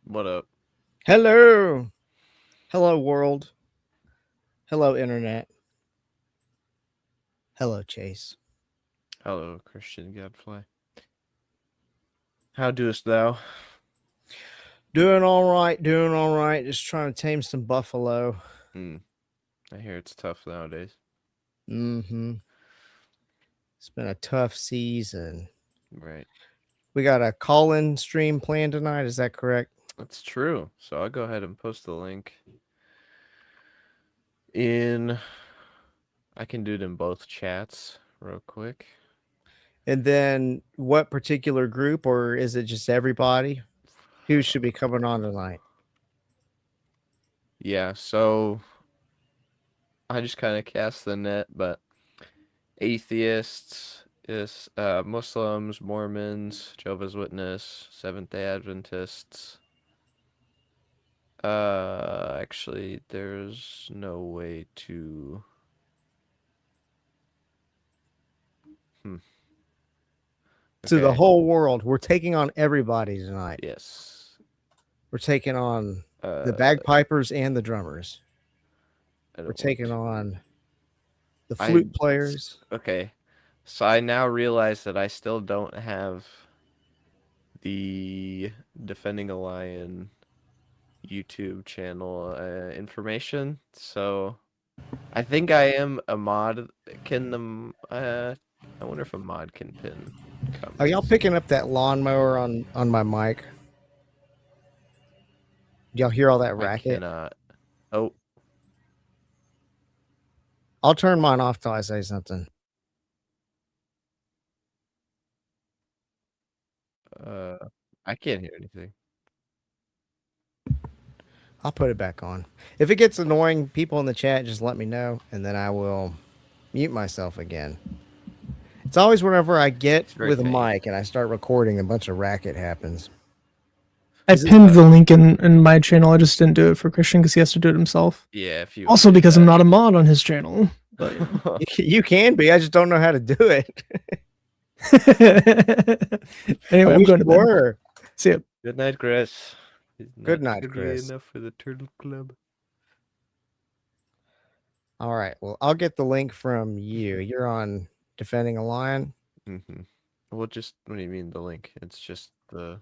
What up? Hello. Hello, world. Hello, internet. Hello, Chase. Hello, Christian Gadfly. How doest thou? Doing all right. Doing all right. Just trying to tame some buffalo. Hmm. I hear it's tough nowadays. Mm-hmm. It's been a tough season. Right. We got a call-in stream planned tonight. Is that correct? That's true. So I'll go ahead and post the link in. I can do it in both chats real quick. And then what particular group, or is it just everybody? Who should be coming on tonight? Yeah, so I just kind of cast the net, but atheists is Muslims, Mormons, Jehovah's Witness, Seventh-day Adventists. Actually, there's no way to. Hmm. To the Okay. whole world. We're taking on everybody tonight. Yes. We're taking on the Uh, bagpipers and the drummers. I We're don't want taking to. on the I flute players. okay. So I now realize that I still don't have the Defending a Lion YouTube channel information. So I think I am a mod. Can the I wonder if a mod can pin Are y'all comments. picking up that lawnmower on my mic? Do y'all hear all that I racket? cannot. Oh, I'll turn mine off till I say something. uh, I can't hear anything. I'll put it back on. If it gets annoying, people in the chat just let me know, and then I will mute myself again. It's always whenever I get It's very with a faint. mic and I start recording, a bunch of racket happens. I Is it- pinned the link in my channel. I just didn't do it for Christian because he has to do it himself. Yeah, if you Also do because that. I'm not a mod on his channel. But You can be. I just don't know how to do it. anyway, I I'm wish going you to bed. were. See ya. Good night, Chris. He's Good not night, ugly Chris. enough for the Turtle Club. All right. Well, I'll get the link from you. You're on Defending a Lion. Mm-hmm. Well, just what do you mean the link? It's just the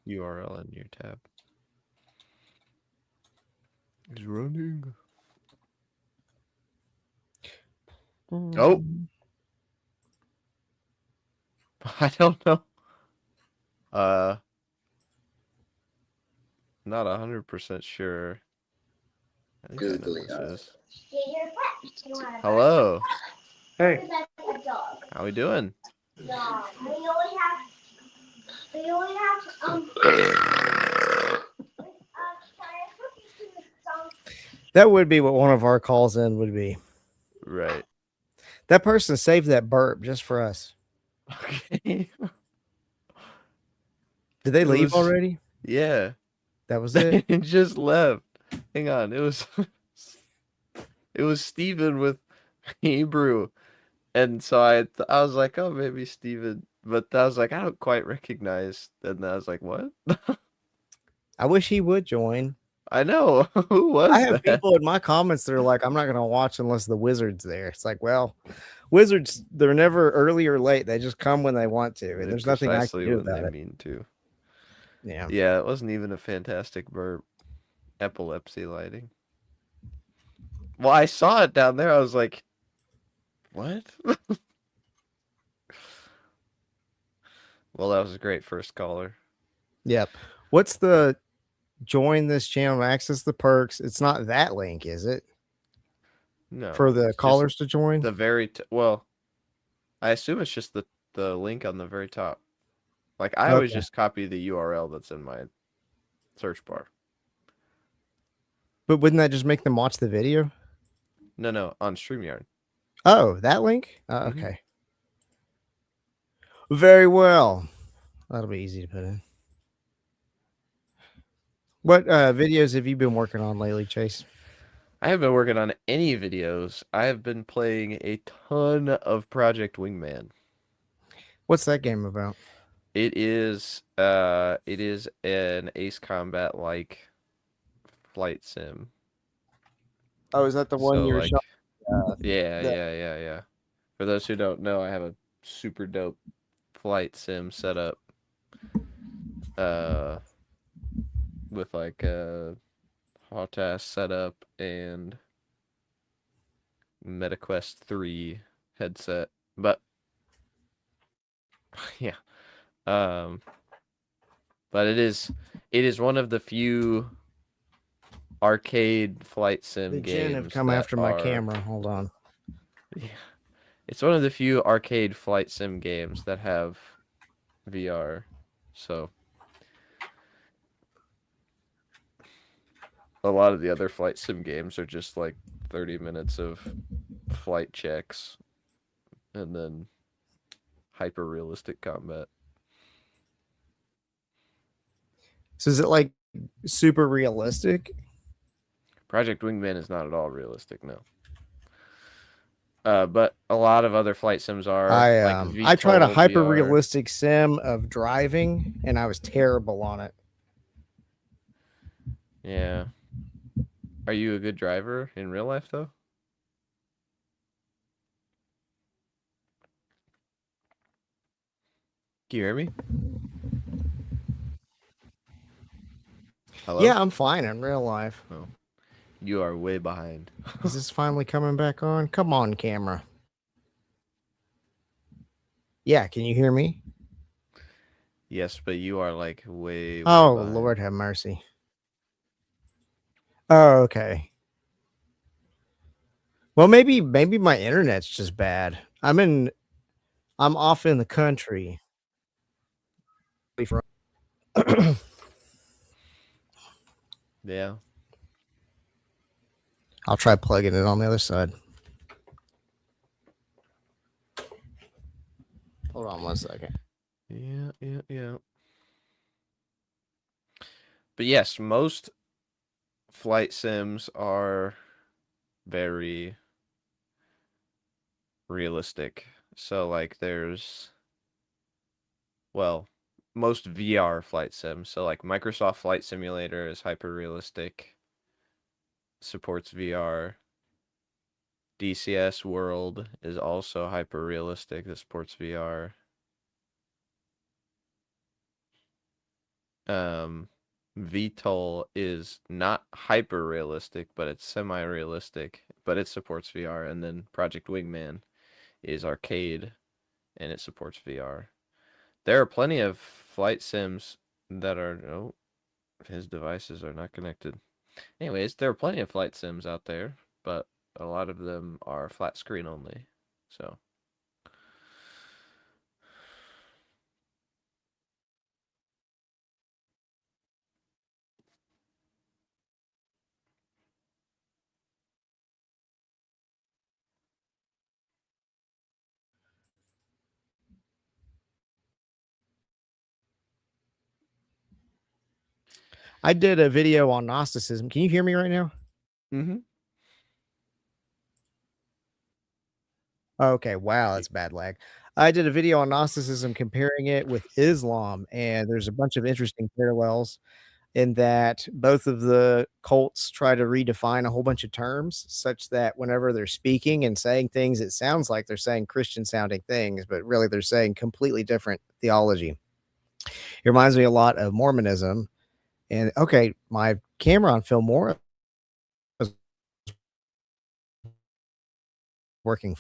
URL in your tab. He's running. Oh, I don't know. Uh, not 100% sure. I think I know who this is. Hello. Hey. How we doing? That would be what one of our calls in would be. Right. That person saved that burp just for us. Okay. Did they It leave was- already? Yeah. That was it. It just left. Hang on. It was Steven with Hebrew. And so I was like, oh, maybe Steven. But I was like, I don't quite recognize. And I was like, what? I wish he would join. I know. Who was I have that? people in my comments that are like, I'm not going to watch unless the wizard's there. It's like, well, wizards, they're never early or late. They just come when they want to. And there's nothing I can Precisely do when about they it. mean to. Yeah. Yeah, it wasn't even a fantastic burp. Epilepsy lighting. Well, I saw it down there. I was like, what? Well, that was a great first caller. Yep. What's the join this channel, access the perks? It's not that link, is it? No. For the it's just callers to join? The very well, I assume it's just the link on the very top. Like I always Okay. just copy the URL that's in my search bar. But wouldn't that just make them watch the video? No, on StreamYard. Oh, that link? Oh, Mhm. okay. Very well. That'll be easy to put in. What videos have you been working on lately, Chase? I haven't been working on any videos. I have been playing a ton of Project Wingman. What's that game about? it is an Ace Combat like flight sim. Oh, is that the one So you were like, showing? The yeah. For those who don't know, I have a super dope flight sim set up uh with like a hot ass setup and MetaQuest 3 headset. But yeah. Um but it is one of the few arcade flight sim Jinn have games come that after my are camera. Hold on. yeah, it's one of the few arcade flight sim games that have VR. So a lot of the other flight sim games are just like 30 minutes of flight checks and then hyper realistic combat. So is it like super realistic? Project Wingman is not at all realistic, no. But a lot of other flight sims are like I tried a VTOL hyper VR. realistic sim of driving and I was terrible on it. Yeah. Are you a good driver in real life though? Can you hear me? Hello? Yeah, I'm fine in real life. Oh, you are way behind. Is this finally coming back on? Come on, camera. Yeah, can you hear me? Yes, but you are like way Oh, behind. Lord have mercy. Oh, okay. Well, maybe my internet's just bad. I'm off in the country. Yeah. I'll try plugging it on the other side. Hold on 1 second. Yeah. But yes, most flight sims are very realistic. So like well, most VR flight sims. So like Microsoft Flight Simulator is hyper realistic, supports VR. DCS World is also hyper realistic, that supports VR. Um VTOL is not hyper realistic, but it's semi realistic, but it supports VR. And then Project Wingman is arcade and it supports VR. There are plenty of flight sims that are oh, his devices are not connected. Anyways, there are plenty of flight sims out there, but a lot of them are flat screen only. So I did a video on Gnosticism. Can you hear me right now? mm-hmm. Okay, wow, that's bad lag. I did a video on Gnosticism comparing it with Islam, and there's a bunch of interesting parallels in that both of the cults try to redefine a whole bunch of terms such that whenever they're speaking and saying things, it sounds like they're saying Christian sounding things, but really they're saying completely different theology. It reminds me a lot of Mormonism. And okay, my camera on Filmora is working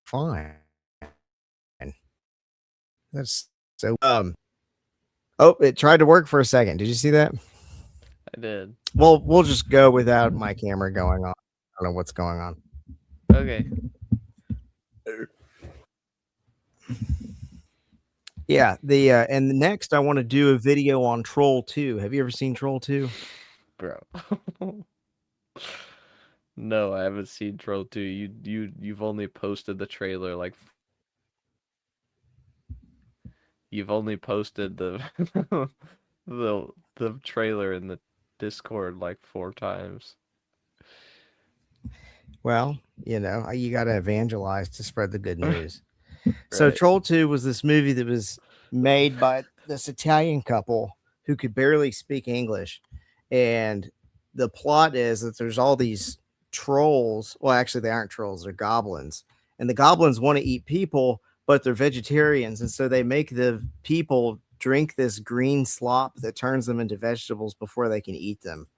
fine. That's so oh, it tried to work for a second. Did you see that? I did. Well, we'll just go without my camera going on. I don't know what's going on. Okay. Yeah, and next I want to do a video on Troll 2. Have you ever seen Troll 2? Bro. No, I haven't seen Troll 2. You've only posted the trailer like you've only posted the the trailer in the Discord like 4 times. Well, you know, you got to evangelize to spread the good news. So Right. Troll 2 was this movie that was made by this Italian couple who could barely speak English. And the plot is that there's all these trolls. Well, actually, they aren't trolls, they're goblins. And the goblins want to eat people, but they're vegetarians. And so they make the people drink this green slop that turns them into vegetables before they can eat them.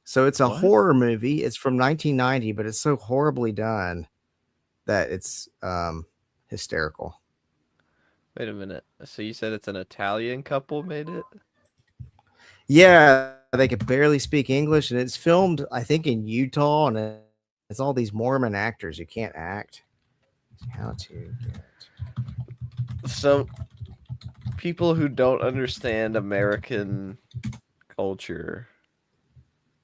So it's a What? horror movie. It's from 1990, but it's so horribly done that it's hysterical. Wait a minute. So you said it's an Italian couple made it? Yeah, they could barely speak English, and it's filmed, I think, in Utah, and it's all these Mormon actors who can't act. How to get... So people who don't understand American culture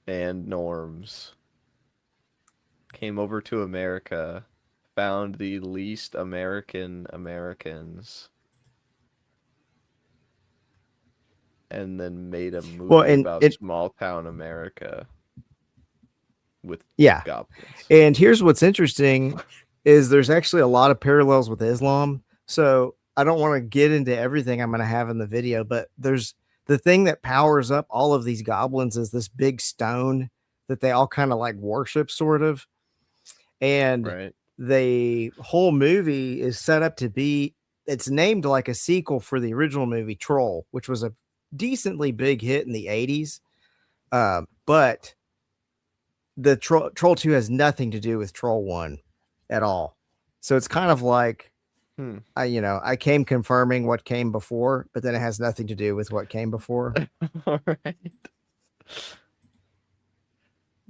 and norms came over to America, found the least American Americans, and then made a movie about small town America with goblins. And here's what's interesting is there's actually a lot of parallels with Islam. So I don't want to get into everything I'm going to have in the video, but there's the thing that powers up all of these goblins is this big stone that they all kind of like worship, sort of. And the whole movie is set up to be, it's named like a sequel for the original movie Troll, which was a decently big hit in the 80s. But the Troll 2 has nothing to do with Troll 1 at all. So it's kind of like, I came confirming what came before, but then it has nothing to do with what came before. All right.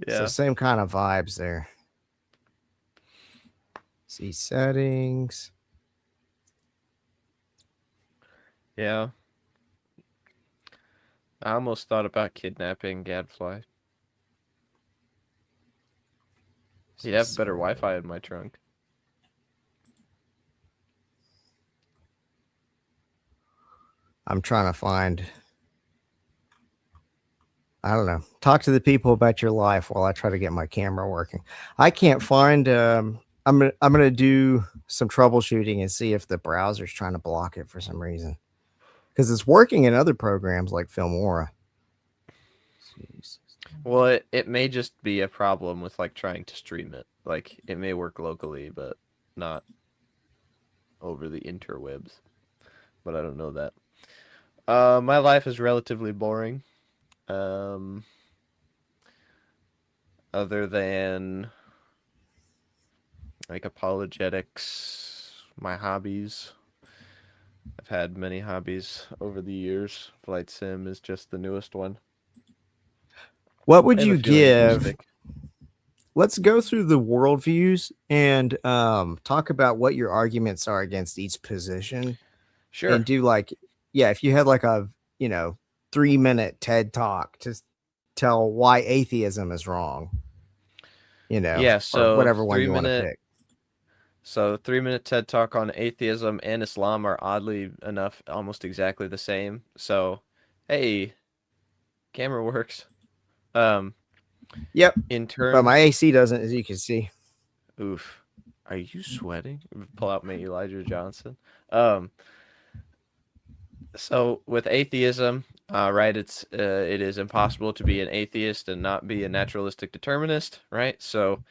Yeah. So same kind of vibes there. See settings. Yeah. I almost thought about kidnapping Gadfly. He'd have better Wi-Fi in my trunk. I'm trying to find, I don't know. Talk to the people about your life while I try to get my camera working. I can't find, I'm gonna do some troubleshooting and see if the browser's trying to block it for some reason. Because it's working in other programs like Filmora. Well, it may just be a problem with like trying to stream it. Like it may work locally, but not over the interwebs. But I don't know that. My life is relatively boring. Other than like apologetics, my hobbies. I've had many hobbies over the years. Flight sim is just the newest one. What would you give? Let's go through the worldviews and talk about what your arguments are against each position. Sure. And do like, if you had like a 3-minute TED talk to tell why atheism is wrong. So or whatever one you want to pick. So 3-minute TED talk on atheism and Islam are oddly enough almost exactly the same. So, hey, camera works. Yep. In terms, but my AC doesn't, as you can see. Oof. Are you sweating? Pull out my Elijah Johnson. So with atheism, right? It is impossible to be an atheist and not be a naturalistic determinist, right? So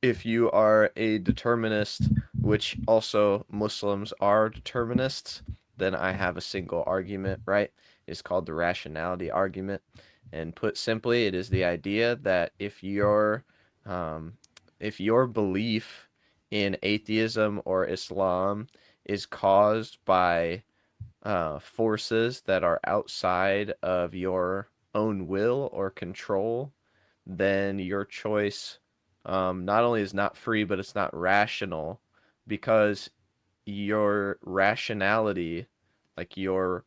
if you are a determinist, which also Muslims are determinists, then I have a single argument, right? It's called the rationality argument. And put simply, it is the idea that if your belief in atheism or Islam is caused by forces that are outside of your own will or control, then your choice not only is not free, but it's not rational, because your rationality, like your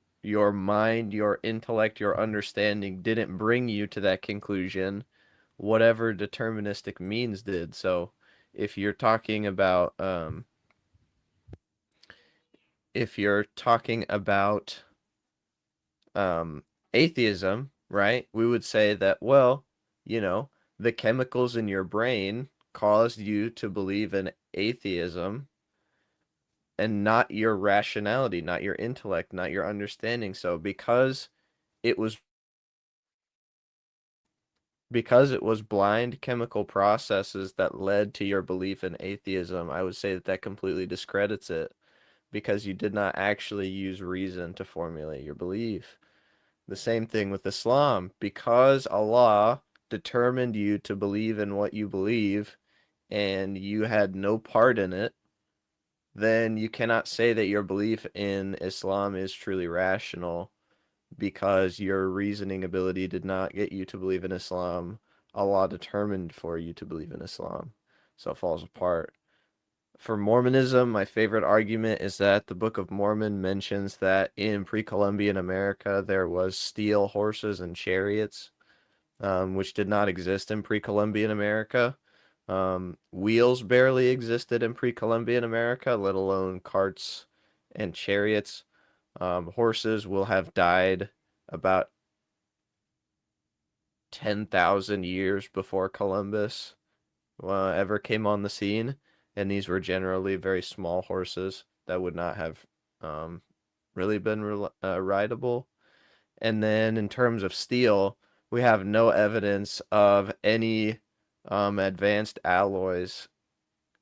mind, your intellect, your understanding didn't bring you to that conclusion. Whatever deterministic means did. So if you're talking about atheism, right, we would say that, well, the chemicals in your brain caused you to believe in atheism and not your rationality, not your intellect, not your understanding. So it was because it was blind chemical processes that led to your belief in atheism, I would say that that completely discredits it because you did not actually use reason to formulate your belief. The same thing with Islam. Because Allah determined you to believe in what you believe and you had no part in it, then you cannot say that your belief in Islam is truly rational because your reasoning ability did not get you to believe in Islam. Allah determined for you to believe in Islam. So it falls apart. For Mormonism, my favorite argument is that the Book of Mormon mentions that in pre-Columbian America there was steel horses and chariots, which did not exist in pre-Columbian America. Wheels barely existed in pre-Columbian America, let alone carts and chariots. Horses will have died about 10,000 years before Columbus ever came on the scene, and these were generally very small horses that would not have really been rideable. And then in terms of steel, we have no evidence of any advanced alloys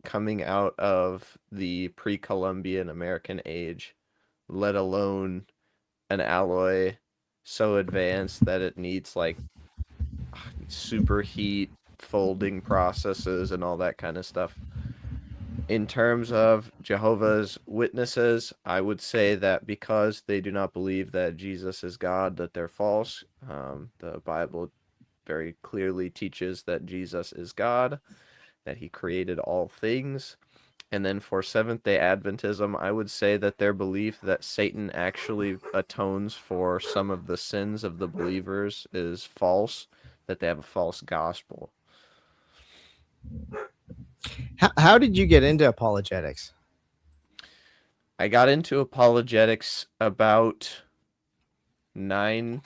coming out of the pre-Columbian American age, let alone an alloy so advanced that it needs like superheat folding processes and all that kind of stuff. In terms of Jehovah's Witnesses, I would say that because they do not believe that Jesus is God, that they're false. The Bible very clearly teaches that Jesus is God, that he created all things. And then for Seventh-day Adventism, I would say that their belief that Satan actually atones for some of the sins of the believers is false, that they have a false gospel. How did you get into apologetics? I got into apologetics about 9-ish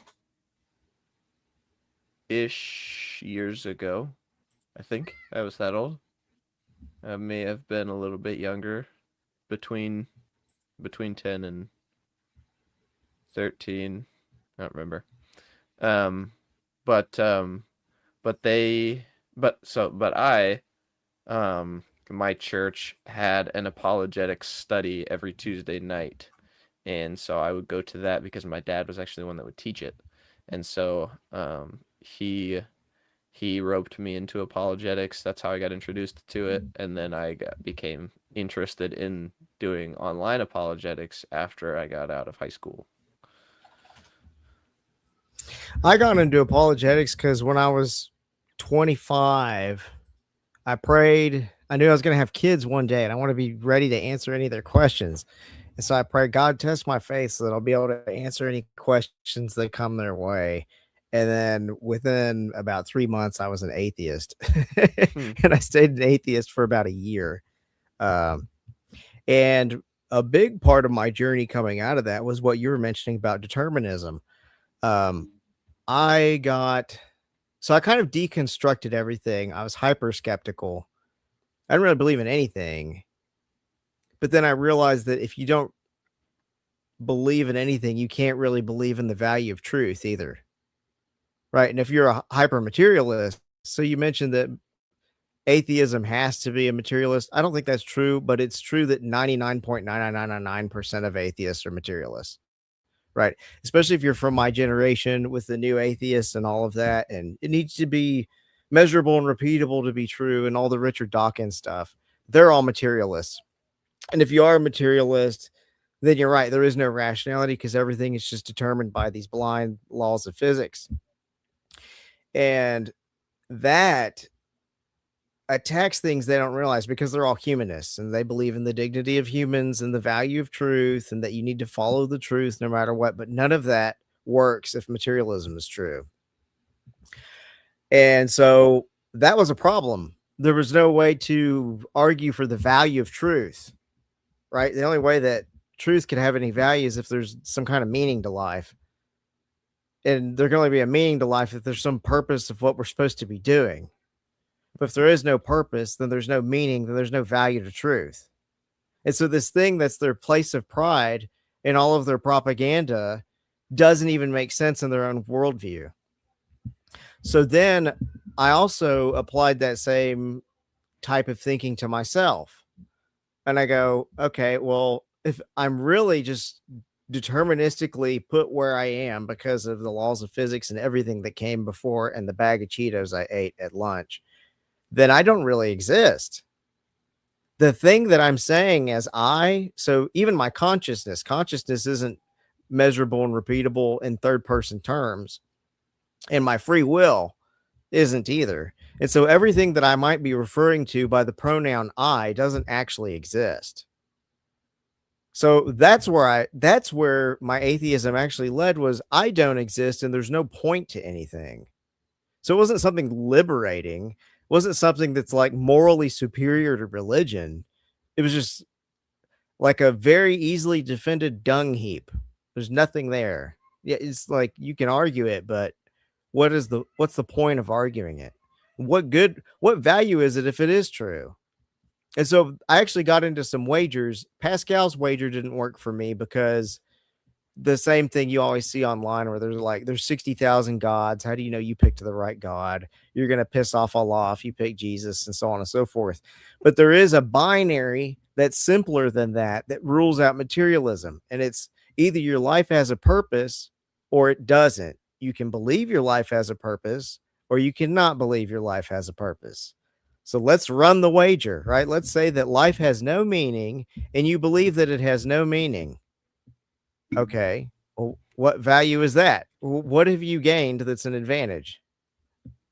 years ago. I think I was that old. I may have been a little bit younger, between 10 and 13. I don't remember. But my church had an apologetics study every Tuesday night. And so I would go to that because my dad was actually the one that would teach it. And so he roped me into apologetics. That's how I got introduced to it. And then I became interested in doing online apologetics after I got out of high school. I got into apologetics because when I was 25, I prayed. I knew I was going to have kids one day and I want to be ready to answer any of their questions. And so I prayed, God, test my faith so that I'll be able to answer any questions that come their way. And then within about 3 months, I was an atheist. And I stayed an atheist for about a year. And a big part of my journey coming out of that was what you were mentioning about determinism. I kind of deconstructed everything. I was hyper skeptical. I didn't really believe in anything. But then I realized that if you don't believe in anything, you can't really believe in the value of truth either. Right. And if you're a hyper materialist, so you mentioned that atheism has to be a materialist. I don't think that's true, but it's true that 99.99999% of atheists are materialists. Right. Especially if you're from my generation with the new atheists and all of that. And it needs to be measurable and repeatable to be true. And all the Richard Dawkins stuff, they're all materialists. And if you are a materialist, then you're right. There is no rationality because everything is just determined by these blind laws of physics. And that attacks things they don't realize because they're all humanists and they believe in the dignity of humans and the value of truth and that you need to follow the truth no matter what. But none of that works if materialism is true. And so that was a problem. There was no way to argue for the value of truth, right? The only way that truth can have any value is if there's some kind of meaning to life. And there can only be a meaning to life if there's some purpose of what we're supposed to be doing. But if there is no purpose, then there's no meaning, then there's no value to truth. And so this thing that's their place of pride in all of their propaganda doesn't even make sense in their own worldview. So then I also applied that same type of thinking to myself. And I go, okay, well, if I'm really just deterministically put where I am because of the laws of physics and everything that came before and the bag of Cheetos I ate at lunch, then I don't really exist. The thing that I'm saying as so even my consciousness isn't measurable and repeatable in third person terms, and my free will isn't either. And so everything that I might be referring to by the pronoun I doesn't actually exist. So that's where my atheism actually led, was I don't exist and there's no point to anything. So it wasn't something liberating. It wasn't something that's like morally superior to religion. It was just like a very easily defended dung heap. There's nothing there. Yeah, it's like you can argue it, but what's the point of arguing it? What value is it if it is true? And so I actually got into some wagers. Pascal's wager didn't work for me because the same thing you always see online where there's 60,000 gods. How do you know you picked the right God? You're going to piss off Allah if you pick Jesus, and so on and so forth. But there is a binary that's simpler than that rules out materialism. And it's either your life has a purpose or it doesn't. You can believe your life has a purpose, or you cannot believe your life has a purpose. So let's run the wager, right? Let's say that life has no meaning and you believe that it has no meaning. Okay, well, what value is that? What have you gained that's an advantage?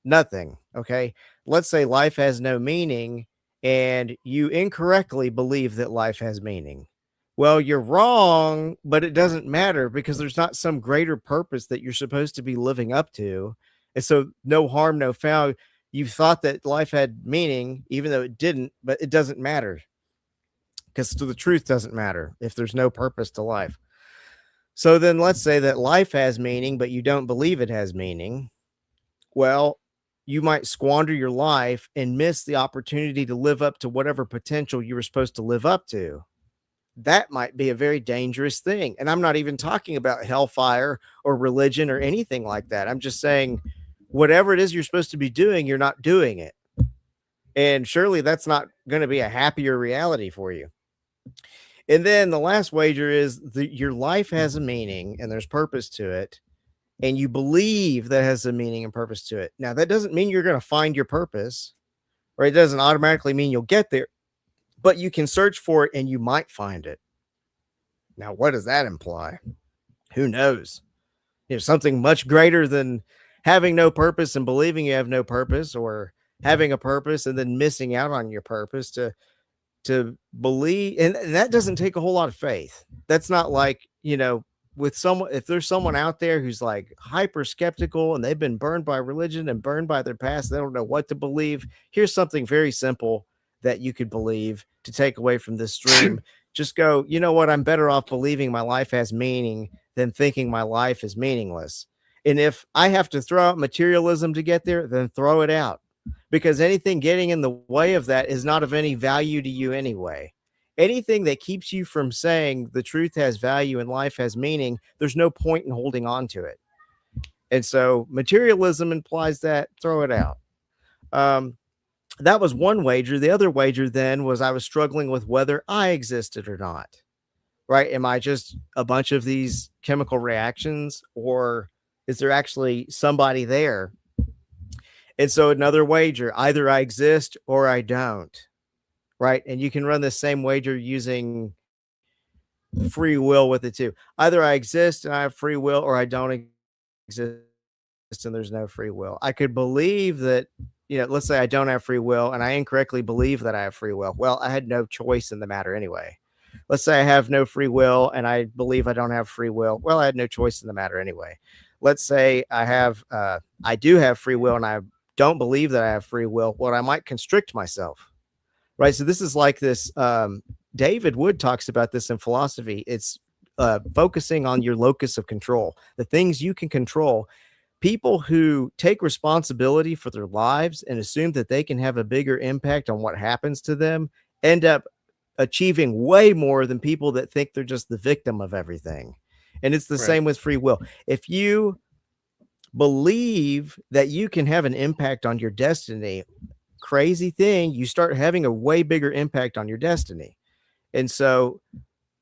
Nothing. Okay, let's say life has no meaning and you incorrectly believe that life has meaning. Well, you're wrong, but it doesn't matter because there's not some greater purpose that you're supposed to be living up to. And so no harm, no foul. You thought that life had meaning, even though it didn't, but it doesn't matter because the truth doesn't matter if there's no purpose to life. So then let's say that life has meaning, but you don't believe it has meaning. Well, you might squander your life and miss the opportunity to live up to whatever potential you were supposed to live up to. That might be a very dangerous thing. And I'm not even talking about hellfire or religion or anything like that. I'm just saying whatever it is you're supposed to be doing, you're not doing it. And surely that's not going to be a happier reality for you. And then the last wager is that your life has a meaning and there's purpose to it. And you believe that has a meaning and purpose to it. Now, that doesn't mean you're going to find your purpose, or it doesn't automatically mean you'll get there, but you can search for it and you might find it. Now, what does that imply? Who knows? Something much greater than having no purpose and believing you have no purpose, or having a purpose and then missing out on your purpose to believe. And that doesn't take a whole lot of faith. That's not like, with someone, if there's someone out there who's like hyper skeptical and they've been burned by religion and burned by their past, they don't know what to believe. Here's something very simple that you could believe to take away from this stream. Just go, you know what? I'm better off believing my life has meaning than thinking my life is meaningless. And if I have to throw out materialism to get there, then throw it out, because anything getting in the way of that is not of any value to you anyway. Anything that keeps you from saying the truth has value and life has meaning, there's no point in holding on to it. And so materialism implies that, throw it out. That was one wager. The other wager then was I was struggling with whether I existed or not, right? Am I just a bunch of these chemical reactions, or is there actually somebody there? And so another wager, either I exist or I don't, right? And you can run the same wager using free will with it too. Either I exist and I have free will, or I don't exist and there's no free will. I could believe that, let's say I don't have free will and I incorrectly believe that I have free will. Well, I had no choice in the matter anyway. Let's say I have no free will and I believe I don't have free will. Well, I had no choice in the matter anyway. Let's say I do have free will and I don't believe that I have free will. Well, I might constrict myself, right? So this is like this. David Wood talks about this in philosophy. It's focusing on your locus of control, the things you can control. people who take responsibility for their lives and assume that they can have a bigger impact on what happens to them end up achieving way more than people that think they're just the victim of everything. And it's the same with free will. If you believe that you can have an impact on your destiny, crazy thing, you start having a way bigger impact on your destiny. And so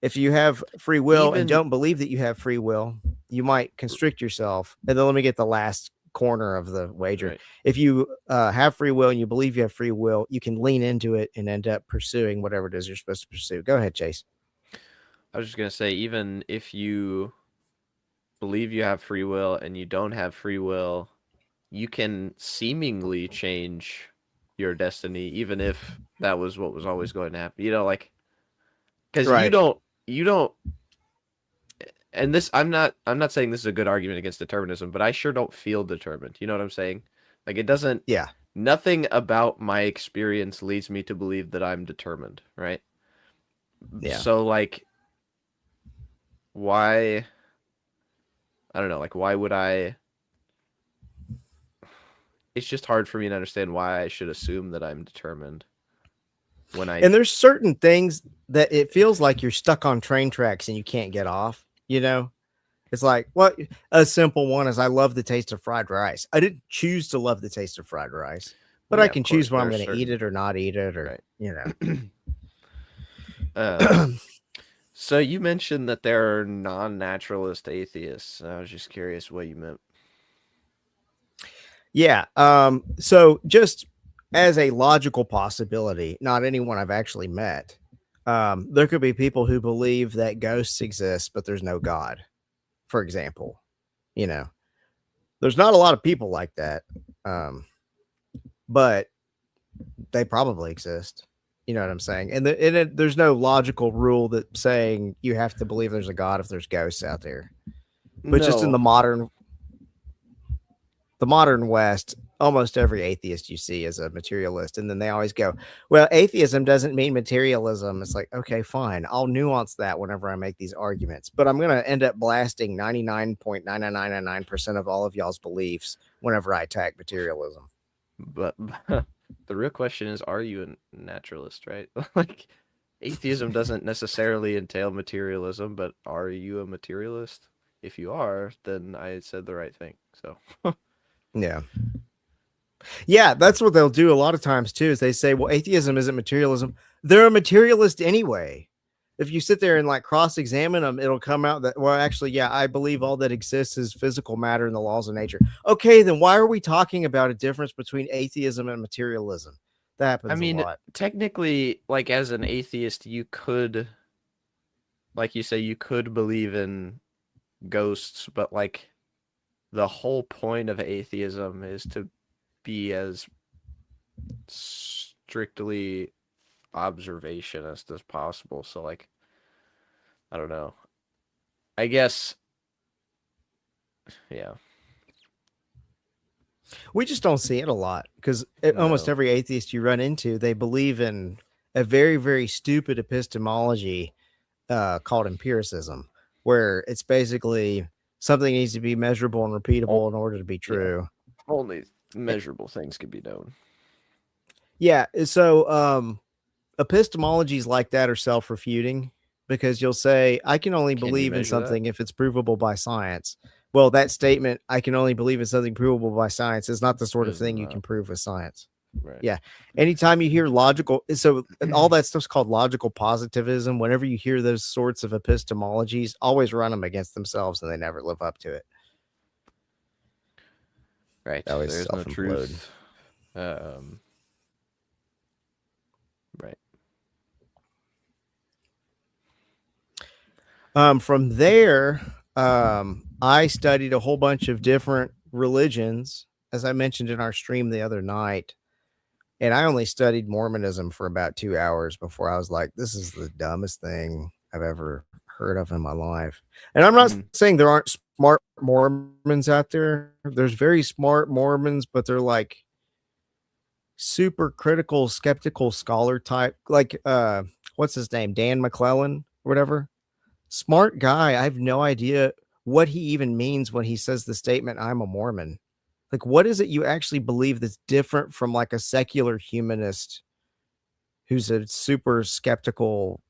if you have free will and don't believe that you have free will, you might constrict yourself. And then let me get the last corner of the wager. Right. If you have free will and you believe you have free will, you can lean into it and end up pursuing whatever it is you're supposed to pursue. Go ahead, Chase. I was just going to say, even if you believe you have free will and you don't have free will, you can seemingly change your destiny, even if that was what was always going to happen. You know, like, because you don't, and this, I'm not saying this is a good argument against determinism, but I sure don't feel determined. You know what I'm saying? Like, it doesn't, nothing about my experience leads me to believe that I'm determined, right? Yeah. So, like, why, I don't know, like, why would I, it's just hard for me to understand why I should assume that I'm determined when I... And there's certain things that it feels like you're stuck on train tracks and you can't get off, you know? It's like, what? A simple one is I love the taste of fried rice. I didn't choose to love the taste of fried rice, but I can choose when I'm going to eat it or not eat it, or, you know. So you mentioned that there are non-naturalist atheists. I was just curious what you meant. Yeah. So just as a logical possibility, not anyone I've actually met, there could be people who believe that ghosts exist, but there's no God, for example. You know, there's not a lot of people like that, but they probably exist. You know what I'm saying? And there's no logical rule that saying you have to believe there's a God if there's ghosts out there. But just in the modern West, almost every atheist you see is a materialist. And then they always go, well, atheism doesn't mean materialism. It's like, okay, fine. I'll nuance that whenever I make these arguments. But I'm going to end up blasting 99.9999% of all of y'all's beliefs whenever I attack materialism. But the real question is, are you a naturalist, right? Like, atheism doesn't necessarily entail materialism, but are you a materialist? If you are, then I said the right thing. So, yeah. Yeah, that's what they'll do a lot of times too, is they say, well, atheism isn't materialism. They're a materialist anyway. If you sit there and like cross-examine them, it'll come out that, well, actually, yeah, I believe all that exists is physical matter and the laws of nature. Okay, then why are we talking about a difference between atheism and materialism? That happens a lot. Technically, like, as an atheist, you could, like you say, you could believe in ghosts, but like the whole point of atheism is to be as strictly observationist as possible. So, like, I don't know. I guess, yeah. We just don't see it a lot because almost every atheist you run into, they believe in a very, very stupid epistemology called empiricism, where it's basically something needs to be measurable and repeatable in order to be true. Yeah. Only measurable things can be known. Yeah. So epistemologies like that are self-refuting, because you'll say, I can only believe in something if it's provable by science. Well, that statement, I can only believe in something provable by science, is not the sort of thing you can prove with science. Right. Yeah. Anytime you hear logical, so all that stuff's called logical positivism. Whenever you hear those sorts of epistemologies, always run them against themselves and they never live up to it. Right. There's no truth. Right. From there, I studied a whole bunch of different religions, as I mentioned in our stream the other night. And I only studied Mormonism for about 2 hours before I was like, this is the dumbest thing I've ever heard of in my life. And I'm not saying there aren't smart Mormons out there. There's very smart Mormons, but they're like super critical, skeptical scholar type. Like, what's his name? Dan McClellan or whatever. Smart guy. I have no idea what he even means when he says the statement, "I'm a Mormon." Like, what is it you actually believe that's different from like a secular humanist who's a super skeptical,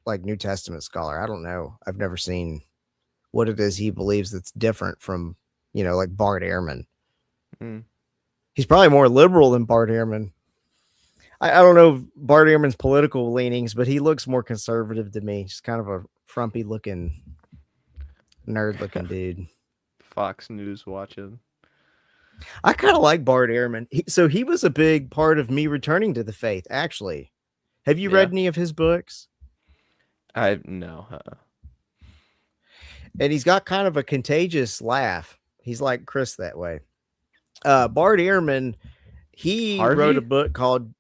like New Testament scholar? I don't know. I've never seen what it is he believes that's different from, like Bart Ehrman. Mm. He's probably more liberal than Bart Ehrman. I don't know Bart Ehrman's political leanings, but he looks more conservative to me. Just kind of a frumpy looking, nerd looking dude. Fox News watching. I kind of like Bart Ehrman. So he was a big part of me returning to the faith, actually. Have you read any of his books? No. And he's got kind of a contagious laugh. He's like Chris that way. Bart Ehrman, he Harvey? wrote a book called,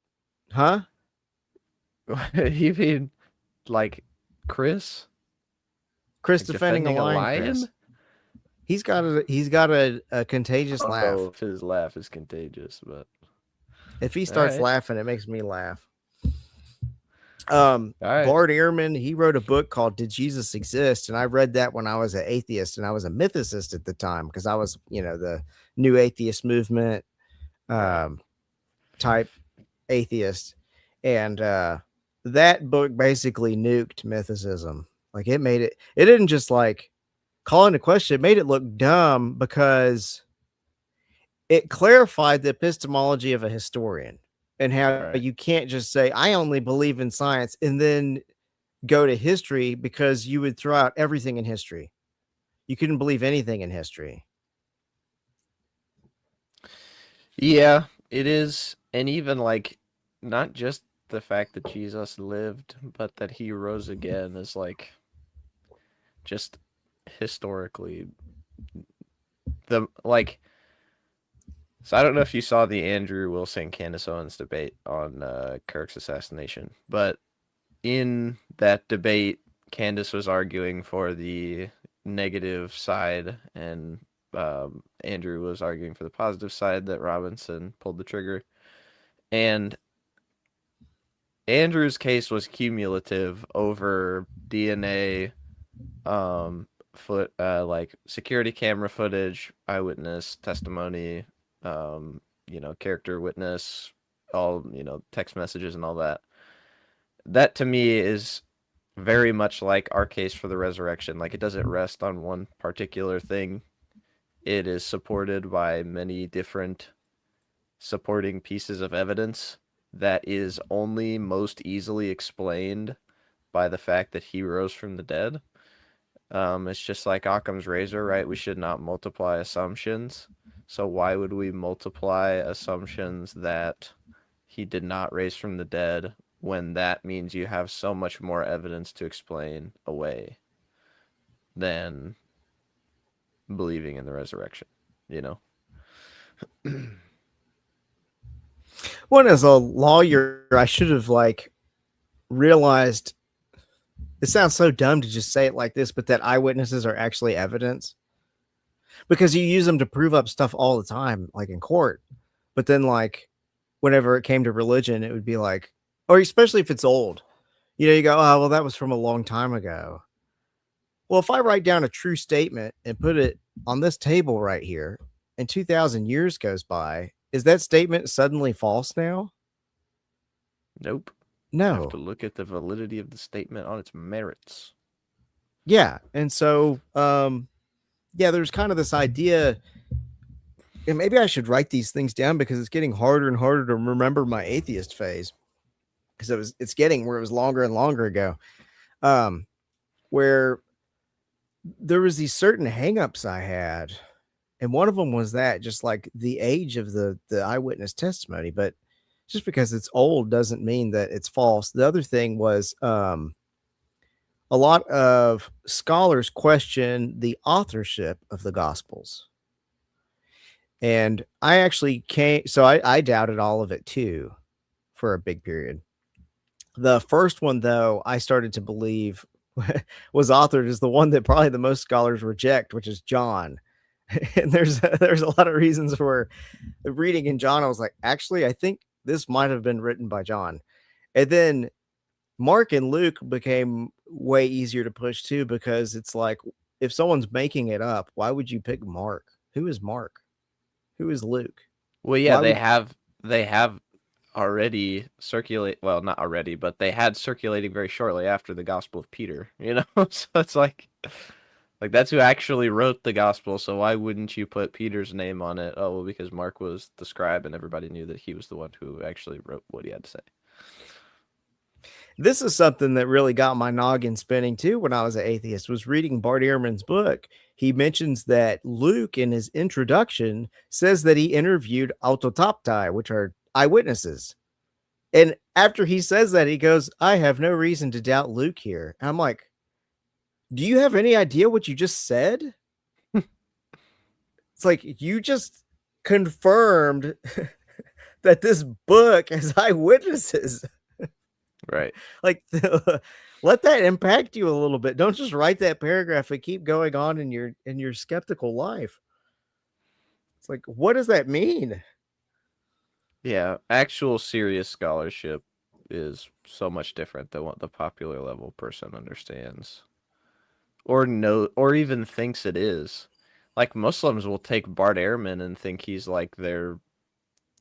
huh? You mean like Chris? Chris Like defending a lion? Chris. He's got a contagious laugh. I don't know if his laugh is contagious, but if he starts laughing, it makes me laugh. Bart Ehrman, he wrote a book called "Did Jesus Exist?" and I read that when I was an atheist and I was a mythicist at the time because I was, the new atheist movement type atheist, and that book basically nuked mythicism. Like it didn't just like call into question, it made it look dumb because it clarified the epistemology of a historian and how you can't just say, I only believe in science and then go to history because you would throw out everything in history. You couldn't believe anything in history. Yeah, it is. And even like, not just the fact that Jesus lived, but that he rose again is like, just historically so I don't know if you saw the Andrew Wilson Candace Owens debate on Kirk's assassination, but in that debate Candace was arguing for the negative side and Andrew was arguing for the positive side, that Robinson pulled the trigger, and Andrew's case was cumulative over DNA, like security camera footage, eyewitness testimony, character witness, all, text messages and all that. That to me is very much like our case for the resurrection. Like, it doesn't rest on one particular thing. It is supported by many different supporting pieces of evidence that is only most easily explained by the fact that he rose from the dead. It's just like Occam's razor, right? We should not multiply assumptions. So why would we multiply assumptions that he did not raise from the dead when that means you have so much more evidence to explain away than believing in the resurrection, Well, as a lawyer, I should have realized, it sounds so dumb to just say it like this, but that eyewitnesses are actually evidence, because you use them to prove up stuff all the time, like in court. But then whenever it came to religion, it would be like, or especially if it's old, you go, oh, well, that was from a long time ago. Well, if I write down a true statement and put it on this table right here and 2,000 years goes by, is that statement suddenly false now? Nope. No. You have to look at the validity of the statement on its merits. Yeah. And so, there's kind of this idea, and maybe I should write these things down because it's getting harder and harder to remember my atheist phase, because it's getting where it was longer and longer ago, where there was these certain hangups I had. And one of them was that just like the age of the eyewitness testimony, but just because it's old doesn't mean that it's false. The other thing was a lot of scholars question the authorship of the Gospels. And I actually I doubted all of it too for a big period. The first one, though, I started to believe was authored is the one that probably the most scholars reject, which is John. And there's a lot of reasons for reading in John. I was like, actually, I think this might have been written by John. And then Mark and Luke became way easier to push too, because it's like, if someone's making it up, why would you pick Mark? Who is Mark? Who is Luke? Well, yeah, Why they have already circulate. Well, not already, but they had circulating very shortly after the Gospel of Peter. You know, so it's like that's who actually wrote the Gospel. So why wouldn't you put Peter's name on it? Oh, well, because Mark was the scribe, and everybody knew that he was the one who actually wrote what he had to say. This is something that really got my noggin spinning too when I was an atheist, was reading Bart Ehrman's book. He mentions that Luke in his introduction says that he interviewed autotoptai, which are eyewitnesses. And after he says that, he goes, I have no reason to doubt Luke here. And I'm like, do you have any idea what you just said? It's like you just confirmed that this book has eyewitnesses. Right. Like, let that impact you a little bit. Don't just write that paragraph and keep going on in your skeptical life. It's like, what does that mean? Yeah, actual serious scholarship is so much different than what the popular level person understands or even thinks it is. Like Muslims will take Bart Ehrman and think he's like their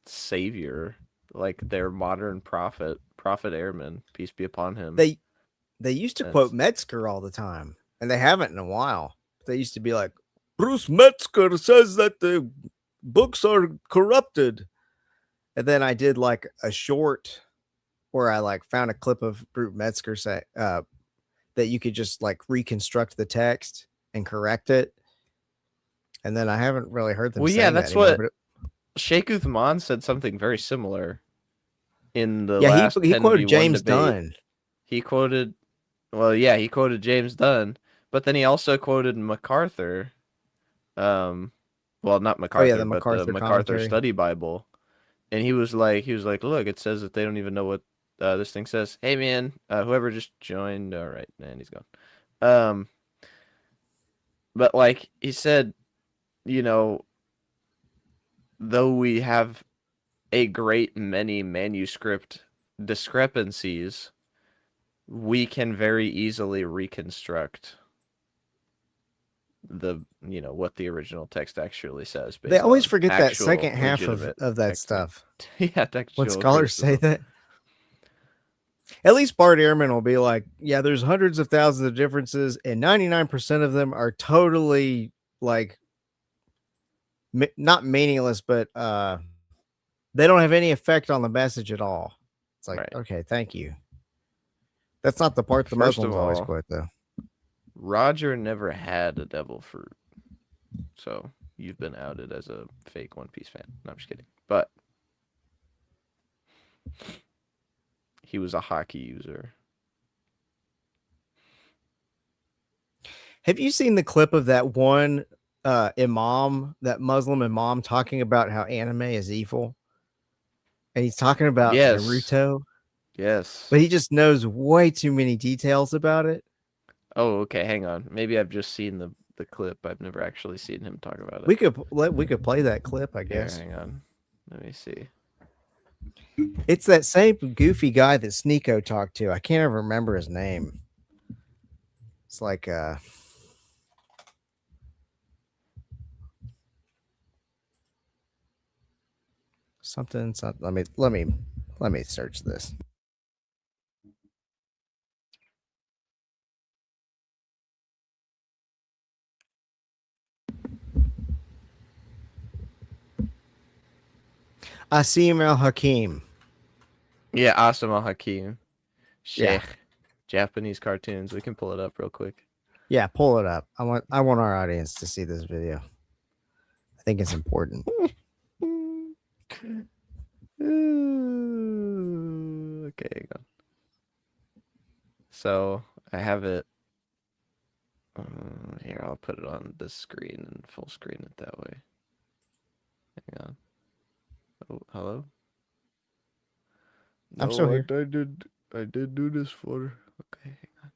savior, like their modern prophet Ehrman, peace be upon him. They used to quote Metzger all the time, and they haven't in a while. They used to be like, Bruce Metzger says that the books are corrupted. And then I did like a short where I like found a clip of Bruce Metzger say that you could just like reconstruct the text and correct it. And then I haven't really heard them. Well, saying yeah, that's that anymore, what Sheikh Uthman said something very similar in the yeah, last he quoted 10v1 James debate. Dunn. He quoted, well, yeah, he quoted James Dunn, but then he also quoted MacArthur. Well, not MacArthur, but the MacArthur Study Bible. And he was like, look, it says that they don't even know what this thing says. Hey, man, whoever just joined, all right, man, he's gone. But like he said, you know, though we have a great many manuscript discrepancies, we can very easily reconstruct what the original text actually says. They always forget that second half of that stuff. Yeah, when scholars say that. At least Bart Ehrman will be like, yeah, there's hundreds of thousands of differences, and 99% of them are totally like not meaningless, but they don't have any effect on the message at all. It's like, right. Okay, thank you. That's not the part the Muslims always quote, though. Roger never had a devil fruit, so you've been outed as a fake One Piece fan. No, I'm just kidding. But he was a hockey user. Have you seen the clip of that one imam, that Muslim imam, talking about how anime is evil? And he's talking about Naruto. Yes. But he just knows way too many details about it. Oh, okay. Hang on. Maybe I've just seen the clip. I've never actually seen him talk about it. We could play that clip, I guess. Hang on. Let me see. It's that same goofy guy that Sneeko talked to. I can't ever remember his name. It's like something. Let me search this. Asim al-Hakim. Yeah, Asim al-Hakim. Sheikh. Japanese cartoons. We can pull it up real quick. Yeah, pull it up. I want our audience to see this video. I think it's important. Okay, hang on. So I have it here. I'll put it on this screen and full screen it that way. Hang on. Oh, hello. I'm still here. I did do this for. Okay, hang on.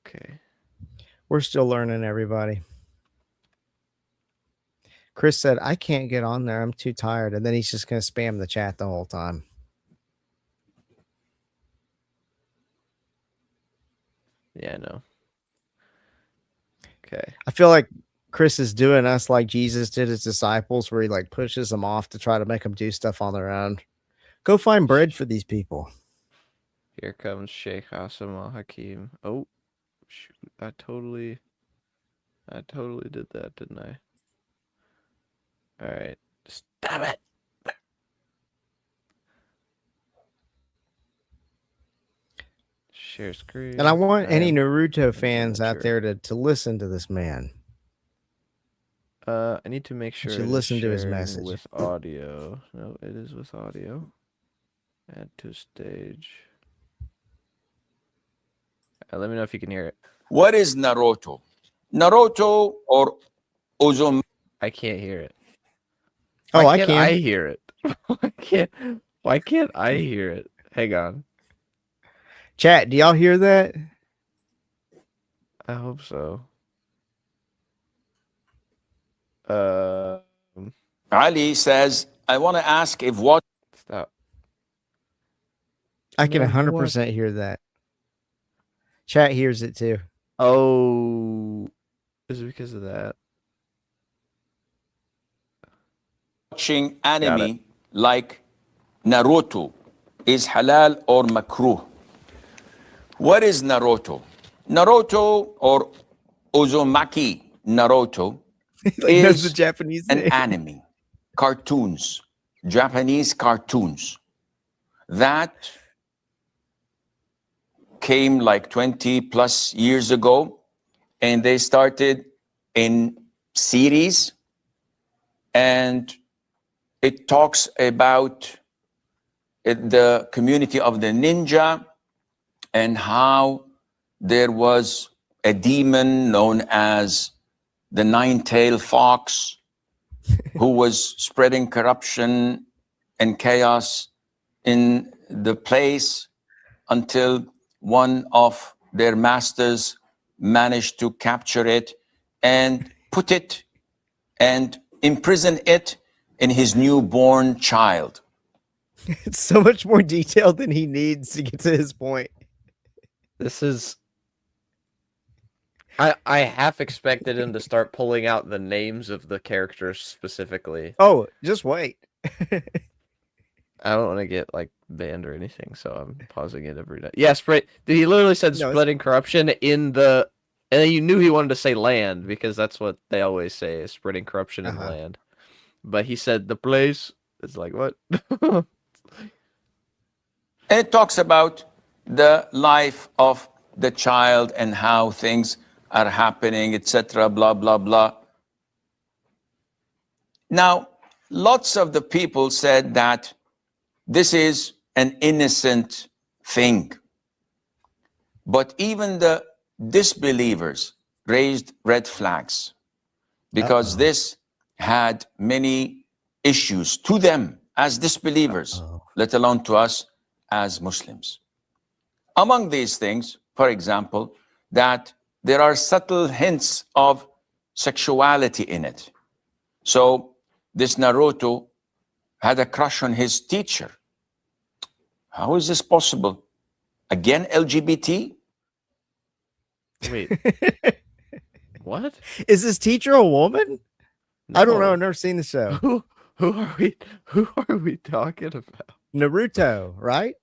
Okay. We're still learning, everybody. Chris said, I can't get on there. I'm too tired. And then he's just going to spam the chat the whole time. Yeah, I know. Okay. I feel like Chris is doing us like Jesus did his disciples, where he like pushes them off to try to make them do stuff on their own. Go find bread for these people. Here comes Sheikh Asim Al Hakim. Oh, shoot. I totally did that, didn't I? All right. Stop it. Share screen. And I want any am Naruto fans out sure. there to listen to this man. I need to make sure should it is listen to his sharing message. with audio. No, it is with audio. Add to stage. Let me know if you can hear it. What is Naruto? Naruto or Uzum? I can't hear it. Oh, Why I can't can. I hear it? Why can't I hear it? Hang on. Chat, do y'all hear that? I hope so. Ali says, I want to ask if what Stop. I can No, 100% hear that. Chat hears it too. Oh, is it because of that? watching anime like Naruto is halal or makruh. What is Naruto? Naruto or Uzumaki Naruto He knows the is Japanese an name. anime, cartoons, Japanese cartoons that came like 20 plus years ago, and they started in series, and it talks about the community of the ninja and how there was a demon known as the nine-tailed fox who was spreading corruption and chaos in the place until one of their masters managed to capture it and put it and imprison it in his newborn child. It's so much more detailed than he needs to get to his point. This is. I half expected him to start pulling out the names of the characters specifically. Oh, just wait. I don't want to get like banned or anything, so I'm pausing it every day. Yeah, he literally said No, spreading corruption in the, and then you knew he wanted to say land because that's what they always say is spreading corruption in land. But he said the place. It's like what? And it talks about the life of the child and how things are happening, etc., blah, blah, blah. Now, lots of the people said that this is an innocent thing. But even the disbelievers raised red flags because this had many issues to them as disbelievers, let alone to us as Muslims. Among these things, for example, that there are subtle hints of sexuality in it. So this Naruto had a crush on his teacher. How is this possible? Again, LGBT? Wait, what? Is this teacher a woman? I don't know. No. I've never seen the show. Who are we talking about? Naruto, right?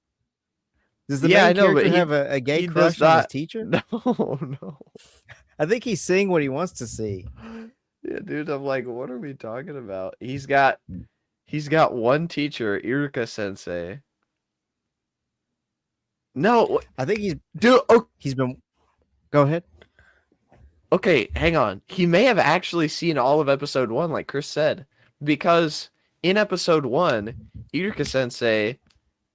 Does the Yeah, I main know, but character he- have a gay he does crush on his not- teacher? No, no. I think he's seeing what he wants to see. Yeah, dude, I'm like, what are we talking about? He's got one teacher, Iruka Sensei. No, I think he's dude. he's been. Go ahead. Okay, hang on. He may have actually seen all of episode 1, like Chris said, because in episode 1, Iruka Sensei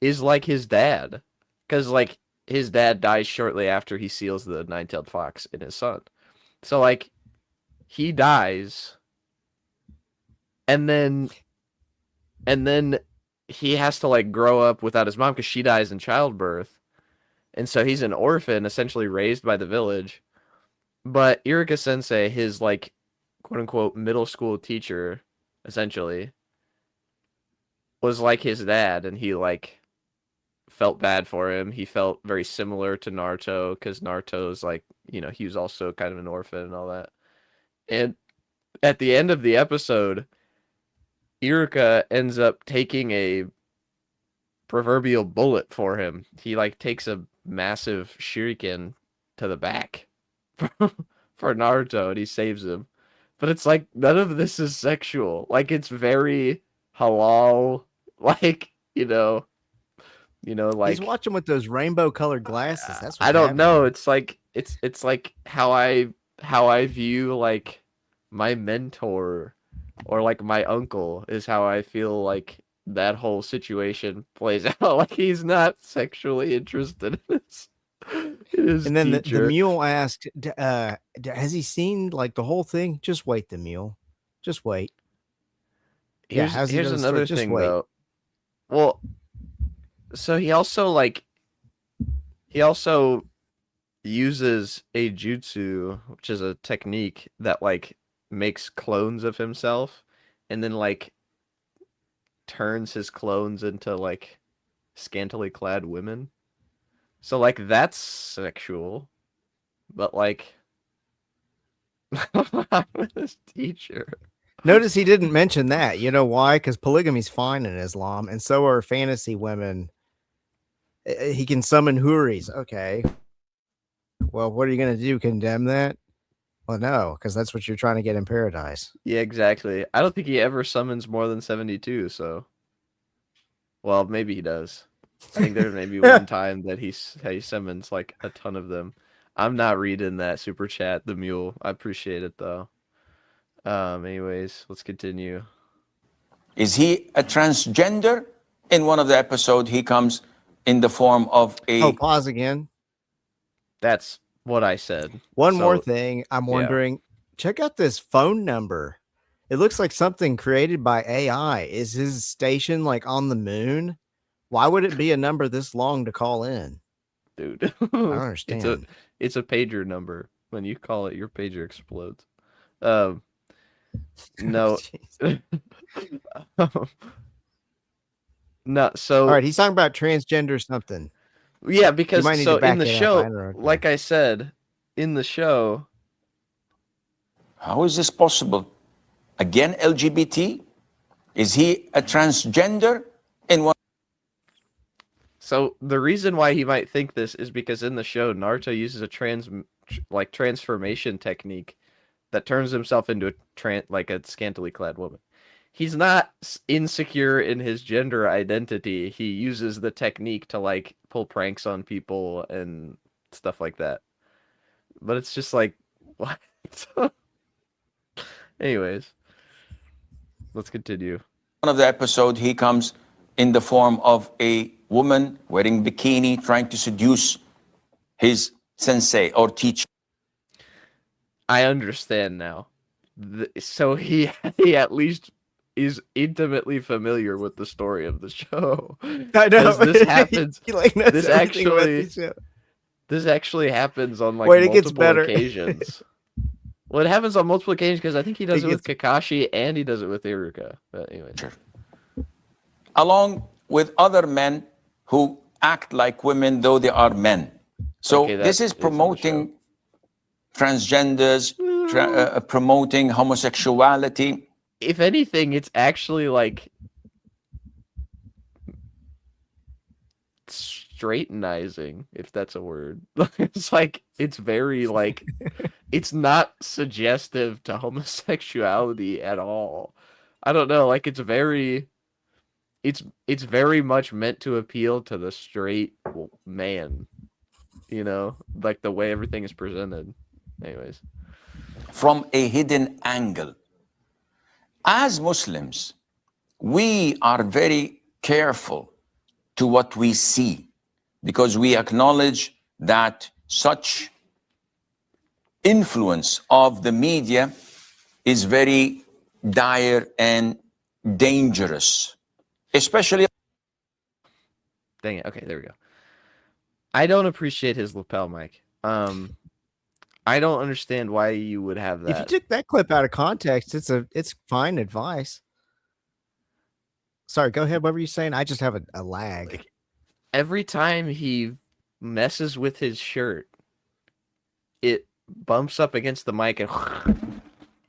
is like his dad, because like his dad dies shortly after he seals the nine-tailed fox in his son. So like he dies, and then he has to like grow up without his mom because she dies in childbirth, and so he's an orphan, essentially raised by the village. But Iruka Sensei, his like quote unquote middle school teacher, essentially, was like his dad, and he like felt bad for him. He felt very similar to Naruto because Naruto's like, you know, he was also kind of an orphan and all that. And at the end of the episode, Iruka ends up taking a proverbial bullet for him. He like takes a massive shuriken to the back for Naruto, and he saves him. But it's like none of this is sexual. Like it's very halal. Like like He's watching with those rainbow colored glasses. That's what's I don't know. happening. It's like it's like how I view like my mentor or like my uncle is how I feel like that whole situation plays out. Like he's not sexually interested in his And then the teacher. mule asked, has he seen like the whole thing? Just wait, the mule. Just wait. Here's how's he done the story? another Just thing wait. though. Well, so he also uses a jutsu, which is a technique that like makes clones of himself and then like turns his clones into like scantily clad women. So like that's sexual. But like I'm his teacher. Notice he didn't mention that. You know why? Because polygamy's fine in Islam, and so are fantasy women. He can summon huris. Okay. Well, what are you going to do? Condemn that? Well, no, because that's what you're trying to get in paradise. Yeah, exactly. I don't think he ever summons more than 72, so well, maybe he does. I think there's maybe one time that he summons like a ton of them. I'm not reading that super chat, the mule. I appreciate it though. Anyways, let's continue. Is he a transgender? In one of the episodes, he comes in the form of a... Oh, pause again. That's what I said. One more thing. I'm wondering, check out this phone number. It looks like something created by AI. Is his station like on the moon? Why would it be a number this long to call in? Dude. I don't understand. It's a pager number. When you call it, your pager explodes. No. No, so all right, he's talking about transgender something. Yeah, because so in the show, like I said, in the show, how is this possible? Again, LGBT? Is he a transgender? In one? So the reason why he might think this is because in the show, Naruto uses a transformation technique that turns himself into a scantily clad woman. He's not insecure in his gender identity. He uses the technique to like pull pranks on people and stuff like that. But it's just like, what? Anyways, let's continue. One of the episodes, he comes in the form of a woman wearing bikini, trying to seduce his sensei or teacher. I understand now. So he at least is intimately familiar with the story of the show. I know this happens. This actually happens on like multiple occasions. Well, it happens on multiple occasions because I think he does it with Kakashi and he does it with Iruka. But anyway, along with other men who act like women though they are men. So this is promoting transgenders, promoting homosexuality. If anything, it's actually like straightenizing, if that's a word. It's like, it's very like, it's not suggestive to homosexuality at all. I don't know, like it's very much meant to appeal to the straight man, like the way everything is presented. Anyways. From a hidden angle. As Muslims, we are very careful to what we see because we acknowledge that such influence of the media is very dire and dangerous, especially... Dang it. Okay, there we go. I don't appreciate his lapel mic. I don't understand why you would have that. If you took that clip out of context, it's fine advice. Sorry, go ahead. What were you saying? I just have a lag. Like, every time he messes with his shirt, it bumps up against the mic and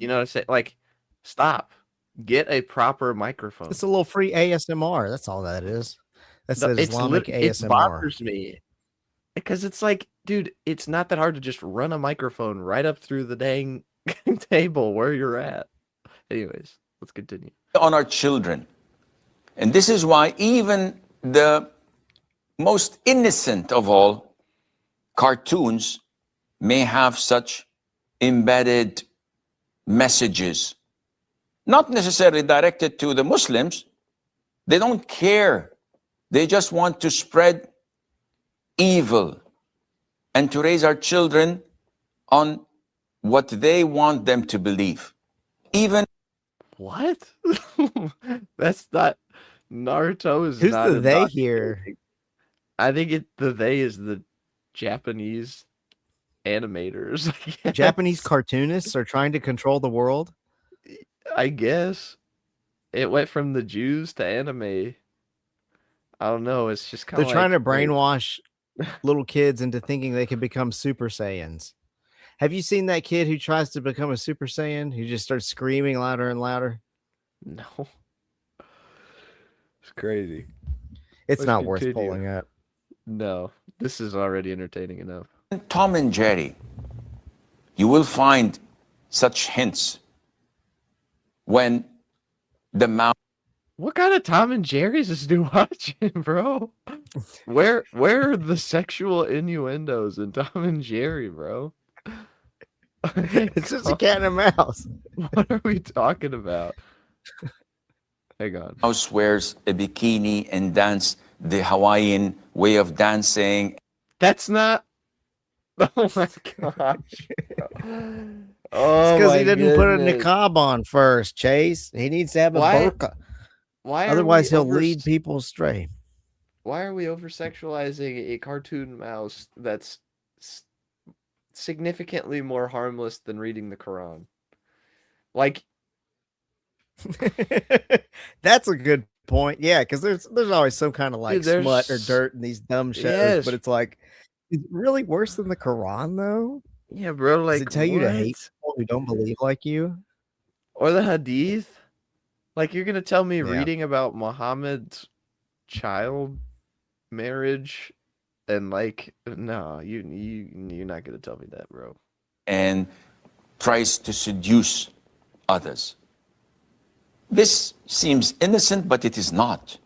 You know what I'm saying? Like, stop. Get a proper microphone. It's a little free ASMR. That's all that is. That's No, that Islamic it ASMR. bothers me because it's like, dude, it's not that hard to just run a microphone right up through the dang table where you're at. Anyways, let's continue. On our children. And this is why even the most innocent of all cartoons may have such embedded messages, not necessarily directed to the Muslims. They don't care. They just want to spread evil and to raise our children on what they want them to believe. Even What? That's not Naruto is Who's not the a they docu- here? I think the they is the Japanese animators. I guess. Japanese cartoonists are trying to control the world. I guess it went from the Jews to anime. I don't know. It's just kind They're of trying to brainwash little kids into thinking they can become Super Saiyans. Have you seen that kid who tries to become a Super Saiyan who just starts screaming louder and louder? No, it's crazy. It's Let's not worth continue. pulling up. No, this is already entertaining enough. Tom and Jerry, you will find such hints when the mouse What kind of Tom and Jerry's is you watching, bro? Where are the sexual innuendos in Tom and Jerry, bro? It's just a cat and a mouse. What are we talking about? Hang on. wears a bikini and dance the Hawaiian way of dancing. That's not. Oh my gosh. Oh, Because my he didn't put a goodness. niqab on first, Chase. He needs to have a Why- burqa. Why are Otherwise, we he'll lead people astray. Why are we over sexualizing a cartoon mouse that's significantly more harmless than reading the Quran? Like, That's a good point. Yeah, because there's always some kind of like Dude, there's- smut or dirt in these dumb shows, Yes. but it's like, is it really worse than the Quran though? yeah, bro, like, Does it tell you to hate what? people who don't believe like you? Or the Hadith? Like, you're gonna tell me Yeah. reading about Muhammad's child marriage and like, no, you're not gonna tell me that, bro. And tries to seduce others. This seems innocent, but it is not.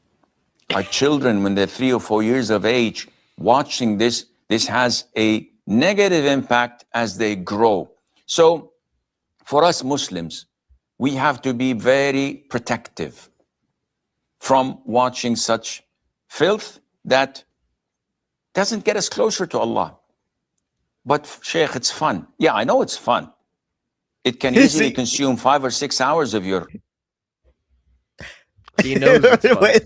Our children, when they're 3 or 4 years of age, watching this has a negative impact as they grow. So for us Muslims, we have to be very protective from watching such filth that doesn't get us closer to Allah. But Sheikh, it's fun. Yeah, I know it's fun. It can easily consume 5 or 6 hours of your... He knows it's fun. Wait,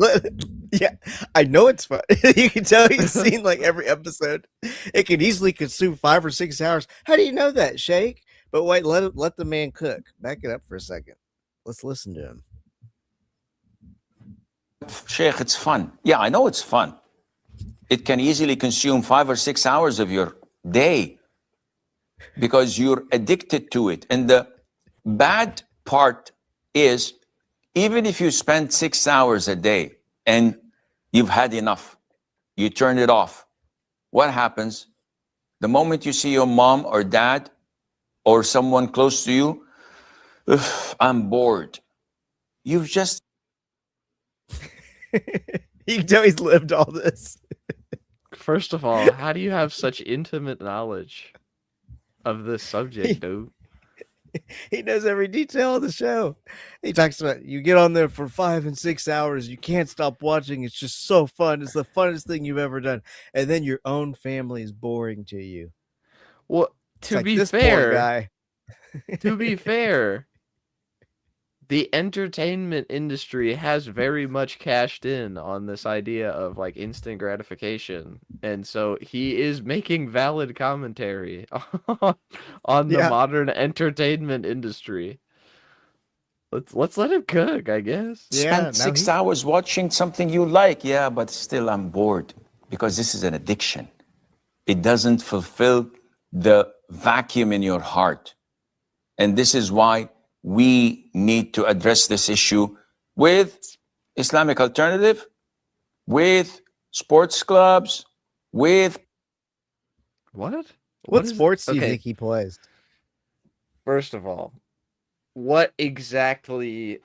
yeah, I know it's fun. You can tell he's seen like every episode. It can easily consume 5 or 6 hours. How do you know that, Shake? But wait, let the man cook. Back it up for a second. Let's listen to him. Sheikh, it's fun. Yeah, I know it's fun. It can easily consume 5 or 6 hours of your day because you're addicted to it. And the bad part is, even if you spend 6 hours a day and you've had enough, you turn it off, what happens? The moment you see your mom or dad or someone close to you, I'm bored. You've just... You can tell he's lived all this. First of all, how do you have such intimate knowledge of this subject, dude? He knows every detail of the show. He talks about you get on there for 5 and 6 hours. You can't stop watching. It's just so fun. It's the funnest thing you've ever done. And then your own family is boring to you. Well, It's to like, be this poor fair, guy. to be fair, the entertainment industry has very much cashed in on this idea of like instant gratification. And so he is making valid commentary on the Yeah. modern entertainment industry. Let's let him cook, I guess. Yeah, spend now 6 he- hours watching something you like. Yeah, but still I'm bored because this is an addiction. It doesn't fulfill the vacuum in your heart. And this is why we need to address this issue with Islamic Alternative, with sports clubs, with What? What is sports do you okay, think he plays? first of all, what exactly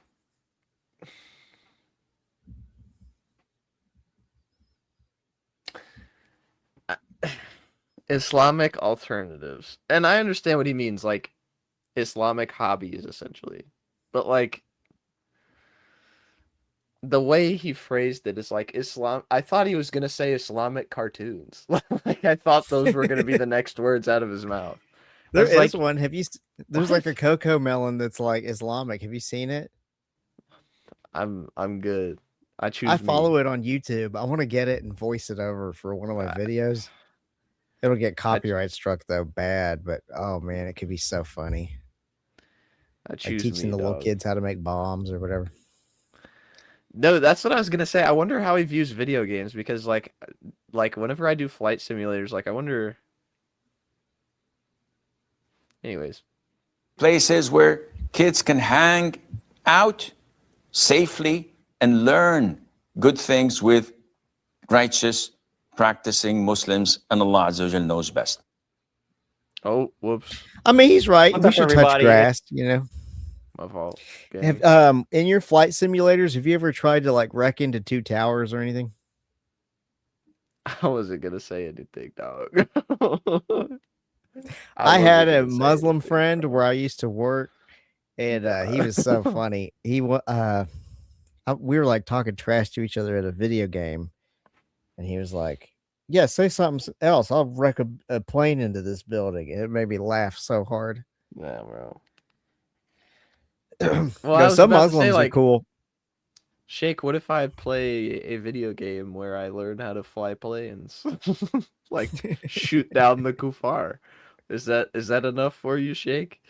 Islamic alternatives? And I understand what he means, like Islamic hobbies, essentially. But like the way he phrased it is like Islam. I thought he was gonna say Islamic cartoons. Like I thought those were gonna be the next words out of his mouth. I There was is like, one. There's like a what? cocoa melon that's like Islamic. Have you seen it? I'm good. I I choose me. follow it on YouTube. I want to get it and voice it over for one of my I, videos. It'll get I, copyright struck though, bad, but oh man, it could be so funny. I Like choose teaching me, the little dog. kids how to make bombs or whatever. No, that's what I was gonna say. I wonder how he views video games because like whenever I do flight simulators, like I wonder. Anyways, places where kids can hang out safely and learn good things with righteous, practicing Muslims, and Allah Azza wa Jal knows best. oh whoops, I mean, he's right. What's We up, should touch everybody? grass, you know. my fault. Have Gang. in your flight simulators, have you ever tried to like wreck into two towers or anything? I wasn't gonna say anything, dog. I wasn't had a gonna say Muslim anything, friend dog. where I used to work, and he was so funny. We were like talking trash to each other at a video game, and he was like, "Yeah, say something else. I'll wreck a plane into this building." And it made me laugh so hard. Nah, bro. No, Well, I was some about to say, Muslims are like, cool. Shake, what if I play a video game where I learn how to fly planes? Like shoot down the kuffar. Is that enough for you, Shake?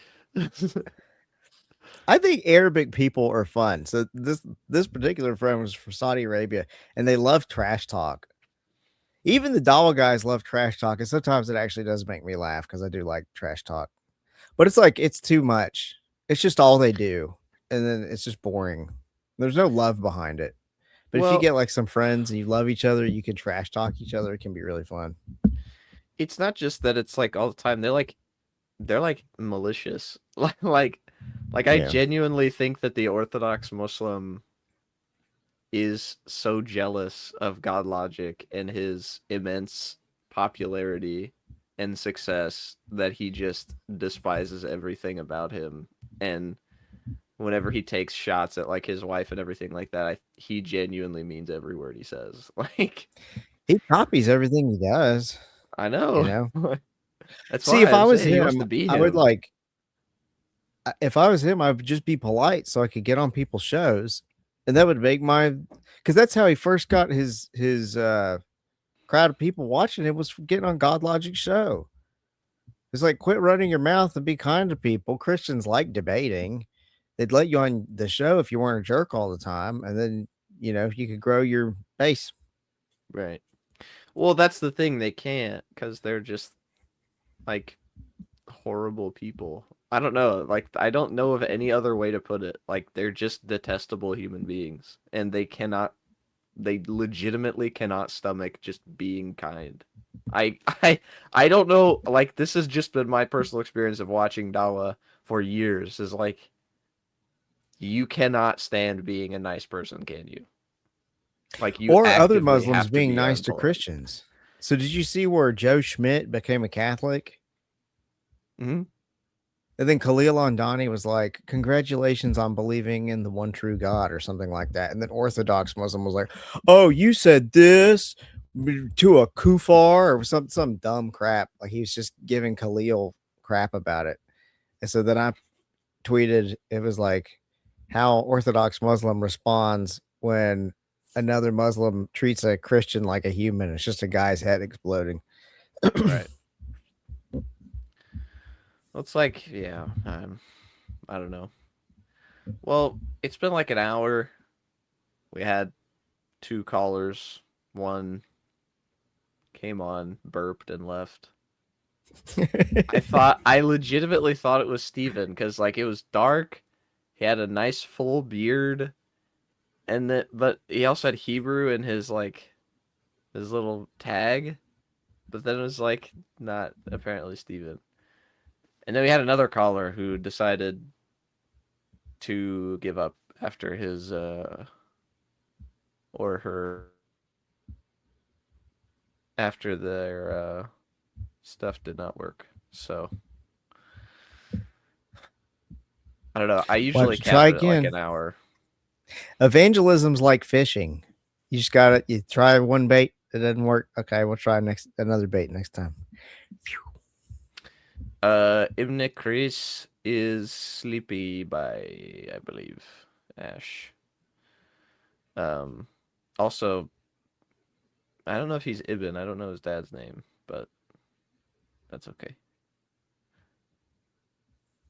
I think Arabic people are fun. So this particular friend was from Saudi Arabia, and they love trash talk. Even the Dawa guys love trash talk, and sometimes it actually does make me laugh because I do like trash talk. But it's like it's too much. It's just all they do, and then it's just boring. There's no love behind it. But if you Well, get like some friends and you love each other, you can trash talk each other. It can be really fun. it's not just that it's like all the time. They're like malicious. Like I Yeah. genuinely think that the Orthodox Muslim is so jealous of God Logic and his immense popularity and success that he just despises everything about him. And whenever he takes shots at like his wife and everything like that, he genuinely means every word he says. Like He copies everything he does. I know. You know. That's See, why if I I'm was saying he wants him, to be I would him. like. If I was him, I would just be polite so I could get on people's shows, and that would make because that's how he first got his crowd of people watching him was getting on God Logic's show. It's like quit running your mouth and be kind to people. Christians like debating. They'd let you on the show if you weren't a jerk all the time, and then you could grow your base. Right. Well, that's the thing. They can't because they're just like horrible people. I don't know. Like, I don't know of any other way to put it. Like, they're just detestable human beings, and they legitimately cannot stomach just being kind. I don't know. Like, this has just been my personal experience of watching Dawa for years. Is like, you cannot stand being a nice person, can you? Like, you Or other actively Muslims have to being be nice to unpolite. Christians. So did you see where Joe Schmidt became a Catholic? Mm-hmm. And then Khalil Andani was like, "Congratulations on believing in the one true God," or something like that. And then Orthodox Muslim was like, "Oh, you said this to a kuffar or some dumb crap." Like he was just giving Khalil crap about it. And so then I tweeted, it was like how Orthodox Muslim responds when another Muslim treats a Christian like a human. It's just a guy's head exploding. Right. Well, it's like, yeah, I don't know. Well, it's been like an hour. We had 2 callers. One came on, burped, and left. I legitimately thought it was Steven because like it was dark He had a nice full beard, and but he also had Hebrew in his his little tag. But then it was like not apparently Steven. And then we had another caller who decided to give up after his or her after their stuff did not work. So I don't know. I usually try cap it at like again. an hour. Evangelism's like fishing. You just gotta try one bait, it doesn't work. Okay, we'll try another bait next time. Ibn Chris is sleepy by, I believe, Ash. Also, I don't know if he's Ibn. I don't know his dad's name, but that's okay.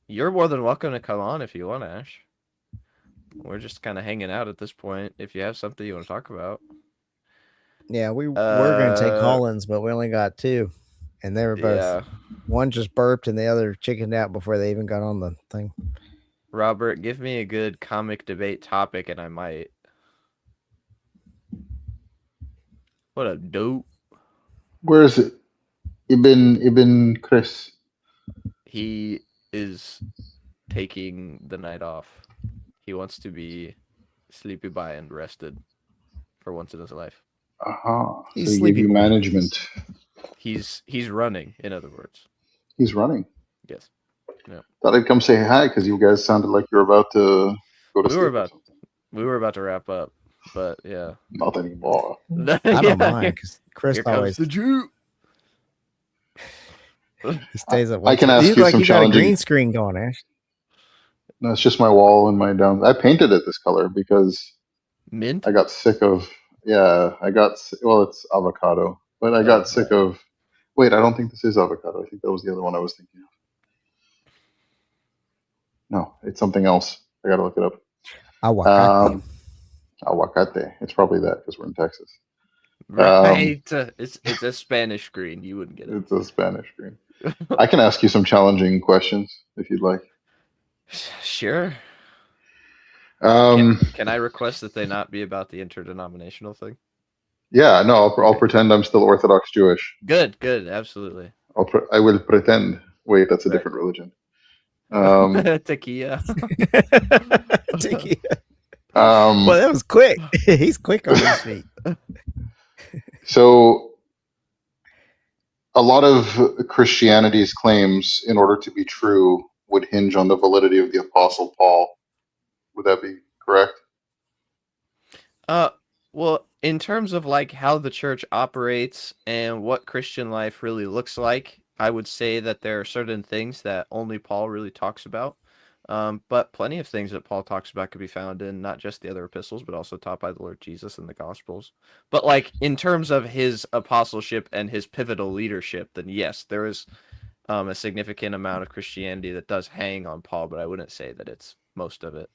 You're more than welcome to come on if you want, Ash. We're just kind of hanging out at this point. If you have something you want to talk about. Yeah, we were going to take call-ins, but we only got 2. And they were both, one just burped and the other chickened out before they even got on the thing. Robert, give me a good comic debate topic and I might. What a dope. Where is it? Ibn Chris. He is taking the night off. He wants to be sleepy by and rested for once in his life. So He's he sleepy gave you boy. management. He's running, in other words. He's running. Yes. Yeah. Thought I'd come say hi because you guys sounded like you were about to go to sleep. We were about to wrap up, but yeah. Not anymore. I don't mind because Chris Here always comes the Jew. he stays up. I can ask you like some you got a challenging. green screen going, Ash. No, it's just my wall and my down. I painted it this color because mint. I got sick of. Yeah, it's avocado, but I got sick of. Wait, I don't think this is avocado. I think that was the other one I was thinking of. No, it's something else. I gotta look it up. Aguacate. Aguacate. It's probably that because we're in Texas. Right. It's a Spanish green. You wouldn't get it. It's a Spanish green. I can ask you some challenging questions if you'd like. Sure. Can I request that they not be about the interdenominational thing? Yeah, no, I'll pretend I'm still Orthodox Jewish. Good, absolutely. I will pretend. Wait, that's a different religion. Tequila. Tequila. Well, that was quick. He's quick on his feet. So, a lot of Christianity's claims, in order to be true, would hinge on the validity of the Apostle Paul. Would that be correct? Well, in terms of like how the church operates and what Christian life really looks like, I would say that there are certain things that only Paul really talks about. But plenty of things that Paul talks about could be found in not just the other epistles, but also taught by the Lord Jesus in the Gospels. But like in terms of his apostleship and his pivotal leadership, then yes, there is a significant amount of Christianity that does hang on Paul, but I wouldn't say that it's most of it.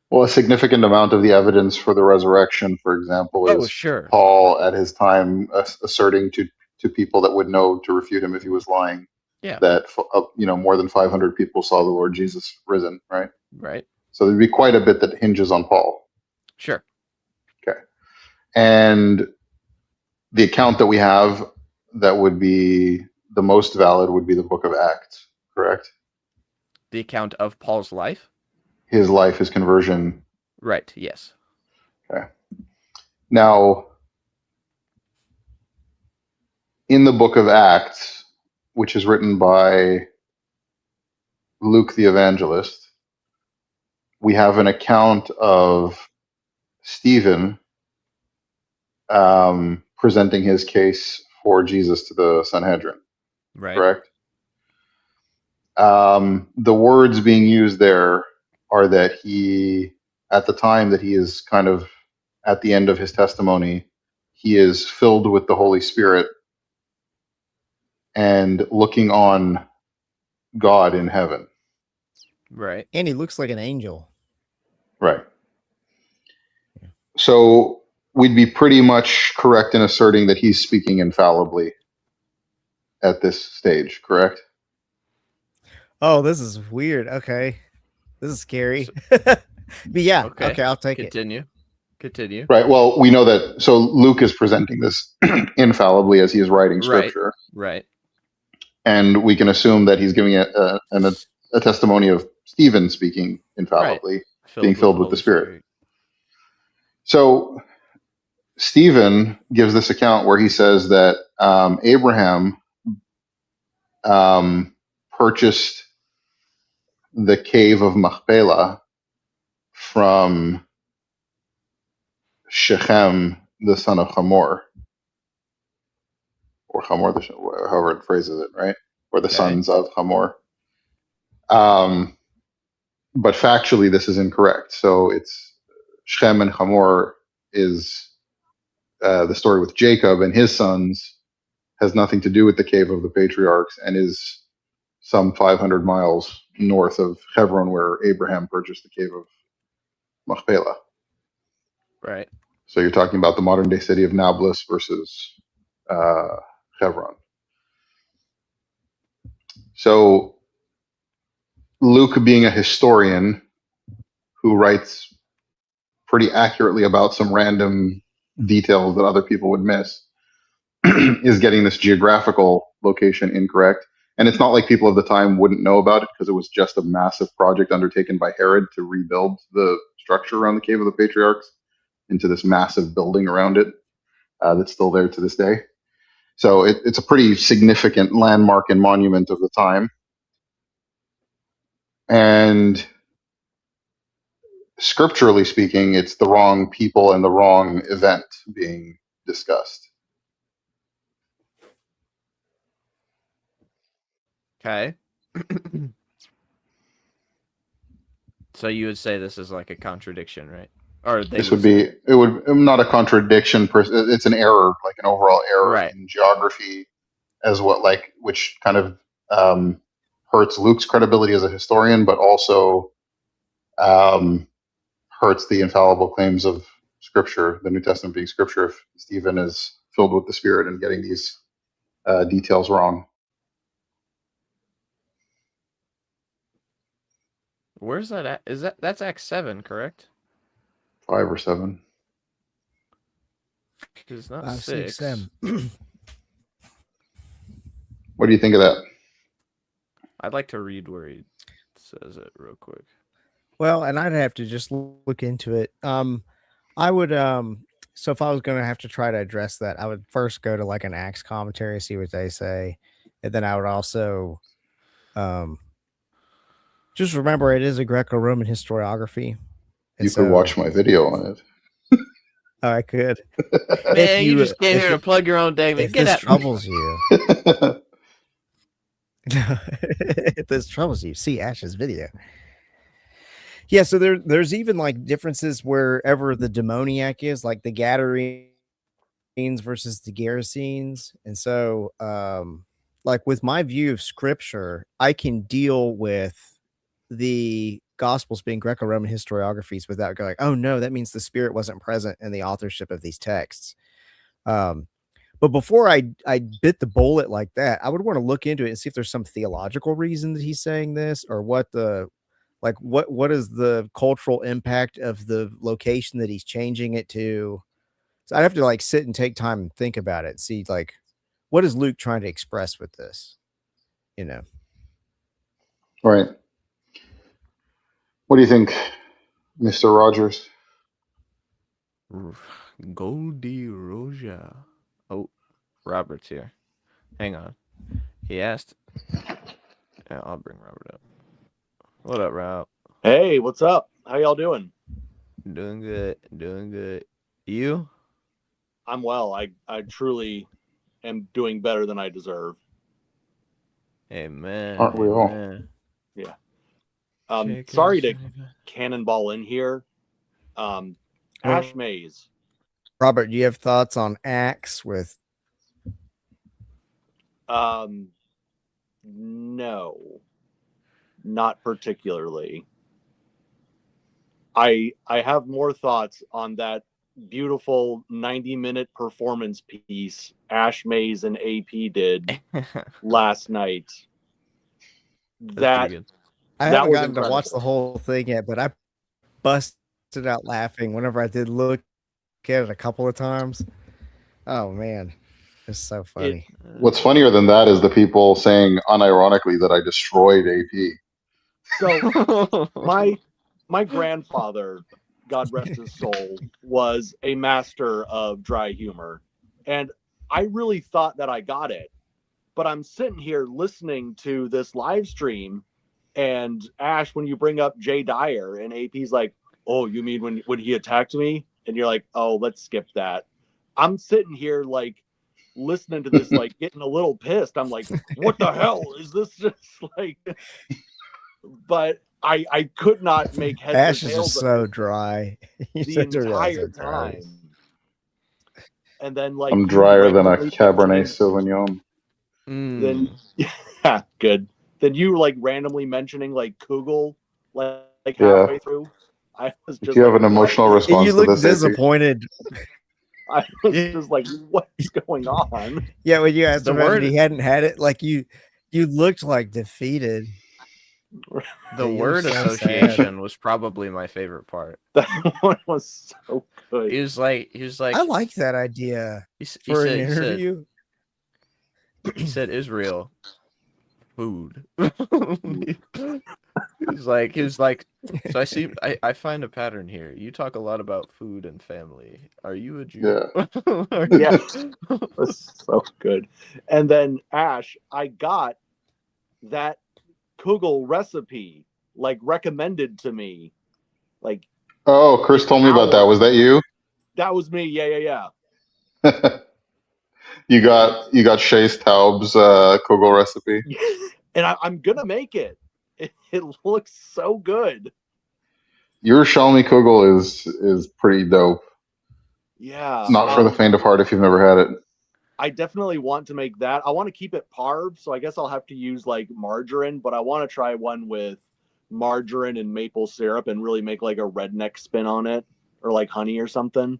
Well, a significant amount of the evidence for the resurrection, for example, is Paul at his time asserting to people that would know to refute him if he was lying. Yeah. That more than 500 people saw the Lord Jesus risen, right? Right. So there'd be quite a bit that hinges on Paul. Sure. Okay. And the account that we have that would be the most valid would be the book of Acts, correct? The account of Paul's life? His life, his conversion. Right, yes. Okay. Now, in the book of Acts, which is written by Luke the evangelist, we have an account of Stephen presenting his case for Jesus to the Sanhedrin. Right. Correct? The words being used there are that he, at the time that he is kind of at the end of his testimony, he is filled with the Holy Spirit and looking on God in heaven. Right. And he looks like an angel. Right. So we'd be pretty much correct in asserting that he's speaking infallibly at this stage, correct? Oh, this is weird. Okay. This is scary. But yeah, okay, I'll take it. Continue. Right. Well, we know that. So Luke is presenting this infallibly as he is writing scripture, Right. and we can assume that he's giving a testimony of Stephen speaking infallibly, being filled with the Spirit. So Stephen gives this account where he says that Abraham purchased the cave of Machpelah from Shechem, the son of Hamor, or Hamor, however it phrases it, right? Or the sons of Hamor. But factually, this is incorrect. So it's Shechem and Hamor is the story with Jacob and his sons, has nothing to do with the cave of the patriarchs, and is some 500 miles north of Hebron, where Abraham purchased the cave of Machpelah. Right. So you're talking about the modern day city of Nablus versus Hebron. So Luke, being a historian who writes pretty accurately about some random details that other people would miss, is getting this geographical location incorrect. And it's not like people of the time wouldn't know about it, because it was just a massive project undertaken by Herod to rebuild the structure around the Cave of the Patriarchs into this massive building around it that's still there to this day. So it's a pretty significant landmark and monument of the time. And scripturally speaking, it's the wrong people and the wrong event being discussed. Okay. So you would say this is like a contradiction, right? Or this would be, it would not a contradiction, it's an error, like an overall error in geography, as what, like, which kind of hurts Luke's credibility as a historian, but also hurts the infallible claims of Scripture, the New Testament being Scripture, if Stephen is filled with the Spirit and getting these details wrong. Where's that at? That's Acts 7, correct? 5 or 7. It's not 5, 6. 6, 7. What do you think of that? I'd like to read where he says it real quick. Well, and I'd have to just look into it. I would so if I was going to have to try to address that, I would first go to like an Acts commentary, see what they say, and then I would also just remember it is a Greco-Roman historiography. You could watch my video on it. Oh, I could. Man, you just came here to plug your own dang. If this troubles you, if this troubles you, see Ash's video. Yeah, so there's even like differences wherever the demoniac is, like the Gadarenes versus the Gerasenes, and so like with my view of Scripture, I can deal with the Gospels being Greco-Roman historiographies without going, oh no, that means the Spirit wasn't present in the authorship of these texts. But before I bit the bullet like that, I would want to look into it and see if there's some theological reason that he's saying this, or what the what is the cultural impact of the location that he's changing it to. So I'd have to like sit and take time and think about it, see like what is Luke trying to express with this, you know? Right. What do you think, Mr. Rogers? Goldie Roja. Oh, Robert's here. Hang on. He asked. Yeah, I'll bring Robert up. What up, Rob? Hey, what's up? How y'all doing? Doing good. Doing good. You? I'm well. I truly am doing better than I deserve. Amen. Aren't we all? Yeah. Sorry to cannonball in here. Ash Mays. Robert, do you have thoughts on Acts with? No, not particularly. I have more thoughts on that beautiful 90-minute performance piece Ash Mays and AP did last night. That I That haven't was gotten to watch the incredible. whole thing yet, but I busted out laughing whenever I did look at it a couple of times. Oh man, it's so funny. What's funnier than that is the people saying unironically that I destroyed AP. So my grandfather, God rest his soul, was a master of dry humor, and I really thought that I got it. But I'm sitting here listening to this live stream, and Ash, when you bring up Jay Dyer, and AP's like, "Oh, you mean when he attacked me?" And you're like, "Oh, let's skip that." I'm sitting here like listening to this, like getting a little pissed. I'm like, "What the hell is this?" Just like, but I could not make heads Ash or is tails just of so it dry. You the said to realize entire it, Charles. time. And then like I'm you drier than a randomly Cabernet mentioning, Sauvignon. then yeah, good. Then you like randomly mentioning like Kugel like Yeah. halfway through. I was If just you have like, an what? emotional And response you to look this, AP. disappointed. I was just like, what's going on? Yeah, when you asked The him if word- he hadn't had it, like you looked like defeated. The Yeah, you were word so association was probably my favorite part. That one was so good. He was like, I like that idea he for an said, interview. he said Israel, food. he was like, so I find a pattern here. You talk a lot about food and family. Are you a Jew? Yeah. Yeah, it was so good. And then Ash, I got that Kugel recipe like recommended to me. Like Oh, Chris told me about that. Was that you? that was me. Yeah. You got Shay's Taub's Kugel recipe. And I'm gonna make it. It looks so good. Your Shalmi Kugel is pretty dope. Yeah. Not for the faint of heart if you've never had it. I definitely want to make that. I want to keep it parv, so I guess I'll have to use like margarine, but I want to try one with margarine and maple syrup and really make like a redneck spin on it, or like honey or something.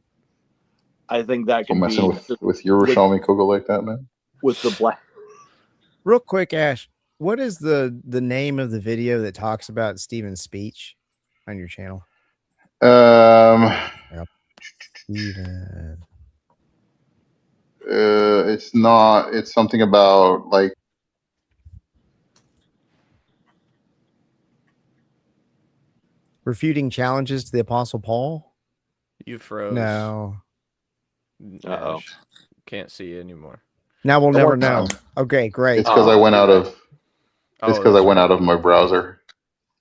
I think that Don't can messing be with your Shalmi Kugel like that, man. with the black. Real quick, Ash, what is the name of the video that talks about Steven's speech on your channel? Steven. It's not. It's something about like Refuting challenges to the Apostle Paul? You froze. No. Uh-oh. Ash, can't see you anymore. Now we'll One never more know. Okay, great. it's because I went out of. It's because I that's went right. out of my browser.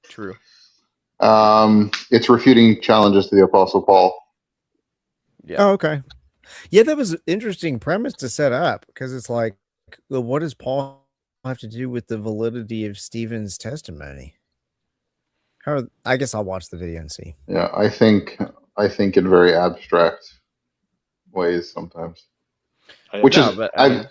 True. It's refuting challenges to the Apostle Paul. Yeah. Oh, okay. Yeah, that was an interesting premise to set up because it's like, well, what does Paul have to do with the validity of Stephen's testimony? I guess I'll watch the video and see. Yeah, I think in very abstract ways sometimes. Which No, is but I mean,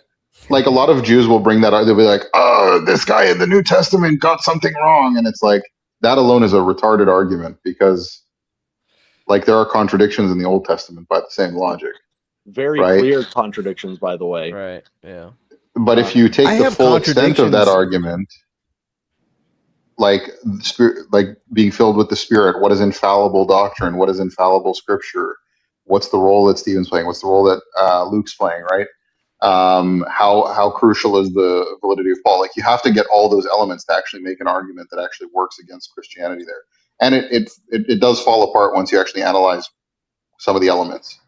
like a lot of Jews will bring that up. They'll be like, "Oh, this guy in the New Testament got something wrong," and it's like that alone is a retarded argument because, like, there are contradictions in the Old Testament by the same logic. Very Right? clear contradictions, by the way. right? Yeah. But if you I take the have full extent of that contradictions. argument, like spirit, like being filled with the Spirit, what is infallible doctrine? What is infallible Scripture? What's the role that Stephen's playing? What's the role that Luke's playing? Right? How crucial is the validity of Paul? Like you have to get all those elements to actually make an argument that actually works against Christianity there, and it does fall apart once you actually analyze some of the elements.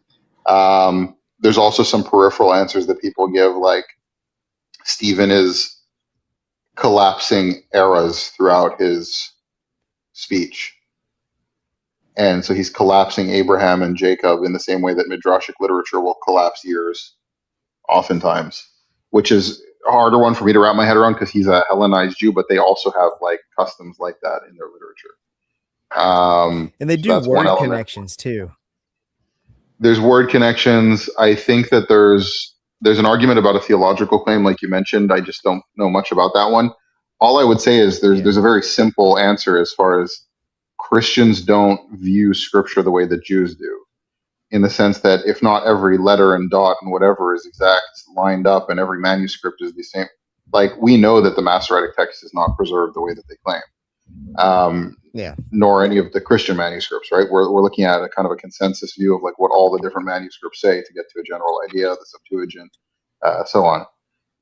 There's also some peripheral answers that people give, like Stephen is collapsing eras throughout his speech. And so he's collapsing Abraham and Jacob in the same way that Midrashic literature will collapse years, oftentimes, which is a harder one for me to wrap my head around because he's a Hellenized Jew, but they also have like customs like that in their literature. And they so do that's one word element. connections too. There's word connections. I think that there's an argument about a theological claim, like you mentioned. I just don't know much about that one. All I would say is there's a very simple answer as far as Christians don't view Scripture the way that Jews do, in the sense that if not every letter and dot and whatever is exact lined up and every manuscript is the same, like we know that the Masoretic text is not preserved the way that they claim. Nor any of the Christian manuscripts, right? We're looking at a kind of a consensus view of like what all the different manuscripts say to get to a general idea, the Septuagint, so on.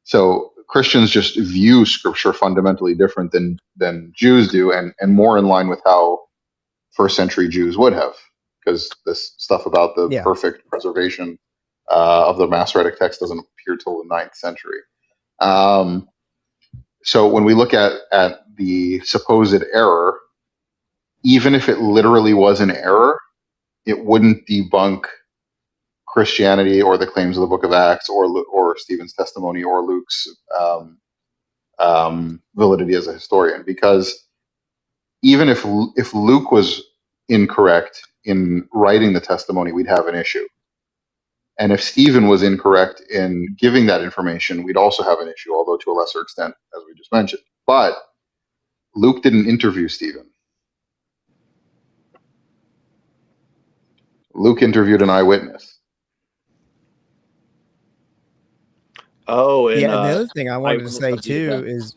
So Christians just view Scripture fundamentally different than Jews do, and more in line with how first century Jews would have, because this stuff about the perfect preservation of the Masoretic text doesn't appear till the 9th century. So when we look at the supposed error, even if it literally was an error, it wouldn't debunk Christianity or the claims of the Book of Acts or Stephen's testimony or Luke's validity as a historian. Because even if Luke was incorrect in writing the testimony, we'd have an issue. And if Stephen was incorrect in giving that information, we'd also have an issue, although to a lesser extent, as we just mentioned. But Luke didn't interview Stephen. Luke interviewed an eyewitness. Oh, and and the other thing I wanted to say too is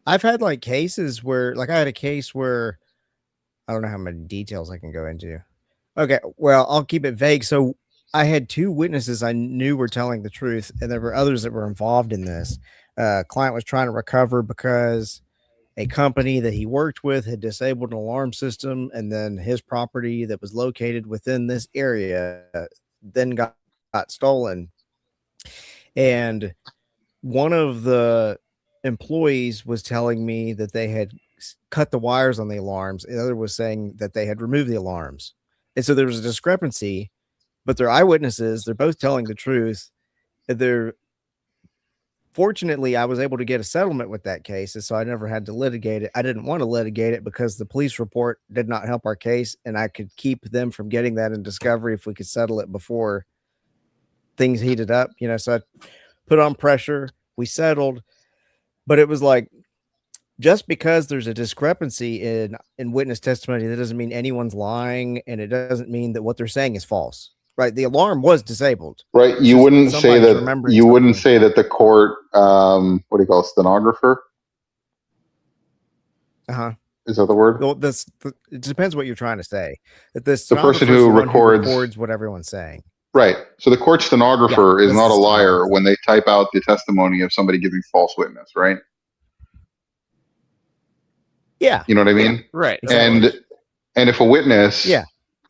I've had like cases where, like I had a case where I don't know how many details I can go into. Okay, well, I'll keep it vague. So I had 2 witnesses I knew were telling the truth, and there were others that were involved in this. Client was trying to recover because a company that he worked with had disabled an alarm system, and then his property that was located within this area then got stolen. And one of the employees was telling me that they had cut the wires on the alarms. The other was saying that they had removed the alarms. And so there was a discrepancy, but they're eyewitnesses. They're both telling the truth. Fortunately, I was able to get a settlement with that case, and so I never had to litigate it. I didn't want to litigate it because the police report did not help our case, and I could keep them from getting that in discovery if we could settle it before things heated up, so I put on pressure. We settled, but it was like, just because there's a discrepancy in witness testimony, that doesn't mean anyone's lying, and it doesn't mean that what they're saying is false. Right, the alarm was disabled. Right, you wouldn't say that. You wouldn't say that the court, what do you call it, stenographer? Is that the word? Well, it depends what you're trying to say. That the person who records what everyone's saying. Right. So the court stenographer is not a liar when they type out the testimony of somebody giving false witness, right? Yeah. You know what I mean? Right. And if a witness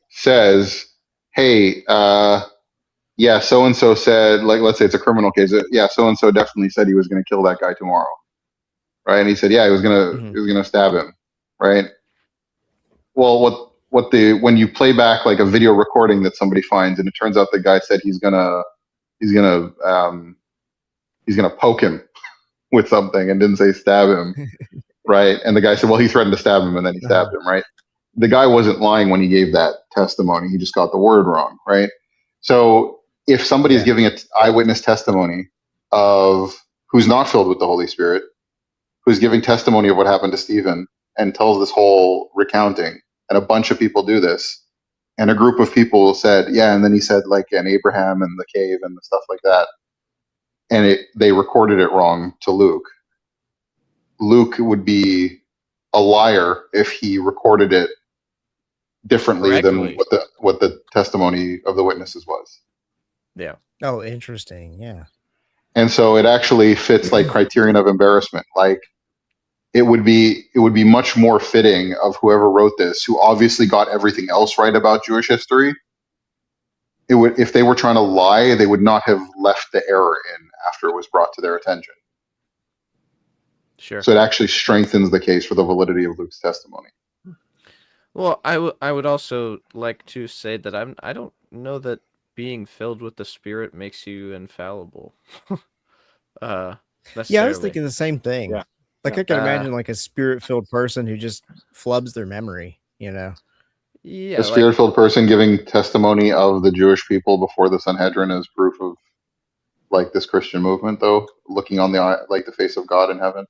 says, hey, so and so said, like, let's say it's a criminal case, so and so definitely said he was going to kill that guy tomorrow, right? And he said, he was gonna stab him, right? Well, when you play back like a video recording that somebody finds, and it turns out the guy said he's gonna poke him with something and didn't say stab him, right? And the guy said, well, he threatened to stab him, and then he stabbed him, right? The guy wasn't lying when he gave that testimony. He just got the word wrong, right? So if somebody is giving an eyewitness testimony of who's not filled with the Holy Spirit, who's giving testimony of what happened to Stephen and tells this whole recounting, and a bunch of people do this, and a group of people said, and then he said like an Abraham and the cave and the stuff like that, and they recorded it wrong to Luke. Luke would be a liar if he recorded it differently than what the testimony of the witnesses was. Yeah. Oh, interesting. Yeah. And so it actually fits like criterion of embarrassment. Like it would be much more fitting of whoever wrote this, who obviously got everything else right about Jewish history. It would, if they were trying to lie, they would not have left the error in after it was brought to their attention. Sure. So it actually strengthens the case for the validity of Luke's testimony. Well, I would also like to say that I don't know that being filled with the Spirit makes you infallible. Yeah, I was thinking the same thing. Yeah. Like I can imagine like a Spirit-filled person who just flubs their memory, Yeah. A Spirit-filled person giving testimony of the Jewish people before the Sanhedrin is proof of like this Christian movement, though, looking on the face of God in heaven.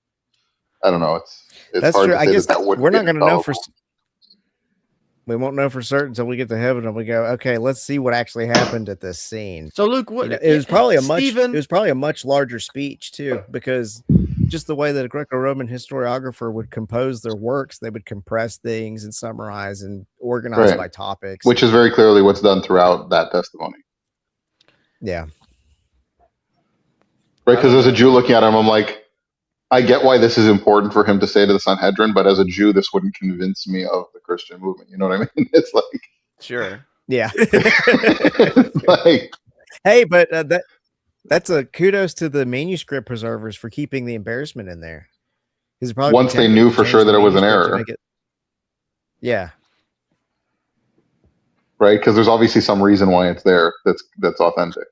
I don't know. It's That's hard true. to say I guess that we're not going to know we won't know for certain until we get to heaven and we go, okay, let's see what actually happened at this scene. So Luke, what it was probably a much larger speech too, because just the way that a Greco-Roman historiographer would compose their works. They would compress things and summarize and organize Right. by topics. Which is very clearly what's done throughout that testimony. Yeah. Right? Because as a Jew looking at him, I'm like, I get why this is important for him to say to the Sanhedrin, but as a Jew, this wouldn't convince me of the Christian movement. You know what I mean? It's like, Sure. Yeah. it's like, Hey, but that's a kudos to the manuscript preservers for keeping the embarrassment in there. 'Cause it'd probably be once they tempting knew to for change sure the that it was an manuscript to error, make it- Yeah. right? Because there's obviously some reason why it's there that's authentic.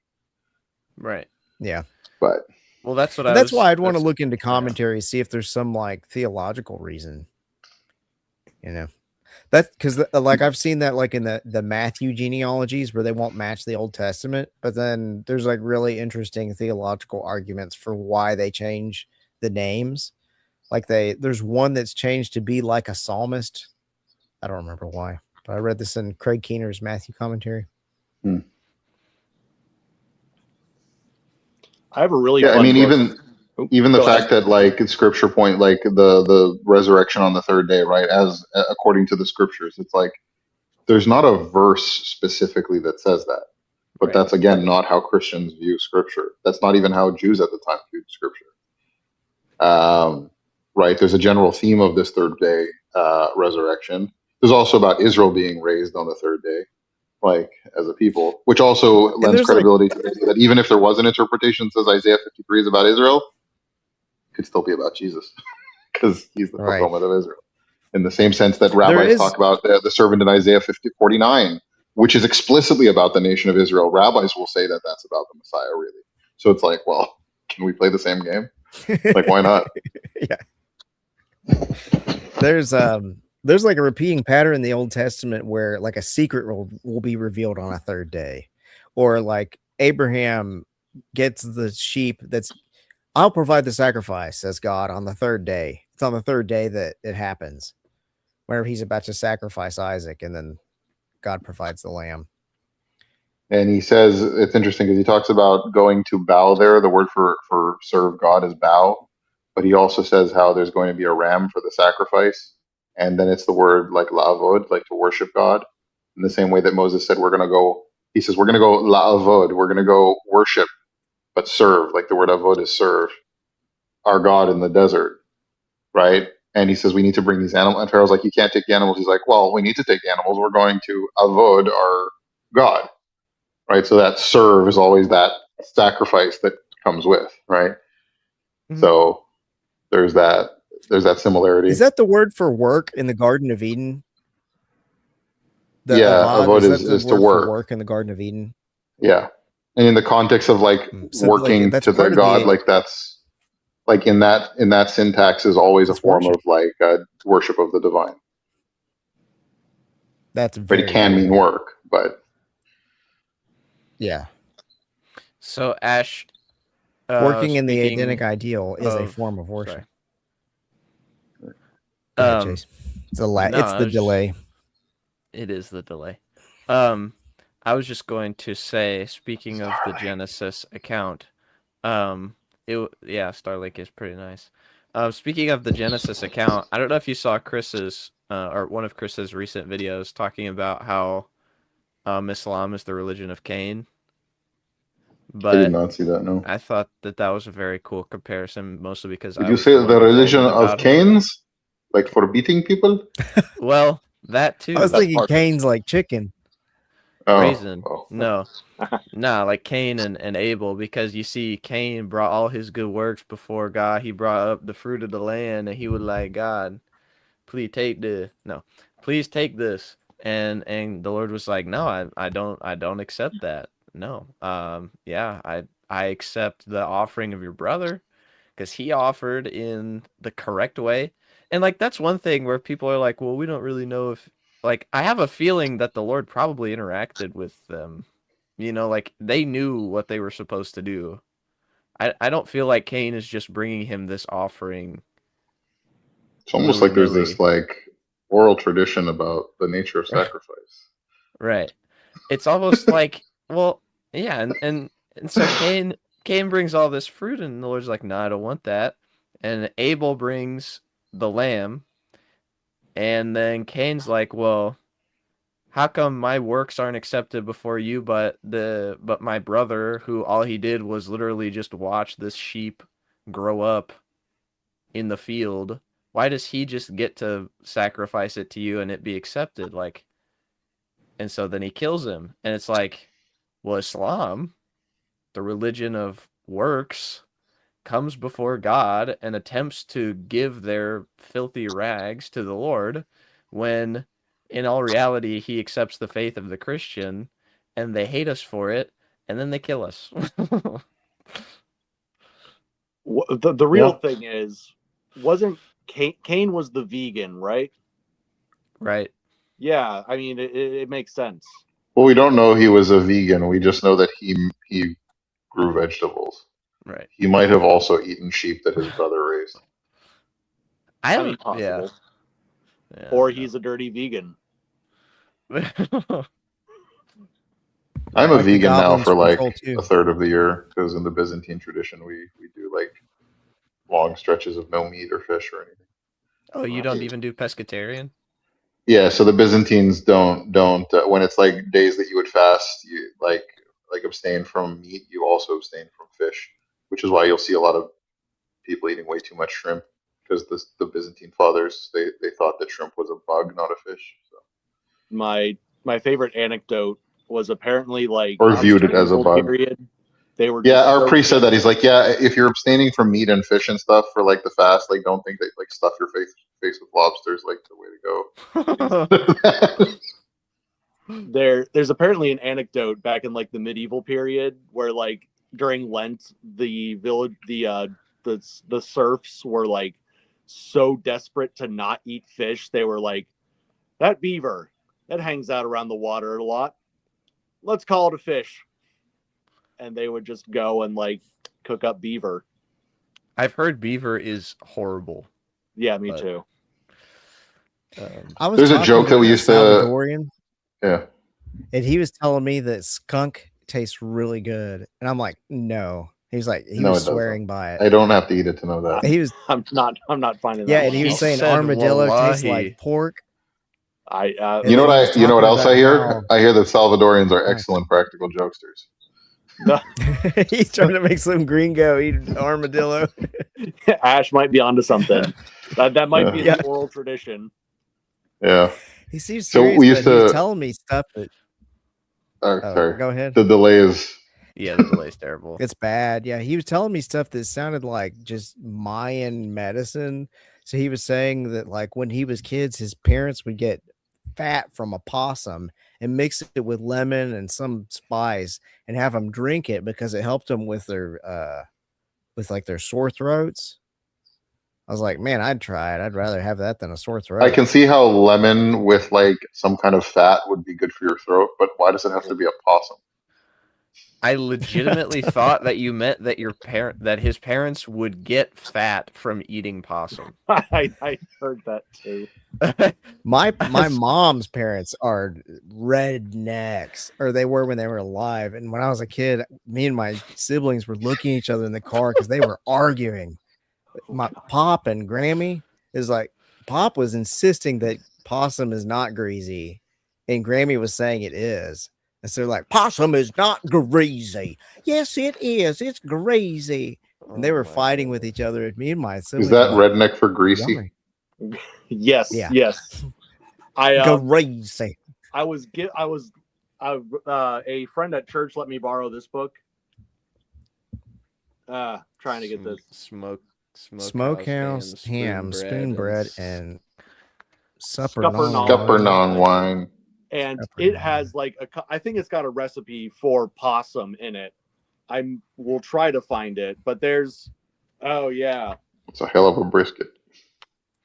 Right. Yeah. But Well, that's what And I that's was. why I'd want to that's- look into commentary, see if there's some like theological reason. You know, that's because like I've seen that like in the Matthew genealogies where they won't match the Old Testament, but then there's like really interesting theological arguments for why they change the names. Like there's one that's changed to be like a psalmist. I don't remember why, but I read this in Craig Keener's Matthew commentary. I have a really yeah, I fun mean, book. even the Go fact ahead. that like in scripture point, like the resurrection on the third day, right? As according to the scriptures, it's like there's not a verse specifically that says that, but Right. that's again not how Christians view scripture. That's not even how Jews at the time viewed scripture. Right? There's a general theme of this third day resurrection. There's also about Israel being raised on the third day, like as a people, which also lends there's, like- credibility to the idea that even if there was an interpretation that says Isaiah 53 is about Israel, it could still be about Jesus because he's the Right. fulfillment of Israel. In the same sense that rabbis is- talk about the servant in Isaiah 49, which is explicitly about the nation of Israel. Rabbis will say that that's about the Messiah, really. So it's like, well, can we play the same game? Like, why not? There's like a repeating pattern in the Old Testament where like a secret will be revealed on a third day, or like Abraham gets the sheep I'll provide the sacrifice, says God, on the third day. It's on the third day that it happens, whenever he's about to sacrifice Isaac, and then God provides the lamb. And he says it's interesting because he talks about going to bow there. The word for serve God is bow, but he also says how there's going to be a ram for the sacrifice, and then it's the word like la'avod, like to worship God. In the same way that Moses said, we're going to go. He says we're going to go la'avod, we're going to go worship, but serve. Like the word avod is serve our God in the desert, right? And he says we need to bring these animals. And Pharaoh's like, you can't take the animals. He's like, well, we need to take the animals. We're going to avod our God. Right, so that serve is always that sacrifice that comes with, right? Mhm. So there's that similarity. Is that the word for work in the Garden of Eden? Yeah, avod that the is to word work. for work in the Garden of Eden? Yeah, and in the context of like So, like, working that's to the part of God, the- like that's like in that syntax is always a It's form worship. of like worship of the divine. That's But very it can mean work, but yeah. So Ash, Working in the speaking Adenic ideal is a of- form of worship. sorry. Go ahead, Um, Chase. It's the no, I it's the was just- delay. It is the delay. I was just going to say, speaking of the Genesis account, Starlink is pretty nice. Speaking of the Genesis account, I don't know if you saw Chris's or one of Chris's recent videos talking about how Islam is the religion of Cain. I did But not see that. No. I thought that was a very cool comparison, mostly because Did I you was say the one the who told religion him of about it. Cain's, like for beating people? Well, that too. I was That's thinking part of it. Cain's like chicken. Raisin. Oh. No. Nah, like Cain and Abel, because you see Cain brought all his good works before God. He brought up the fruit of the land, and he would like, God, please take this. No, please take this. And the Lord was like, no, I don't accept that. No. I accept the offering of your brother because he offered in the correct way. And like that's one thing where people are like, well, we don't really know if, like, I have a feeling that the Lord probably interacted with them. You know, like they knew what they were supposed to do. I don't feel like Cain is just bringing him this offering. It's almost like there's willy-nilly. this like oral tradition about the nature of sacrifice. Right. It's almost like, well, yeah, and so Cain brings all this fruit, and the Lord's like, no, I don't want that. and Abel brings the lamb, and then Cain's like, well, how come my works aren't accepted before you, but my brother, who all he did was literally just watch this sheep grow up in the field, why does he just get to sacrifice it to you and it be accepted? Like, and so then he kills him, and it's like, well, Islam, the religion of works, comes before God and attempts to give their filthy rags to the Lord, when in all reality he accepts the faith of the Christian, and they hate us for it, and then they kill us. The real thing is, wasn't Cain was the vegan, right? Right. Yeah, I mean, it makes sense. Well, we don't know he was a vegan. We just know that he grew vegetables. Right. He might have also eaten sheep that his brother raised. I mean, possible. Yeah, or he's a dirty vegan. I'm a vegan now for like too. a third of the year, because in the Byzantine tradition we do like long stretches of no meat or fish or anything. Oh, you don't even do pescatarian? Yeah, so the Byzantines don't when it's like days that you would fast, you like abstain from meat, you also abstain from fish, which is why you'll see a lot of people eating way too much shrimp, because the Byzantine fathers, they thought that shrimp was a bug, not a fish. So. My favorite anecdote was apparently like, or viewed it as a bug. Period, they were our priest said that. He's like, yeah, if you're abstaining from meat and fish and stuff for like the fast, like don't think that like stuff your face with lobsters like the way to go. There's apparently an anecdote back in like the medieval period where like during Lent the serfs were like so desperate to not eat fish, they were like, that beaver that hangs out around the water a lot, let's call it a fish. And they would just go and like cook up beaver. I've heard beaver is horrible. Yeah, me too. There's a joke that we used Salvadorian, yeah, and he was telling me that skunk tastes really good, and I'm like, no. He's like, he was swearing by it. I don't have to eat it to know that. He was. I'm not finding that. Yeah, and he was saying armadillo tastes like pork. You know what else I hear? I hear that Salvadorians are excellent practical jokesters. No. He's trying to make some gringo eat armadillo. Ash might be onto something. That might be an oral tradition. Yeah. He seems serious, so he was telling me stuff that. Sorry. Go ahead. The delay is. Yeah, the delay's terrible. It's bad. Yeah, he was telling me stuff that sounded like just Mayan medicine. So he was saying that like when he was kids, his parents would get fat from a possum and mix it with lemon and some spice and have them drink it because it helped them with their sore throats. I was like, man, I'd try it. I'd rather have that than a sore throat. I can see how lemon with like some kind of fat would be good for your throat, but why does it have to be a possum? I legitimately thought that you meant that that his parents would get fat from eating possum. I heard that too. My mom's parents are rednecks, or they were when they were alive. And when I was a kid, me and my siblings were looking at each other in the car because they were arguing. My Pop and Grammy is like, Pop was insisting that possum is not greasy, and Grammy was saying it is. And so they're like, possum is not greasy. Yes, it is. It's greasy. And they were fighting with each other. Me and my siblings. Is that redneck for greasy? Yes. Yeah. Yes. Greasy. A friend at church let me borrow this book. Trying to get this Smokehouse ham, spoon bread, and Scuppernong wine. And it has like I think it's got a recipe for possum in it. We'll try to find it, but there's, it's a hell of a brisket.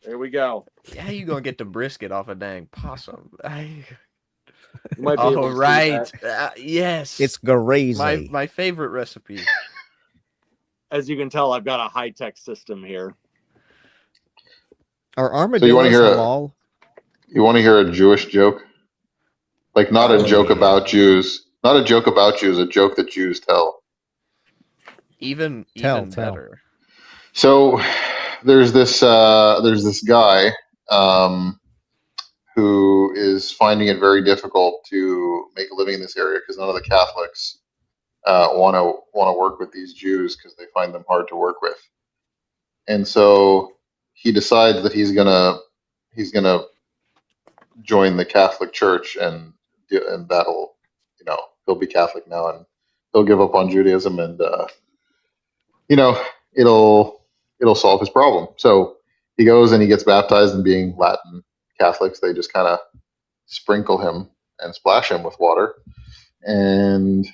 There we go. Yeah, you gonna get the brisket off a dang possum? All right, yes, it's greasy. My favorite recipe. As you can tell, I've got a high-tech system here. Are armadillos halal? You want to hear a Jewish joke? Like not a joke about Jews, not a joke about Jews, a joke that Jews tell. Even better. So there's this guy who is finding it very difficult to make a living in this area because none of the Catholics want to work with these Jews because they find them hard to work with. And so he decides that he's gonna join the Catholic Church, and that'll, he'll be Catholic now, and he'll give up on Judaism, and it'll solve his problem. So he goes and he gets baptized, and being Latin Catholics, they just kind of sprinkle him and splash him with water, and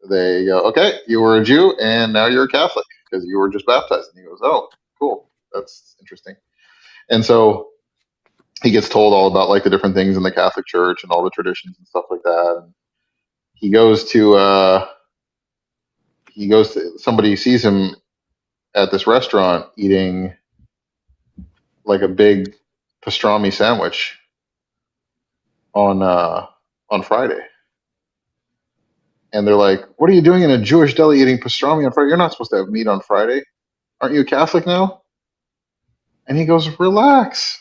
they go, okay, you were a Jew and now you're a Catholic because you were just baptized. And he goes, oh, cool, that's interesting. And so he gets told all about like the different things in the Catholic Church and all the traditions and stuff like that. And he goes to somebody sees him at this restaurant eating like a big pastrami sandwich on Friday. And they're like, what are you doing in a Jewish deli eating pastrami on Friday? You're not supposed to have meat on Friday. Aren't you a Catholic now? And he goes, relax.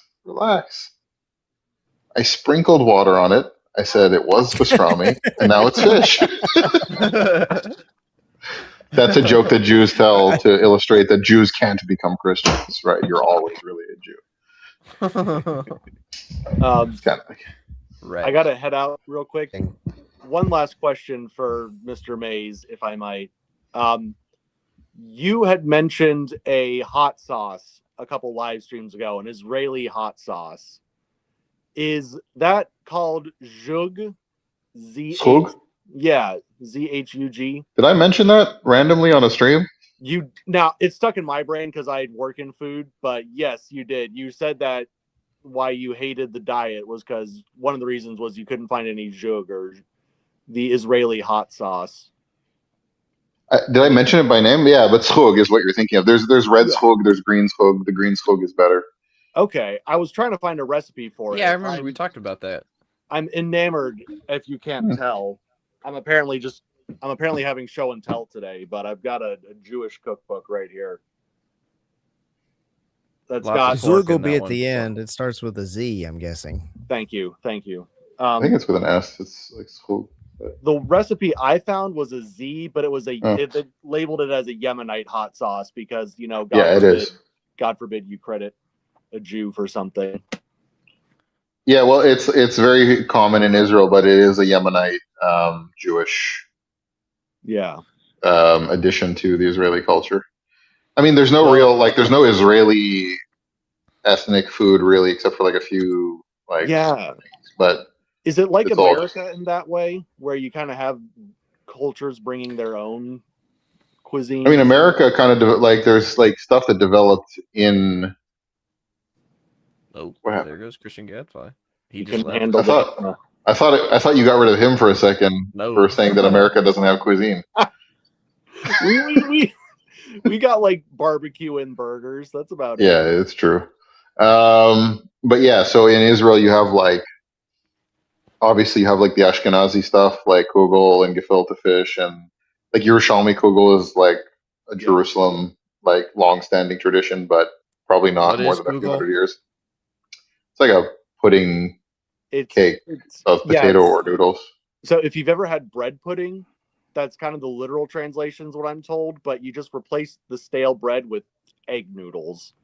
I sprinkled water on it. I said it was pastrami, and now it's fish. That's a joke that Jews tell to illustrate that Jews can't become Christians, right? You're always really a Jew. It's kind of like, Right. I got to head out real quick. One last question for Mr. Mays, if I might. You had mentioned a hot sauce a couple live streams ago, an Israeli hot sauce. Is that called Zhug? Zhug? Yeah, Zhug. Did I mention that randomly on a stream? Now it's stuck in my brain because I work in food, but yes, you did. You said that why you hated the diet was because one of the reasons was you couldn't find any Zhug or the Israeli hot sauce. Did I mention it by name? Yeah, but Zhug is what you're thinking of. There's red Zhug, there's green Zhug. The green Zhug is better. Okay, I was trying to find a recipe for it. Yeah, I remember we talked about that. I'm enamored, if you can't tell. I'm apparently having show and tell today, but I've got a Jewish cookbook right here. That's got Zhug will be at the end. It starts with a Z, I'm guessing. Thank you. I think it's with an S. It's like Zhug. The recipe I found was a Z, but it was it labeled it as a Yemenite hot sauce because God forbid you credit a Jew for something. Yeah, well, it's very common in Israel, but it is a Yemenite Jewish addition to the Israeli culture. I mean, there's no Israeli ethnic food really, except for like a few things, but is it like America in that way, where you kind of have cultures bringing their own cuisine? I mean, America kind of there's like stuff that developed in. Oh, there goes Christian Gadfly. He just left. I thought you got rid of him for a second for saying that America doesn't have cuisine. we got like barbecue and burgers. That's about it. Yeah, it's true. But yeah, so in Israel you have obviously you have like the Ashkenazi stuff like kugel and gefilte fish, and like Yerushalmi kugel is like a Jerusalem like long-standing tradition, but probably not more than a few hundred years. It's like a pudding cake of potato or noodles. So if you've ever had bread pudding, that's kind of the literal translation is what I'm told, but you just replace the stale bread with egg noodles.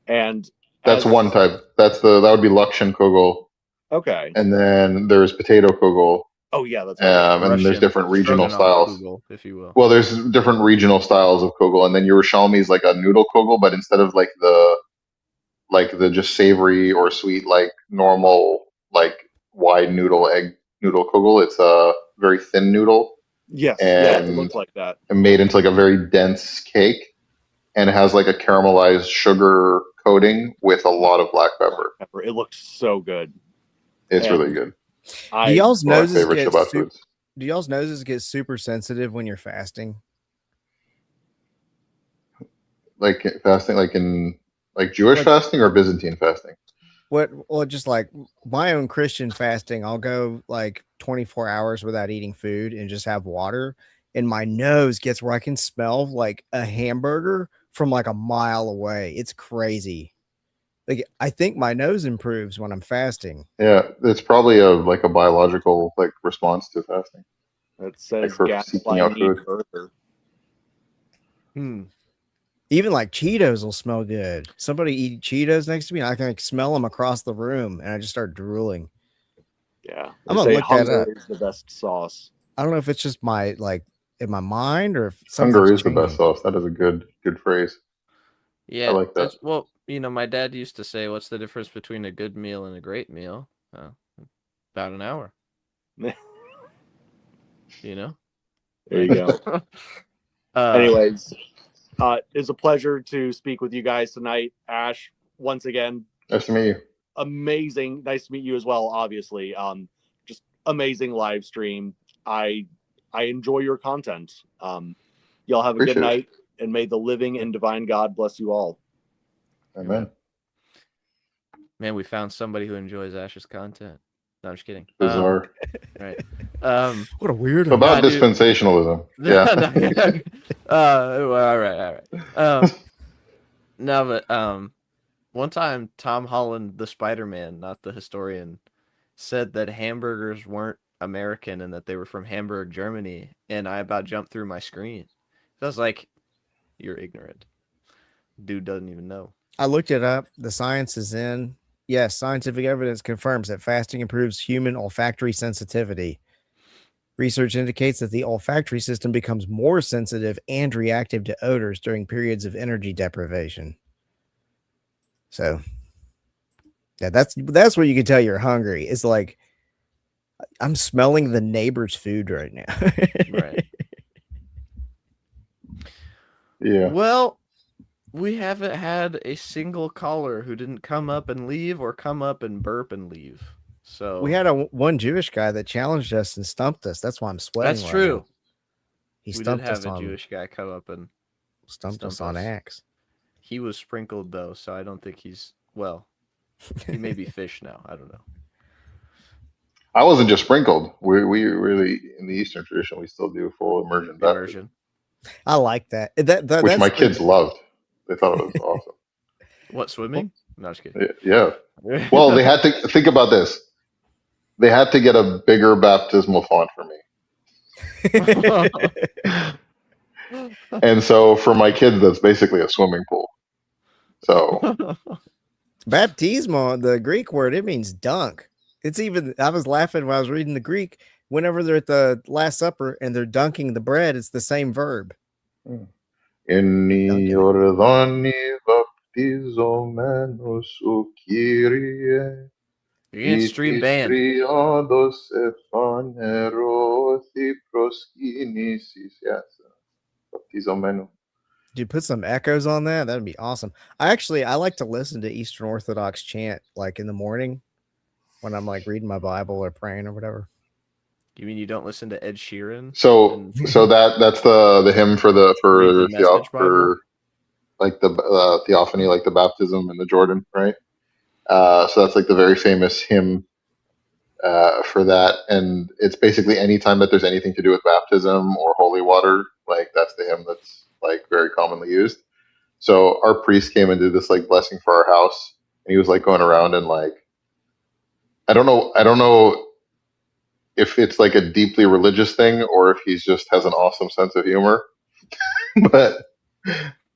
And that's one type. That would be Lakshan kugel. Okay. And then there's potato kugel. Oh yeah, that's and there's different regional styles. Kugel, if you will. Well, there's different regional styles of kugel, and then Yerushalmi is like a noodle kugel, but instead of like the just savory or sweet like normal like wide egg noodle kugel, it's a very thin noodle. Yes, and it looks like that. And made into like a very dense cake, and it has like a caramelized sugar coating with a lot of black pepper. It looks so good. It's really good. Do y'all's noses get super sensitive when you're fasting? Like fasting, like in Jewish fasting or Byzantine fasting? Well, just like my own Christian fasting, I'll go like 24 hours without eating food and just have water, and my nose gets where I can smell like a hamburger from like a mile away. It's crazy. Like I think my nose improves when I'm fasting. Yeah, it's probably a biological like response to fasting, It like says for seeking Gadfly out need food. burger. Even like Cheetos will smell good. Somebody eat Cheetos next to me, and I can like smell them across the room, and I just start drooling. Yeah, I'm they gonna say look that hunger up. is the best sauce. I don't know if it's just my like in my mind or if Hunger something's is the best changing. sauce. That is a good phrase. Yeah, I like that. that's well, my dad used to say, "What's the difference between a good meal and a great meal?" About an hour. You know. There you go. Anyways, it's a pleasure to speak with you guys tonight. Ash, once again, Nice to meet you. amazing. Nice to meet you as well, obviously. Just amazing live stream. I enjoy your content. Y'all have a Appreciate good it. night, and may the living and divine God bless you all. Amen. Man, we found somebody who enjoys Ash's content. No, I'm just kidding. Bizarre. Right. What a weirdo. About Nah, dude. dispensationalism. Yeah. Well, all right. No, but one time Tom Holland, the Spider-Man, not the historian, said that hamburgers weren't American and that they were from Hamburg, Germany, and I about jumped through my screen. So I was like, "You're ignorant." Dude doesn't even know. I looked it up. The science is in. Yes, scientific evidence confirms that fasting improves human olfactory sensitivity. Research indicates that the olfactory system becomes more sensitive and reactive to odors during periods of energy deprivation. So, yeah, that's where you can tell you're hungry. It's like I'm smelling the neighbor's food right now. Right. Yeah. Well, we haven't had a single caller who didn't come up and leave or come up and burp and leave. So We had one Jewish guy that challenged us and stumped us. That's why I'm sweating. that's right true. now. He We did stumped have us a on Jewish guy come up and stumped us stump on us. Axe. He was sprinkled though, so I don't think he's well. He may be fish now. I don't know. I wasn't just sprinkled. We really in the Eastern tradition we still do full immersion baptism, Immersion. I like that. which That's my the- kids loved. They thought it was awesome. What, swimming? No, just kidding. Yeah. Well, they had to think about this. They had to get a bigger baptismal font for me. And so for my kids, that's basically a swimming pool. So Baptismo, the Greek word, it means dunk. It's even, I was laughing when I was reading the Greek. Whenever they're at the Last Supper and they're dunking the bread, it's the same verb. Inni Jordani baptizomenos o Kyrie. You're getting stream banned. Triados ephanerothi proskinisis. Yes. Baptizomenu. Dude, put some echoes on that. That'd be awesome. I like to listen to Eastern Orthodox chant like in the morning when I'm like reading my Bible or praying or whatever. You mean you don't listen to Ed Sheeran? So that's the hymn for Read the Message Bible? like the theophany, like the baptism in the Jordan, right? So that's like the very famous hymn for that, and it's basically any time that there's anything to do with baptism or holy water, like that's the hymn that's like very commonly used. So our priest came and did this like blessing for our house, and he was like going around and like I don't know if it's like a deeply religious thing or if he's just has an awesome sense of humor, but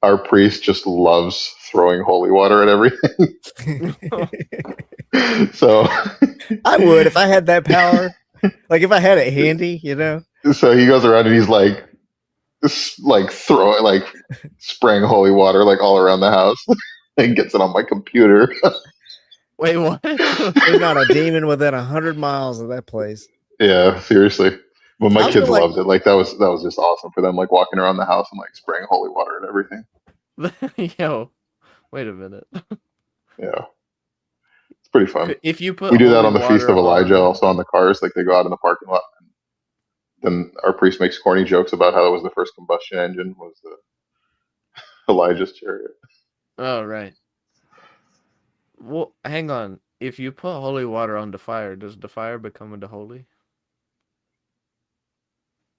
our priest just loves throwing holy water at everything. So I would if I had that power. Like if I had it handy, you know. So he goes around and he's like throwing like spraying holy water like all around the house and gets it on my computer. Wait, what? There's not a demon within 100 miles of that place. Yeah, seriously. But my I kids feel like- loved it. Like that was just awesome for them, like walking around the house and like spraying holy water and everything. Yo, wait a minute. Yeah. It's pretty fun. If you put We do that holy on the Feast water of Elijah, on- also on the cars, like they go out in the parking lot. Then our priest makes corny jokes about how that was the first combustion engine was the Elijah's chariot. Oh, right. Well, hang on. If you put holy water on the fire, does the fire become into holy?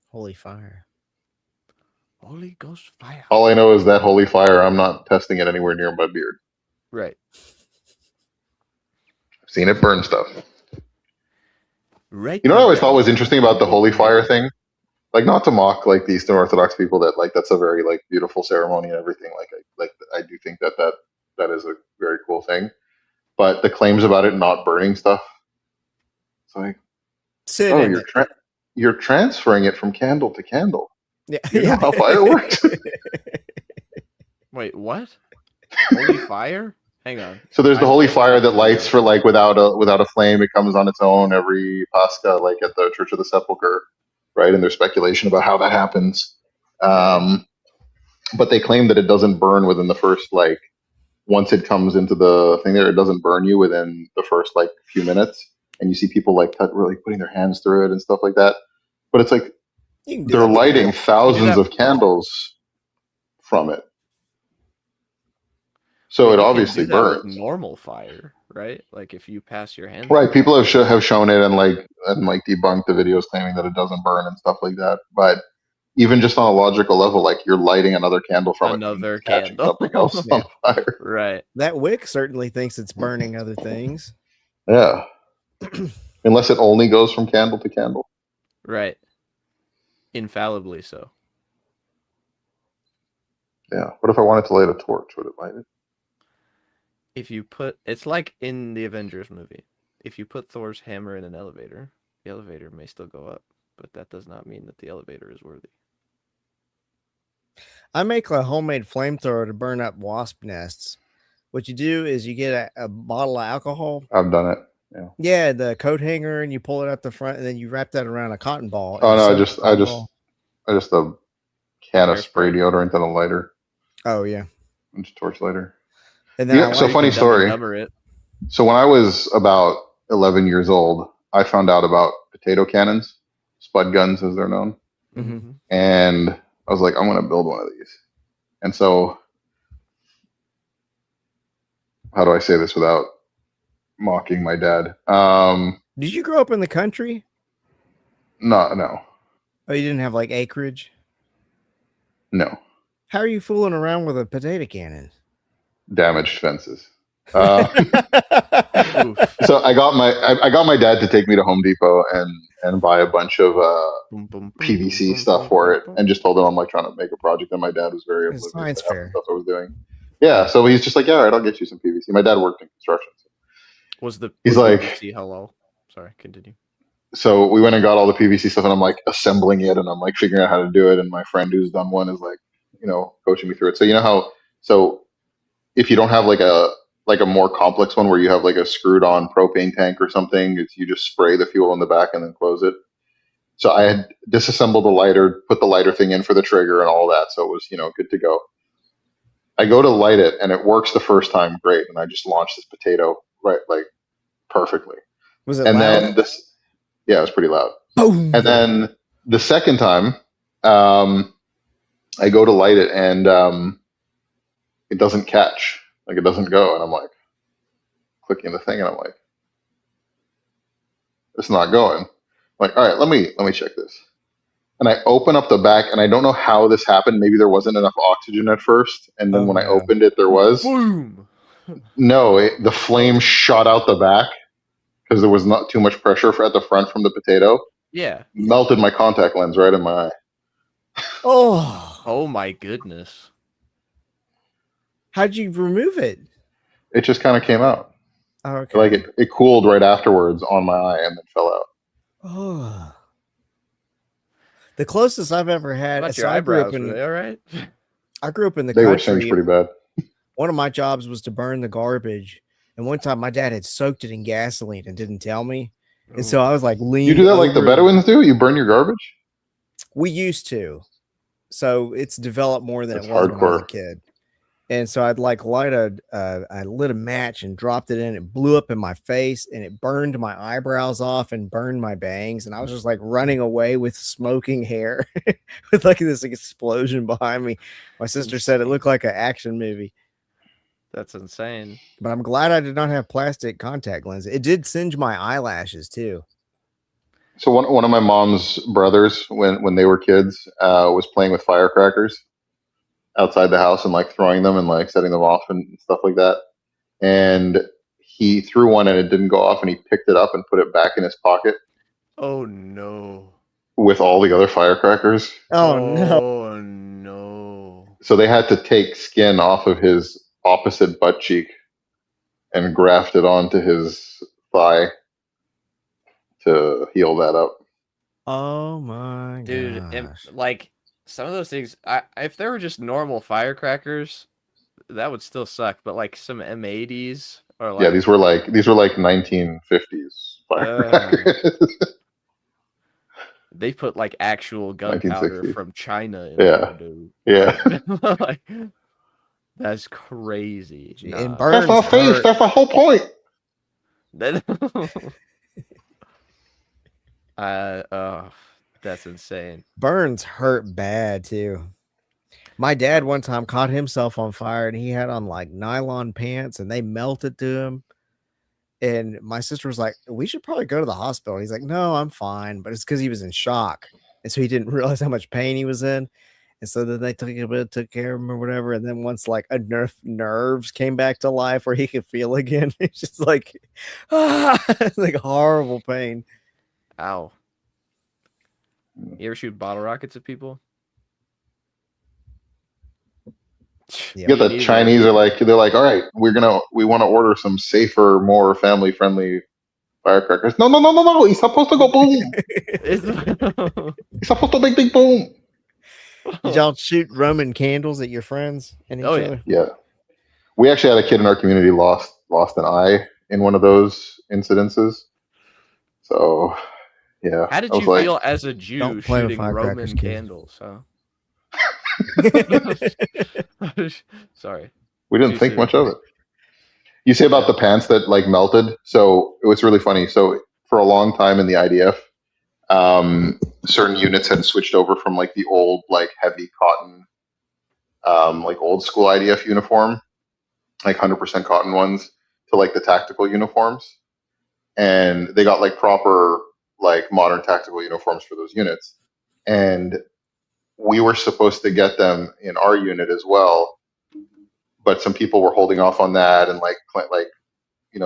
Holy fire. Holy Ghost fire. All I know is that holy fire, I'm not testing it anywhere near my beard. Right. I've seen it burn stuff. Right. You know what I always down thought was interesting about the the holy fire middle. thing? Like, not to mock like the Eastern Orthodox people that like that's a very like beautiful ceremony and everything. I do think that is a very cool thing. But the claims about it not burning stuff, it's like, Sit oh, in it. you're transferring it from candle to candle. Yeah. You know how fire works? Wait, what? Holy fire? Hang on. So there's the I'm holy just fire not that familiar. lights for like without a flame. It comes on its own every Pascha, like at the Church of the Sepulchre, right? And there's speculation about how that happens. But they claim that it doesn't burn within the first like once it comes into the thing there, it doesn't burn you within the first like few minutes. And you see people like really putting their hands through it and stuff like that. But it's like You can do they're that for lighting real. thousands that- of candles from it. So But it you can obviously do that with burns. normal fire, right? Like if you pass your hand. Right, through people have shown it and debunked the videos claiming that it doesn't burn and stuff like that. But even just on a logical level, like you're lighting another candle from Another it, and catching candle. something else Yeah. on fire. Right. That wick certainly thinks it's burning other things. Yeah, unless it only goes from candle to candle. Right. Infallibly so. Yeah. What if I wanted to light a torch? Would it light it? If you put, it's like in the Avengers movie. If you put Thor's hammer in an elevator, the elevator may still go up, but that does not mean that the elevator is worthy. I make a homemade flamethrower to burn up wasp nests. What you do is you get a bottle of alcohol. I've done it. Yeah. Yeah, the coat hanger, and you pull it out the front, and then you wrap that around a cotton ball. Oh and no, you I soak the cotton ball. just a can of spray Hairspray. deodorant and a lighter, Oh yeah, and just torch lighter. and then Yeah, I so light- funny You can Dumb and story. Dumber it. So when I was about 11 years old, I found out about potato cannons, spud guns as they're known. Mhm. And I was like, I'm going to build one of these. And so, how do I say this without mocking my dad? Did you grow up in the country? No. Oh, you didn't have like acreage. How are you fooling around with a potato cannon? Damaged fences. Oof. So I got my dad to take me to Home Depot and buy a bunch of Boom, boom, boom, PVC boom, stuff boom, for boom, it, boom. and just told him I'm like trying to make a project, and my dad was very It's oblivious science to half the fair. stuff I was doing. Yeah, so he's just like, yeah, all right, I'll get you some PVC. My dad worked in construction. Was the He's was like- PVC hello? Sorry, continue. So we went and got all the PVC stuff, and I'm like assembling it, and I'm like figuring out how to do it. And my friend who's done one is like, coaching me through it. So you know how, so if you don't have like a more complex one where you have like a screwed on propane tank or something, it's you just spray the fuel in the back and then close it. So I had disassembled the lighter, put the lighter thing in for the trigger and all that. So it was, good to go. I go to light it and it works the first time. Great. And I just launched this potato right, like perfectly. Was it And loud? then yeah, it was pretty loud. Boom. And then the second time, I go to light it and it doesn't catch. Like it doesn't go. And I'm like clicking the thing and I'm like, it's not going. I'm like, all right, let me check this. And I open up the back and I don't know how this happened. Maybe there wasn't enough oxygen at first. And then Oh, when I no. opened it, there was. Boom. No, the flame shot out the back because there was not too much pressure at the front from the potato. Yeah. Melted my contact lens right in my eye. Oh, Oh my goodness. how'd you remove it? It just kind of came out. Oh, okay. Like it cooled right afterwards on my eye and then fell out. Oh. The closest I've ever How had. about So your I grew eyebrows? up Were in. they all right? I grew up in the They were singed country. pretty bad. One of my jobs was to burn the garbage, and one time my dad had soaked it in gasoline and didn't tell me, and so I was like leaning. You do that like the over- Bedouins do? You burn your garbage? We used to, so it's developed more than That's it was when I was a hardcore. kid. And so I'd like I lit a match and dropped it in. It blew up in my face and it burned my eyebrows off and burned my bangs. And I was just like running away with smoking hair with like this explosion behind me. My sister said it looked like an action movie, That's insane. but I'm glad I did not have plastic contact lenses. It did singe my eyelashes too. So one of my mom's brothers, when they were kids, was playing with firecrackers outside the house and like throwing them and like setting them off and stuff like that. And he threw one and it didn't go off, and he picked it up and put it back in his pocket Oh no. with all the other firecrackers. Oh no. Oh no. So they had to take skin off of his opposite butt cheek and graft it onto his thigh to heal that up. Oh my Dude, gosh. like some of those things, if there were just normal firecrackers, that would still suck. But like some M80s or Yeah, like these were like 1950s firecrackers. they put like actual gunpowder 1960s. from China in Yeah. there, dude. Yeah. Like, that's crazy. Gee, Nah. and That's burns not face. hurt. That's the whole point. Oh, that's insane. Burns hurt bad too. My dad one time caught himself on fire, and he had on like nylon pants, and they melted to him. And my sister was like, "We should probably go to the hospital." He's like, "No, I'm fine," but it's because he was in shock, and so he didn't realize how much pain he was in. And so then they took care of him or whatever. And then once like nerves came back to life where he could feel again, it's just like, it's like horrible pain. Ow. You ever shoot bottle rockets at people? Yeah, Yeah, the neither. Chinese are like, they're like, all right, we want to order some safer, more family friendly firecrackers. No, it's supposed to go boom. It's supposed to big boom. Did y'all shoot Roman candles at your friends and each Oh, yeah. other? Yeah, we actually had a kid in our community lost an eye in one of those incidences. So yeah, How did I was you like, feel as a Jew Don't play with shooting firecrackers, Roman kids. candles? Huh? Sorry. we didn't Too think soon. much of it. You say about the pants that like melted. So it was really funny. So for a long time in the IDF, certain units had switched over from like the old like heavy cotton, like old school IDF uniform, like 100% cotton ones, to like the tactical uniforms, and they got like proper like modern tactical uniforms for those units, and we were supposed to get them in our unit as well, but some people were holding off on that and like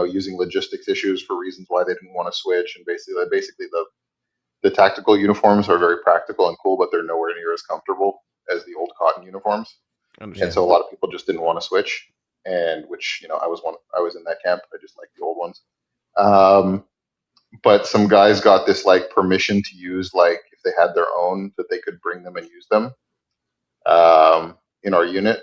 using logistics issues for reasons why they didn't want to switch, and basically the tactical uniforms are very practical and cool, but they're nowhere near as comfortable as the old cotton uniforms. And so a lot of people just didn't want to switch, and which I was in that camp. I just like the old ones. But some guys got this like permission to use, like if they had their own, that they could bring them and use them in our unit,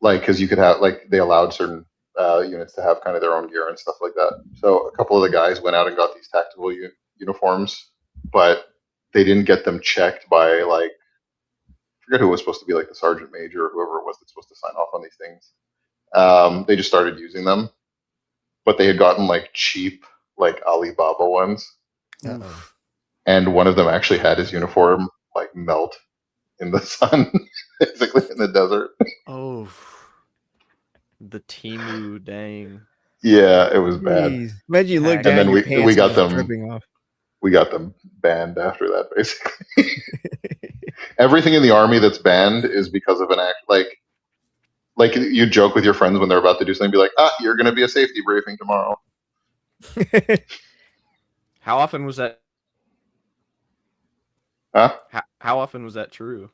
like because you could have like they allowed certain units to have kind of their own gear and stuff like that. So a couple of the guys went out and got these tactical uniforms, but they didn't get them checked by like, I forget who was supposed to be like the sergeant major or whoever it was that's supposed to sign off on these things. They just started using them, but they had gotten like cheap like Alibaba ones, Uh-oh. and one of them actually had his uniform like melt in the sun, basically in the desert. Oh, the Timu, dang. Yeah, it was bad. Jeez. Imagine you look And down, then your we pants got are them- dripping off. We got them banned after that, basically. Everything in the army that's banned is because of an act. Like you joke with your friends when they're about to do something, be like, you're going to be a safety briefing tomorrow. How often was that? Huh? How often was that true?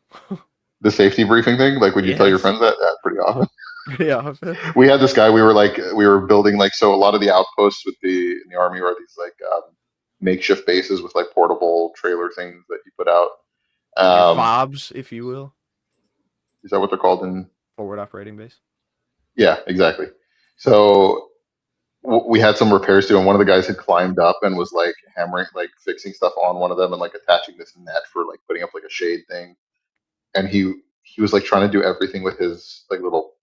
The safety briefing thing? Like, would you tell your Yes. friends that? Yeah, pretty often. Pretty often. We had this guy, we were building, like, so a lot of the outposts in the army are these, like, makeshift bases with, like, portable trailer things that you put out. Your FOBs, if you will. Is that what they're called in? Forward operating base. Yeah, exactly. So we had some repairs to do, and one of the guys had climbed up and was like hammering, like fixing stuff on one of them and like attaching this net for like putting up like a shade thing. And he was like trying to do everything with his like little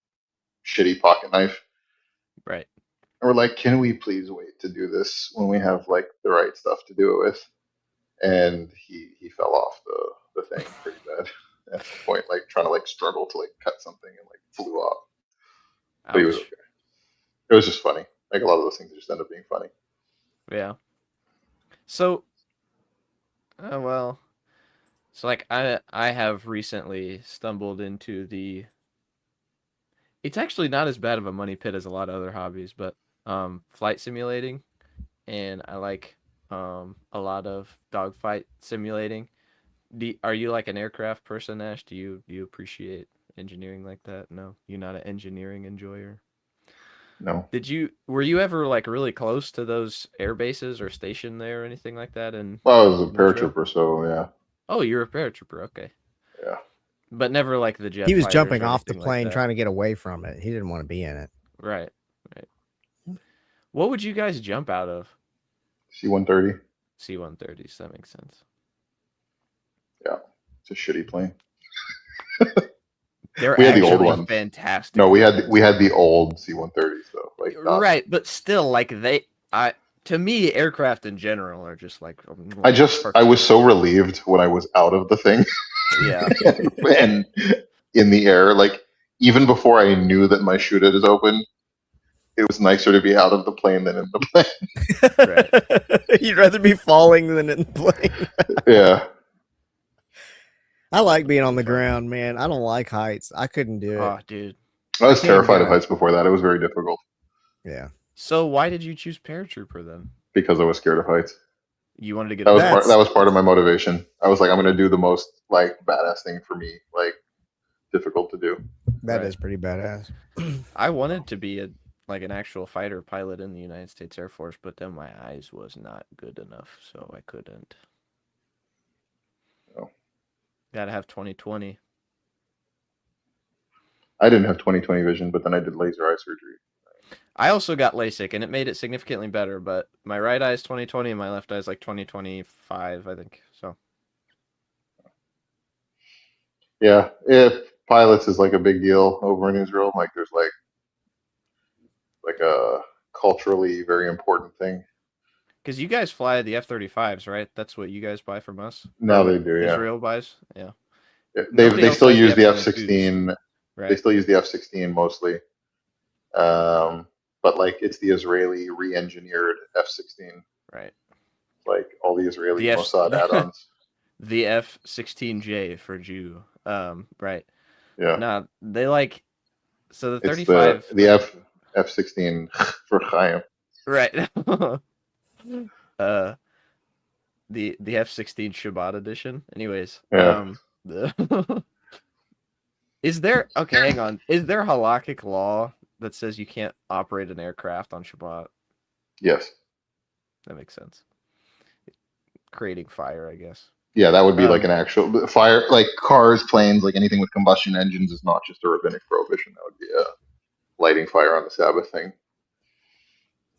shitty pocket knife. Right. And we're like, can we please wait to do this when we have like the right stuff to do it with? And he fell off the thing pretty bad at the point, like trying to like struggle to like cut something and like flew off. But he was okay. It was just funny. Like a lot of those things just end up being funny. Yeah. So, well, so like I have recently stumbled into the. It's actually not as bad of a money pit as a lot of other hobbies, but flight simulating, and I like a lot of dogfight simulating. Are you like an aircraft person, Ash? Do you appreciate engineering like that? No, you're not an engineering enjoyer. No. Were you ever like really close to those air bases or stationed there or anything like that Well, I was a in Israel? paratrooper, so yeah. Oh, you're a paratrooper, okay. Yeah. But never like the jet He was fighters jumping or off the anything like plane that. trying to get away from it. He didn't want to be in it. Right. What would you guys jump out of? C-130. C-130s, that makes sense. Yeah. It's a shitty plane. They're We had the old actually ones. fantastic. No, we had planes. the old C-130s though. Like Right, but still, like to me, aircraft in general are just like. I was so relieved when I was out of the thing. Yeah. And in the air, like even before I knew that my chute is open, it was nicer to be out of the plane than in the plane. You'd rather be falling than in the plane. Yeah. I like being on the ground, man. I don't like heights. I couldn't do it. Oh, dude. I was I can't terrified do of it. heights before that. It was very difficult Yeah. So why did you choose paratrooper then? because I was scared of heights. You wanted to get That was That's- that was part of my motivation. I was like, I'm gonna do the most like badass thing for me, like difficult to do. That Right. is pretty badass. I wanted to be an actual fighter pilot in the United States Air Force, but then my eyes was not good enough, so I couldn't. Oh. Gotta have 20/20. I didn't have 20/20 vision, but then I did laser eye surgery. I also got LASIK, and it made it significantly better, but my right eye is 20/20, and my left eye is like 20/25, I think. So Yeah, if pilots is like a big deal over in Israel, like there's like a culturally very important thing. because you guys fly the F-35s, right? That's what you guys buy from us. Now Or they what do, yeah. Israel buys, yeah. They else still has the use the F-22s. F-16. They Right. still use the F-16 mostly. But like it's the Israeli re-engineered F-16. Right. Like all the Israeli The F- Mossad add-ons. The F-16J for Jew. Right. Yeah. Now they like so the It's 35. the F-16 for Chaim. Right. The F-16 Shabbat edition. Anyways. Yeah. Is there hang on. Is there halakhic law that says you can't operate an aircraft on Shabbat? Yes. That makes sense. Creating fire, I guess. Yeah, that would be like an actual fire, like cars, planes, like anything with combustion engines is not just a rabbinic prohibition. That would be a lighting fire on the Sabbath thing.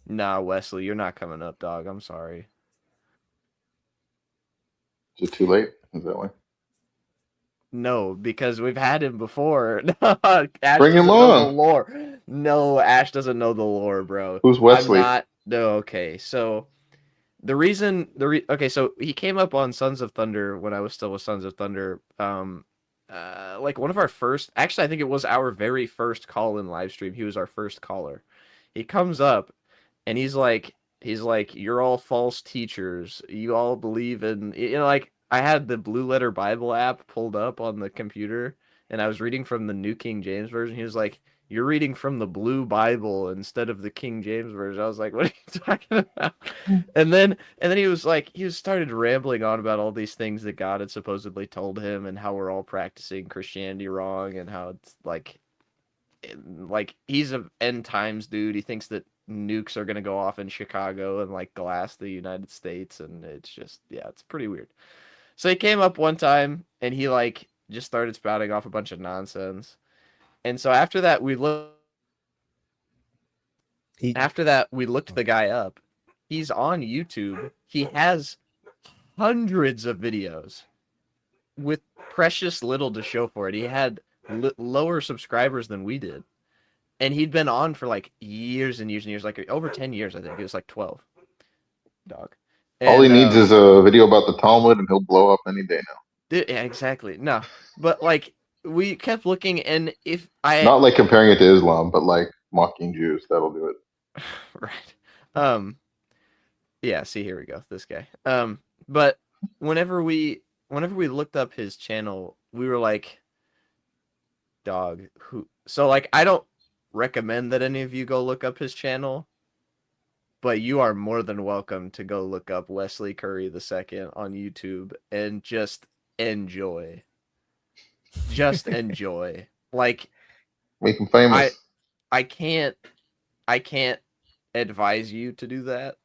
Nah, Wesley, you're not coming up, dog. I'm sorry. Is it too late? Is that why? No, because we've had him before. Ash Bring him doesn't know the on. lore. No, Ash doesn't know the lore, bro. Who's Wesley? No, okay. So so he came up on Sons of Thunder when I was still with Sons of Thunder. Like one of our first, actually, I think it was our very first call-in live stream. He was our first caller. He comes up and he's like, you're all false teachers. You all believe in, like I had the Blue Letter Bible app pulled up on the computer and I was reading from the New King James Version. He was like, you're reading from the Blue Bible instead of the King James Version. I was like, what are you talking about? And then he was like, he started rambling on about all these things that God had supposedly told him and how we're all practicing Christianity wrong and how it's like he's an end times dude. He thinks that nukes are going to go off in Chicago and like glass the United States. And it's just, yeah, it's pretty weird. So he came up one time and he like just started spouting off a bunch of nonsense. And so after that, we looked the guy up. He's on YouTube. He has hundreds of videos with precious little to show for it. He had lower subscribers than we did. And he'd been on for like years and years and years, like over 10 years, I think. It was like 12. Dog. All he needs is a video about the Talmud and he'll blow up any day now. Yeah, exactly. No, but like we kept looking, and if not like comparing it to Islam, but like mocking Jews, that'll do it. Right. Yeah, see, here we go. This guy. But whenever we looked up his channel, we were like, dog, who? So like, I don't recommend that any of you go look up his channel, but you are more than welcome to go look up Wesley Curry II on YouTube and just enjoy. Just enjoy. Like, Make him famous. I can't advise you to do that,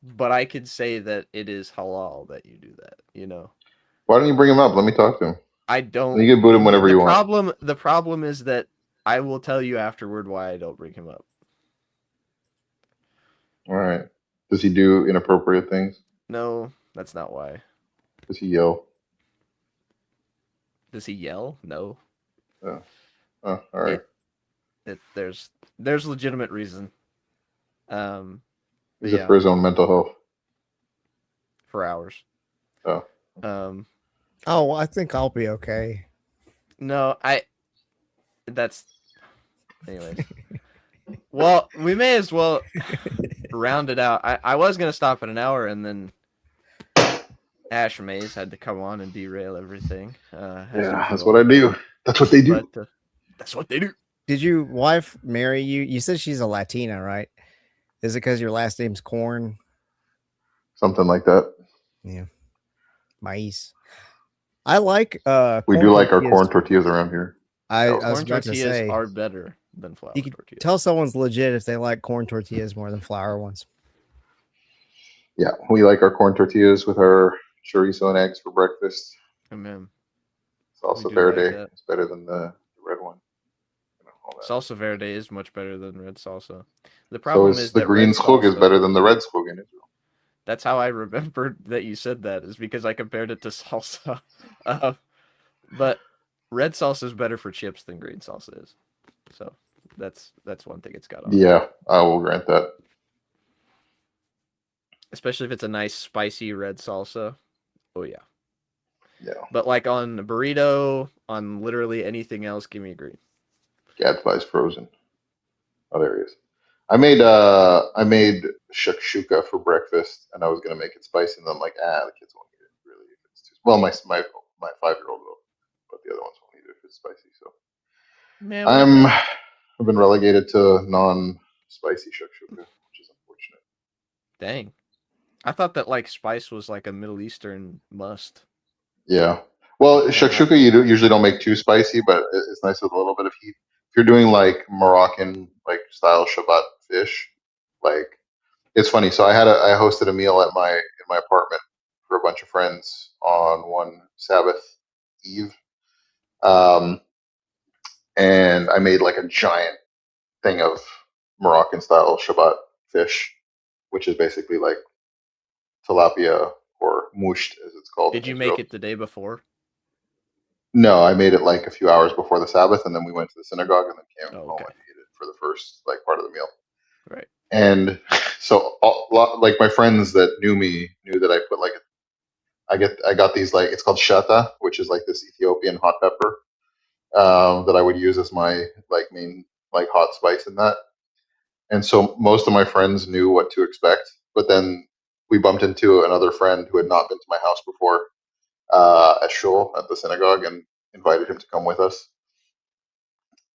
but I could say that it is halal that you do that, you know. Why don't you bring him up? Let me talk to him. I don't. You can boot him whenever you want. The problem is that I will tell you afterward why I don't bring him up. All right. Does he do inappropriate things? No, that's not why. Does he yell? Does he yell? No. Oh, all right. There's legitimate reason. Is it for his own mental health? For hours. Oh. Oh, I think I'll be okay. No, that's anyways. Well, we may as well round it out. I was gonna stop at an hour, and then Ash Mays had to come on and derail everything. Yeah, that's what I do. That's what they do. But, that's what they do. Did your wife marry you? You said she's a Latina, right? Is it because your last name's Corn? Something like that. Yeah. Maize. I like we do like our corn tortillas around here. I was corn about to tortillas say are better than flour you can tortillas. tell someone's legit if they like corn tortillas more than flour ones. Yeah, we like our corn tortillas with our chorizo and eggs for breakfast. Amen. Salsa verde. Like it's better than the red one. Salsa verde is much better than red salsa. The problem is the that green skog is better than the red skog in Israel. That's how I remembered that you said that, is because I compared it to salsa. But red salsa is better for chips than green salsa is. So that's one thing it's got on. Yeah, I will grant that. Especially if it's a nice spicy red salsa. Oh yeah. Yeah. But like on a burrito, on literally anything else, give me a green. Gadfly's frozen. Oh, there he is. I made shakshuka for breakfast, and I was gonna make it spicy, and then I'm like, the kids won't eat it. Really, if it's too. Well, my 5-year-old will, but the other ones won't eat it if it's spicy. So Man, I've been relegated to non-spicy shakshuka, which is unfortunate. Dang, I thought that like spice was like a Middle Eastern must. Yeah. Well, shakshuka you usually don't make too spicy, but it's nice with a little bit of heat. If you're doing like Moroccan like style Shabbat fish, like it's funny. So I hosted a meal in my apartment for a bunch of friends on one Sabbath Eve, and I made like a giant thing of Moroccan style Shabbat fish, which is basically like tilapia or musht as it's called. Did you make it the day before? No, I made it like a few hours before the Sabbath, and then we went to the synagogue and then came home and ate it for the first like part of the meal. Right. And so, like my friends that knew me knew that I put like I got these like it's called shata, which is like this Ethiopian hot pepper that I would use as my like main like hot spice in that. And so most of my friends knew what to expect, but then we bumped into another friend who had not been to my house before. At shul at the synagogue and invited him to come with us.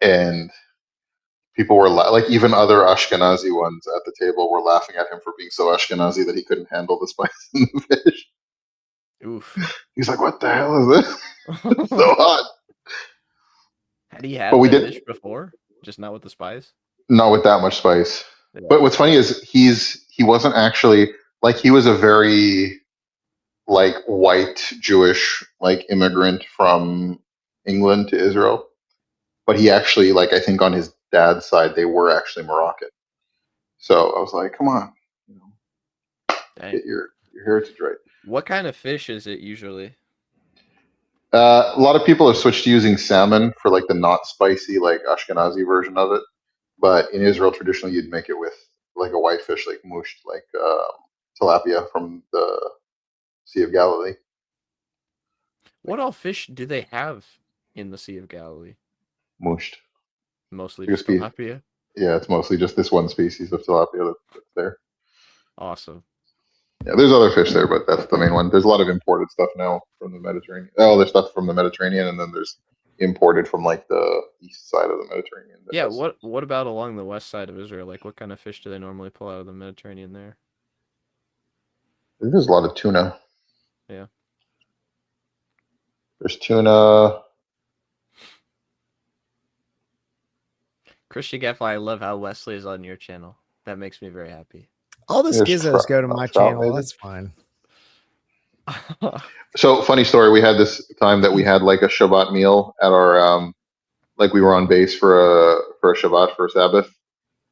And people were like, even other Ashkenazi ones at the table were laughing at him for being so Ashkenazi that he couldn't handle the spice in the fish. Oof. He's like, "What the hell is this? It's so hot." Had he had that dish before? Just not with the spice? Not with that much spice. Yeah. But what's funny is he wasn't actually like he was a very like white Jewish like immigrant from England to Israel, but he actually like I think on his dad's side they were actually Moroccan. So I was like, come on, get your heritage right. What kind of fish is it usually? A lot of people have switched to using salmon for like the not spicy like Ashkenazi version of it, but in Israel traditionally you'd make it with like a white fish like musht, like tilapia from the Sea of Galilee. What all fish do they have in the Sea of Galilee? Musht. Mostly just tilapia? Yeah, it's mostly just this one species of tilapia that's there. Awesome. Yeah, there's other fish there, but that's the main one. There's a lot of imported stuff now from the Mediterranean. Oh, there's stuff from the Mediterranean, and then there's imported from like the east side of the Mediterranean. Yeah, what about along the west side of Israel? Like, what kind of fish do they normally pull out of the Mediterranean there? I think there's a lot of tuna. Yeah. There's tuna. Christian Gadfly, I love how Wesley is on your channel. That makes me very happy. All the There's schizzos go to my trout, channel. maybe? That's fine. So funny story. We had this time that we had like a Shabbat meal at our like we were on base for a Shabbat for a Sabbath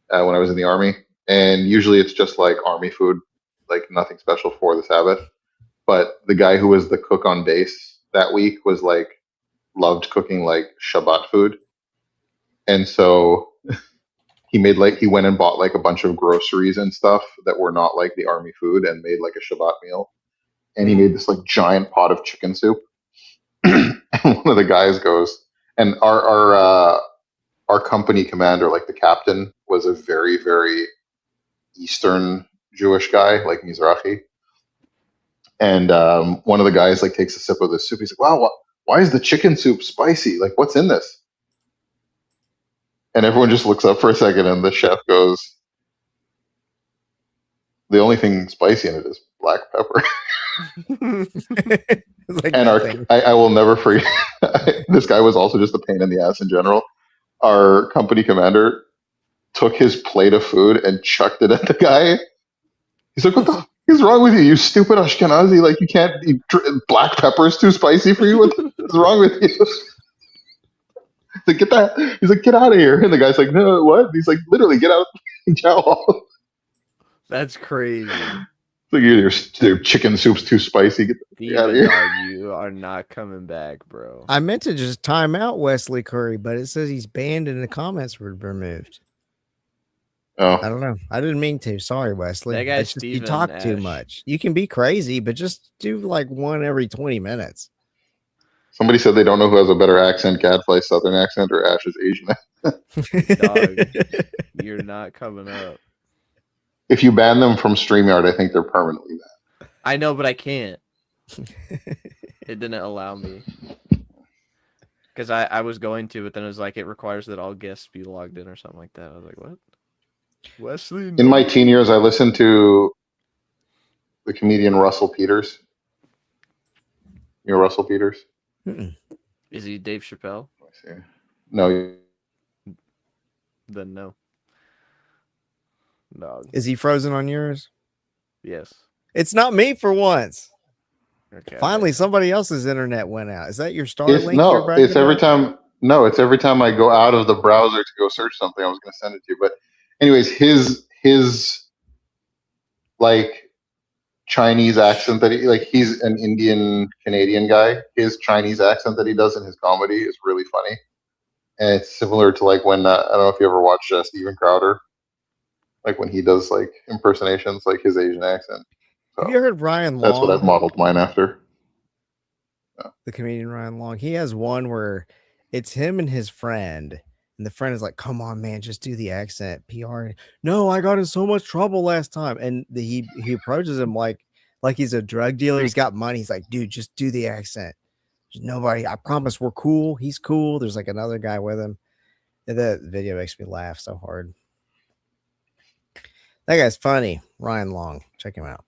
when I was in the army, and usually it's just like army food, like nothing special for the Sabbath. But the guy who was the cook on base that week was like loved cooking like Shabbat food, and so he went and bought like a bunch of groceries and stuff that were not like the army food and made like a Shabbat meal. And he made this like giant pot of chicken soup. And one of the guys goes, and our company commander, like the captain, was a very, very Eastern Jewish guy, like Mizrahi. And one of the guys like takes a sip of the soup. He's like, "Wow, why is the chicken soup spicy? Like, what's in this?" And everyone just looks up for a second, and the chef goes, "The only thing spicy in it is black pepper." Like And I will never forget. This guy was also just a pain in the ass in general. Our company commander took his plate of food and chucked it at the guy. He's like, "What the fuck is wrong with you? You stupid Ashkenazi! Like you can't eat black pepper is too spicy for you. What is wrong with you?" He's like, "Get that!" He's like, "Get out of here!" And the guy's like, "No, what?" He's like, "Literally, get out, get out." That's crazy. Like your chicken soup's too spicy. Get out of Demon here. Dog, you are not coming back, bro. I meant to just time out Wesley Curry, but it says he's banned and the comments were removed. I Oh, don't know. I didn't mean to. Sorry, Wesley. That guy's It's just, you Steven talk too Ash. much. You can be crazy, but just do like one every 20 minutes. somebody said they don't know who has a better accent, Gadfly Southern accent or Ash's Asian accent. Dog, you're not coming up. If you ban them from StreamYard, I think they're permanently banned. I know, but I can't. It didn't allow me. Because I was going to, but then it was like, it requires that all guests be logged in or something like that. I was like, what? Wesley? In my teen years, I listened to the comedian Russell Peters. You know Russell Peters? Mm-mm. Is he Dave Chappelle? Let me see. No, Then no. Dog. Is he frozen on yours? Yes. It's not me for once. Okay. Finally, somebody else's internet went out. Is that your it's Starlink? no, you're bragging it's every about? time. No, it's every time I go out of the browser to go search something. I was going to send it to you, but anyways, his like Chinese accent that he's an Indian Canadian guy. His Chinese accent that he does in his comedy is really funny, and it's similar to like when I don't know if you ever watched Steven Crowder, like when he does like impersonations, like his Asian accent. So Have you heard Ryan Long? that's what I've modeled mine after. The comedian Ryan Long. He has one where it's him and his friend, and the friend is like, "Come on, man, just do the accent." PR. No, I got in so much trouble last time, and he approaches him like he's a drug dealer. He's got money. He's like, "Dude, just do the accent. There's nobody. I promise we're cool. He's cool." There's like another guy with him. And that video makes me laugh so hard. That guy's funny. Ryan Long. Check him out.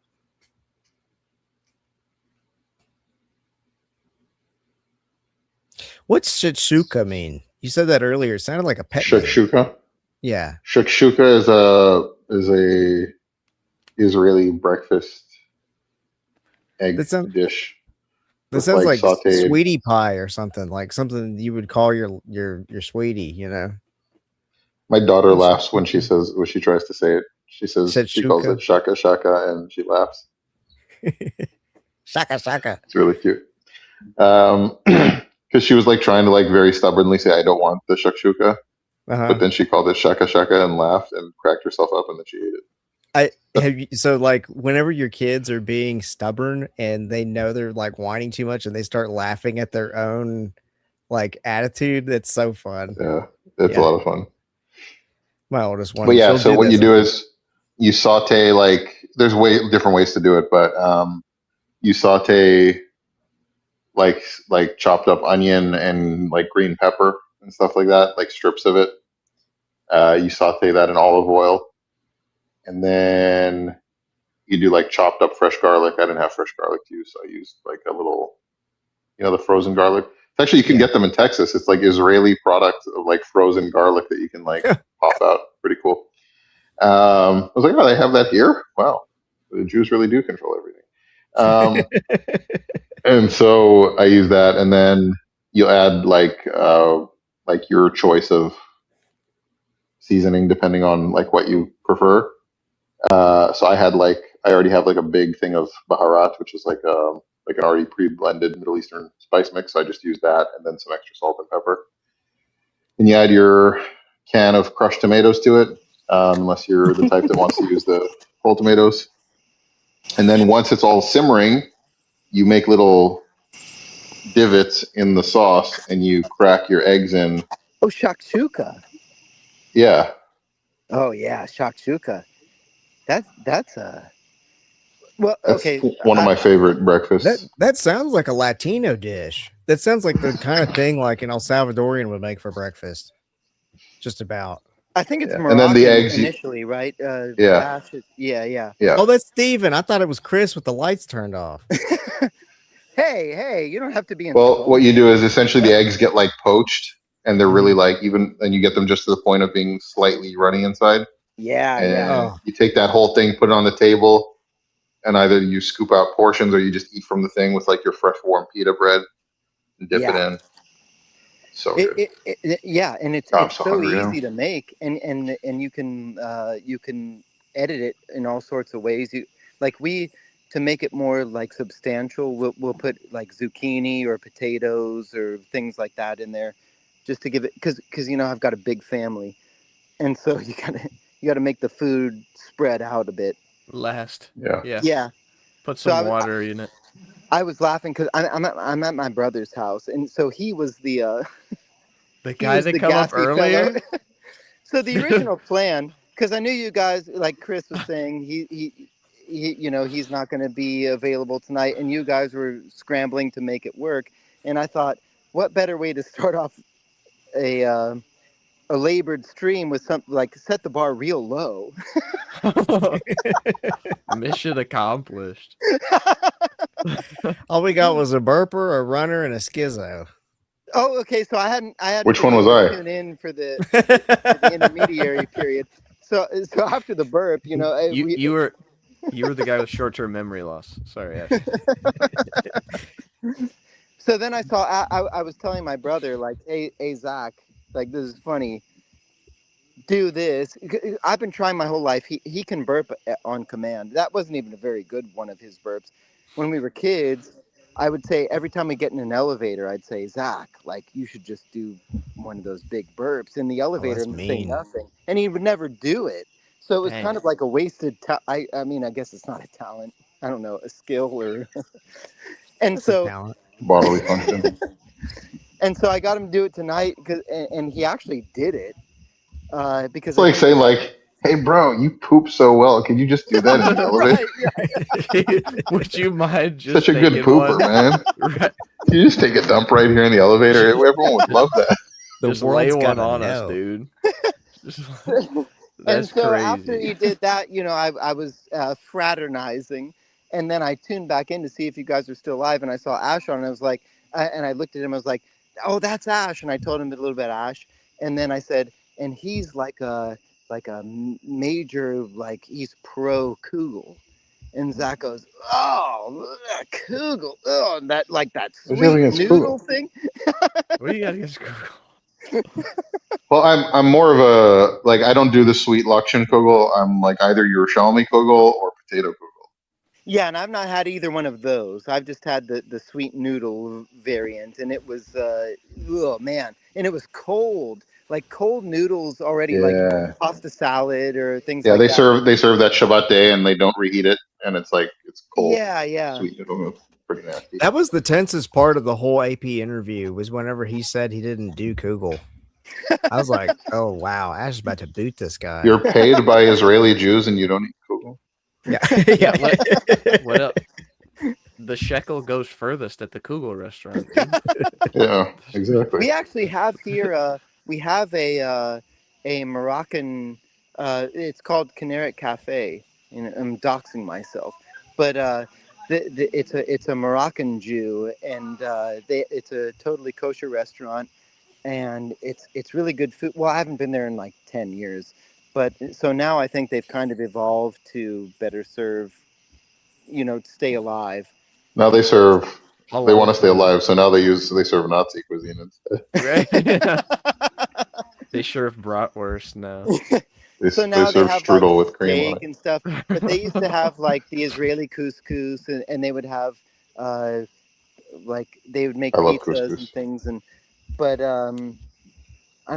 What's shakshuka mean? You said that earlier. It sounded like a pet name. Shakshuka. Yeah. Shakshuka is a Israeli breakfast egg That sounds- dish. That with, sounds like sauteed. sweetie pie or something, like something you would call your sweetie, you know. My daughter laughs when she tries to say it. She says she calls it shaka shaka, and she laughs. Shaka shaka. It's really cute. Because she was like trying to like very stubbornly say I don't want the shakshuka, but then she called it shaka shaka and laughed and cracked herself up, and then she ate it. So like whenever your kids are being stubborn and they know they're like whining too much and they start laughing at their own like attitude, that's so fun. Yeah, it's a lot of fun. My oldest one. But yeah, so what you do is you saute like there's different ways to do it, but you saute like chopped up onion and like green pepper and stuff like that, like strips of it. You saute that in olive oil, and then you do like chopped up fresh garlic. I didn't have fresh garlic to use, so I used like a little, the frozen garlic. Actually, you can get them in Texas. It's like Israeli product of like frozen garlic that you can like pop out. Pretty cool. I was like, oh, they have that here? Wow, the Jews really do control everything. And so I use that, and then you add like your choice of seasoning depending on like what you prefer. So I already have like a big thing of baharat, which is like an already pre-blended Middle Eastern spice mix. So I just use that and then some extra salt and pepper. And you add your can of crushed tomatoes to it, unless you're the type that wants to use the whole tomatoes. And then once it's all simmering, you make little divots in the sauce and you crack your eggs in. Oh, shakshuka. Yeah. Oh yeah, shakshuka. That's a well. That's Okay, one of my favorite breakfasts. That sounds like a Latino dish. That sounds like the kind of thing like an El Salvadorian would make for breakfast. Just about. I think it's Yeah. Moroccan And then the eggs initially, right? Yeah. Yeah. Oh, that's Steven. I thought it was Chris with the lights turned off. Hey, you don't have to be in Well, trouble. what you do is essentially the eggs get like poached and they're really like even, and you get them just to the point of being slightly runny inside. Yeah, And yeah. Oh. you take that whole thing, put it on the table, and either you scoop out portions or you just eat from the thing with like your fresh warm pita bread and dip it in. So good. Yeah, and it's I'm it's so so hungry now. easy to make, and you can edit it in all sorts of ways. To make it more like substantial, we'll put like zucchini or potatoes or things like that in there, just to give it because I've got a big family, and so you gotta make the food spread out a bit. Last. Yeah. Yeah. Put So some water in it. I was laughing because I'm at my brother's house, and so he was the guy that come up gassy earlier. fellow. So the original plan, because I knew you guys, like Chris was saying, he he's not going to be available tonight, and you guys were scrambling to make it work. And I thought, what better way to start off a labored stream with something like set the bar real low. Mission accomplished. All we got was a burper, a runner, and a schizo. Oh, okay. So I had. Which one was I? Tune in for the intermediary period. So after the burp, you were the guy with short-term memory loss. Sorry, Ash. So then I saw. I was telling my brother, like, hey, Zach, like, this is funny. Do this. I've been trying my whole life. He can burp on command. That wasn't even a very good one of his burps. When we were kids, I would say every time we get in an elevator, I'd say, Zach, like, you should just do one of those big burps in the elevator and say nothing. And he would never do it. So it was kind of like a wasted I mean, I guess it's not a talent. I don't know, a skill or and That's so a talent. Bodily function. And so I got him to do it tonight and he actually did it. Because it's like saying like, hey bro, you poop so well. Can you just do that in the elevator? Right. Would you mind just such a good pooper, man? Right. Can you just take a dump right here in the elevator? Everyone would love that. Just lay one on us, dude. And so crazy. after he did that, I was fraternizing, and then I tuned back in to see if you guys were still alive, and I saw Ash on, and I was like, and I looked at him, I was like, oh, that's Ash, and I told him a little bit Ash, and then I said, and he's like a major, like, he's pro Kugel. And Zach goes, oh, Kugel, oh, that sweet noodle thing. What do you got against Kugel? Well, I'm more of a, like, I don't do the sweet Lakshan Kugel. I'm like either Yerushalmi Kugel or potato Kugel. Yeah, and I've not had either one of those. I've just had the sweet noodle variant, and it was, oh man, and it was cold. Like cold noodles already, like pasta salad or things like that. Yeah, they serve that Shabbat day and they don't reheat it, and it's like it's cold. Yeah. Sweet noodle, pretty nasty. That was the tensest part of the whole AP interview was whenever he said he didn't do Kugel. I was like, oh wow, Ash is about to boot this guy. You're paid by Israeli Jews and you don't eat kugel? Yeah. Yeah, what up? The shekel goes furthest at the Kugel restaurant, dude. Yeah, exactly. We actually have here. We have a Moroccan. It's called Canaric Cafe, and I'm doxing myself, but it's a Moroccan Jew, and it's a totally kosher restaurant, and it's really good food. Well, I haven't been there in like 10 years, but so now I think they've kind of evolved to better serve, stay alive. Now they serve. How They want long to stay food? alive, so now they serve Nazi cuisine instead. Right? They serve bratwurst now. So They now they serve have like strudel with cream on steak it. and stuff, but they used to have like the Israeli couscous, and they would have like they would make I love pizzas and couscous. things, but I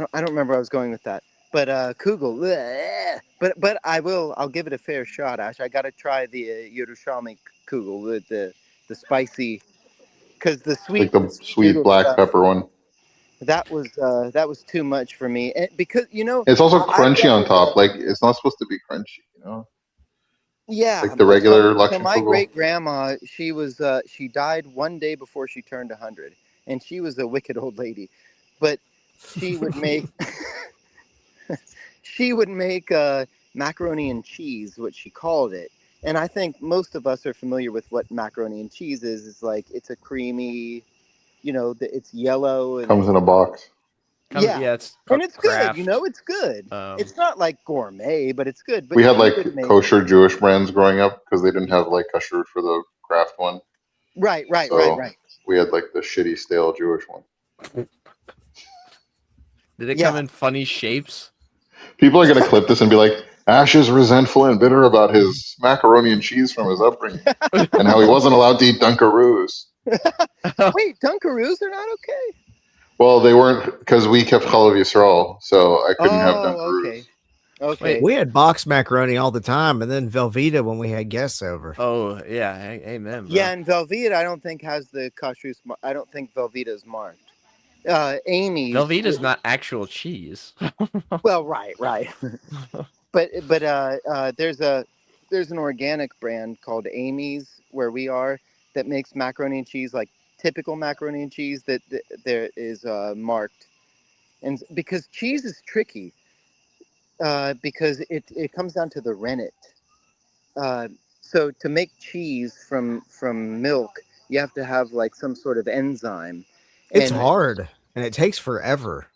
don't remember where I was going with that. But kugel, bleh. but I'll give it a fair shot, Ash. I got to try the Yerushalmi kugel with the spicy, because the Like sweet the sweet noodle black stuff, pepper one. that was too much for me, and because It's also I've crunchy on never top. Like it's not supposed to be crunchy, you know? yeah. Like the regular So Luxon my kugel. great grandma, she died one day before she turned 100, and she was a wicked old lady, but she would make she would make macaroni and cheese, what she called it. And I think most of us are familiar with what macaroni and cheese is. It's like it's a creamy, it's yellow and Comes in a box. yeah, Yeah, it's a and it's good. craft. It's good. It's not like gourmet, but it's good. But We had she like would make kosher Jewish brands growing up because they didn't have like kashrut for the craft one. right. So we had like the shitty stale Jewish one. Did it Yeah. come in funny shapes? People are gonna clip this and be like, Ash is resentful and bitter about his macaroni and cheese from his upbringing and how he wasn't allowed to eat Dunkaroos. Wait, Dunkaroos are not okay. Well, they weren't because we kept Chalav Yisrael, so I couldn't have Oh, Dunkaroos. okay. We had boxed macaroni all the time, and then Velveeta when we had guests over. Oh yeah, amen. Bro. Yeah, and Velveeta, I don't think has the kashrus. I don't think Velveeta is marked. Amy's. Velveeta's not actual cheese. Well, right. but there's an organic brand called Amy's where we are that makes macaroni and cheese like typical macaroni and cheese that there is marked, and because cheese is tricky, because it comes down to the rennet. So to make cheese from milk, you have to have like some sort of enzyme. It's And hard, and it takes forever.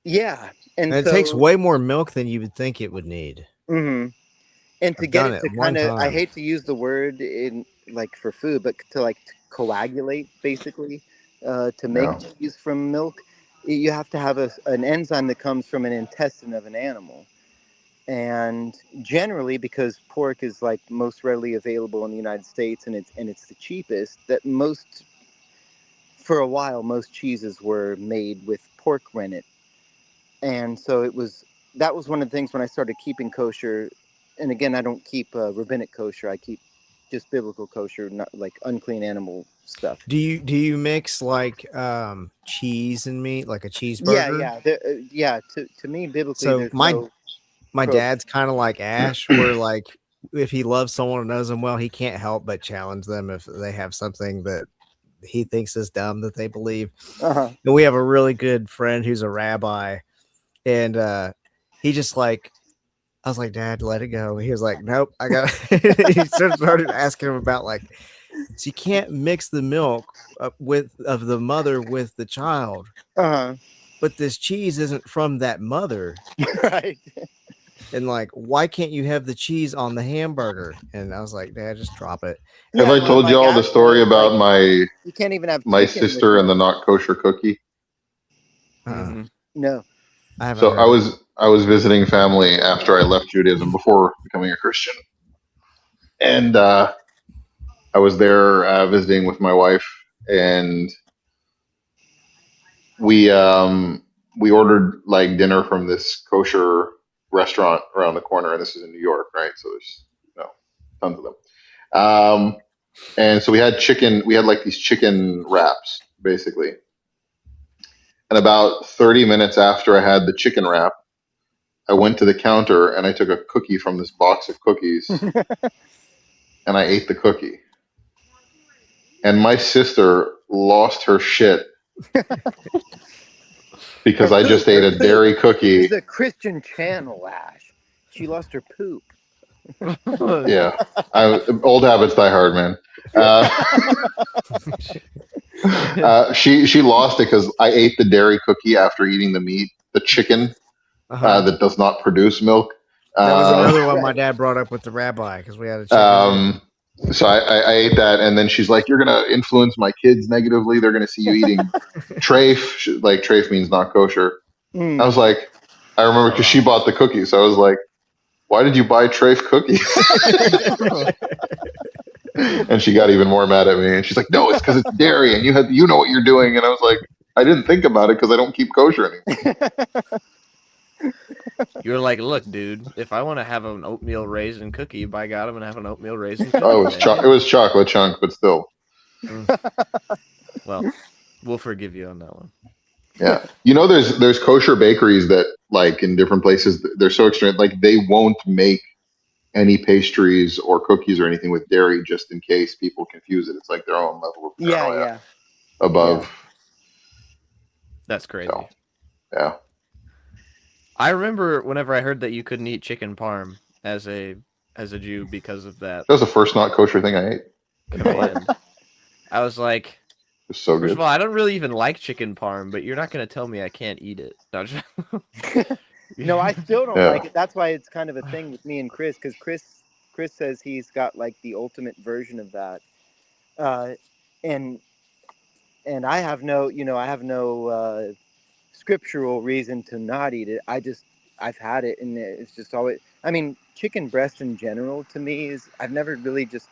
yeah, And it so takes way more milk than you would think it would need. mhm. And to I've get done it it to one kind of, I time. hate to use the word in like for food, but to like coagulate basically, to make Yeah. cheese from milk, you have to have an enzyme that comes from an intestine of an animal. And generally, because pork is like most readily available in the United States, and it's the cheapest, that for a while most cheeses were made with pork rennet. And so that was one of the things when I started keeping kosher. And again, I don't keep rabbinic kosher. I keep just biblical kosher, not like unclean animal stuff. Do you mix like cheese and meat, like a cheeseburger? Yeah. To me, biblically, So there's my no dad's kind of like Ash, where like if he loves someone and knows them well, he can't help but challenge them if they have something that he thinks is dumb that they believe. Uh-huh. And we have a really good friend who's a rabbi, and he just like, I was like, Dad, let it go. He was like, nope, I got. He started asking him about like, so you can't mix the milk of the mother with the child, but this cheese isn't from that mother, Right. and like, why can't you have the cheese on the hamburger? And I was like, Dad, just drop it. Have I told like y'all the story about you can't even have my chicken with sister and the milk. not kosher cookie? No. I haven't. So heard I was visiting family after I left Judaism before becoming a Christian, and I was there visiting with my wife, and we ordered like dinner from this kosher restaurant around the corner, and this is in New York, right? So there's tons of them. And so we had chicken. We had like these chicken wraps, basically. And about 30 minutes after I had the chicken wrap, I went to the counter and I took a cookie from this box of cookies and I ate the cookie. And my sister lost her shit because I just ate a dairy cookie. It's a Christian channel, Ash. She lost her poop. Yeah, old habits die hard, man. She lost it because I ate the dairy cookie after eating the meat, the chicken that does not produce milk. That was another one my dad brought up with the rabbi because we had a chicken. So I ate that, and then she's like, "You're gonna influence my kids negatively. They're gonna see you eating treif." Like treif means not kosher. I was like, I remember because she bought the cookies. So I was like, "Why did you buy treif cookies?" And she got even more mad at me. And she's like, "No, it's because it's dairy, and you know what you're doing." And I was like, "I didn't think about it because I don't keep kosher anymore." You're like, look, dude, if I want to have an oatmeal raisin cookie, by God, I'm gonna have an oatmeal raisin cookie. Oh, it was chocolate chunk, but still. Well, we'll forgive you on that one. Yeah, there's kosher bakeries that, like, in different places, they're so extreme, like they won't make any pastries or cookies or anything with dairy just in case people confuse it. It's like their own level of paranoia above. Yeah. That's crazy. So, yeah. I remember whenever I heard that you couldn't eat chicken parm as a Jew because of that. That was the first not kosher thing I ate. Command. I was like, it's so first good. of all, I don't really even like chicken parm, but you're not going to tell me I can't eat it. No, I still don't like it. That's why it's kind of a thing with me and Chris, because Chris says he's got like the ultimate version of that, and I have no scriptural reason to not eat it. I've had it, and it's just always. I mean, chicken breast in general to me I've never really just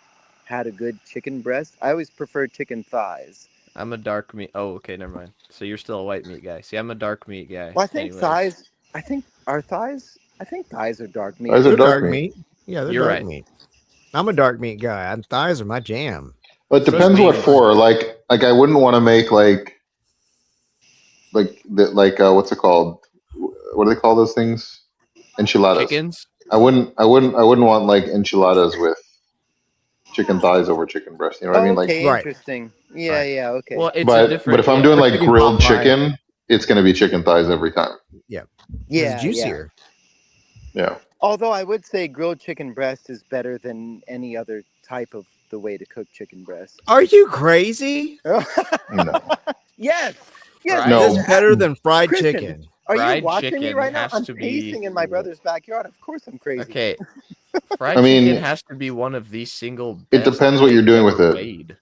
had a good chicken breast. I always prefer chicken thighs. I'm a dark meat. Oh, okay, never mind. So you're still a white meat guy. See, I'm a dark meat guy. Well, I think thighs. I think thighs are dark meat. Thighs are dark meat. Yeah, they're You're dark right. meat. I'm a dark meat guy. Thighs are my jam. But it depends what for. Like I wouldn't want to make like what's it called? What do they call those things? Enchiladas. Chickens. I wouldn't want like enchiladas with chicken thighs over chicken breast. You know what I mean? Like, interesting. Yeah, yeah, okay. Well, it's but if I'm doing like grilled chicken, it's going to be chicken thighs every time. Yeah. Yeah, it's juicier. Yeah. Although I would say grilled chicken breast is better than any other type of the way to cook chicken breast. Are you crazy? No. Yes. No. It's better than fried Christian, chicken. Are fried you watching me right now? has I'm to be- pacing in my brother's backyard. Of course I'm crazy. Okay. Fried chicken has to be one of the single It best depends what you're doing with it. made.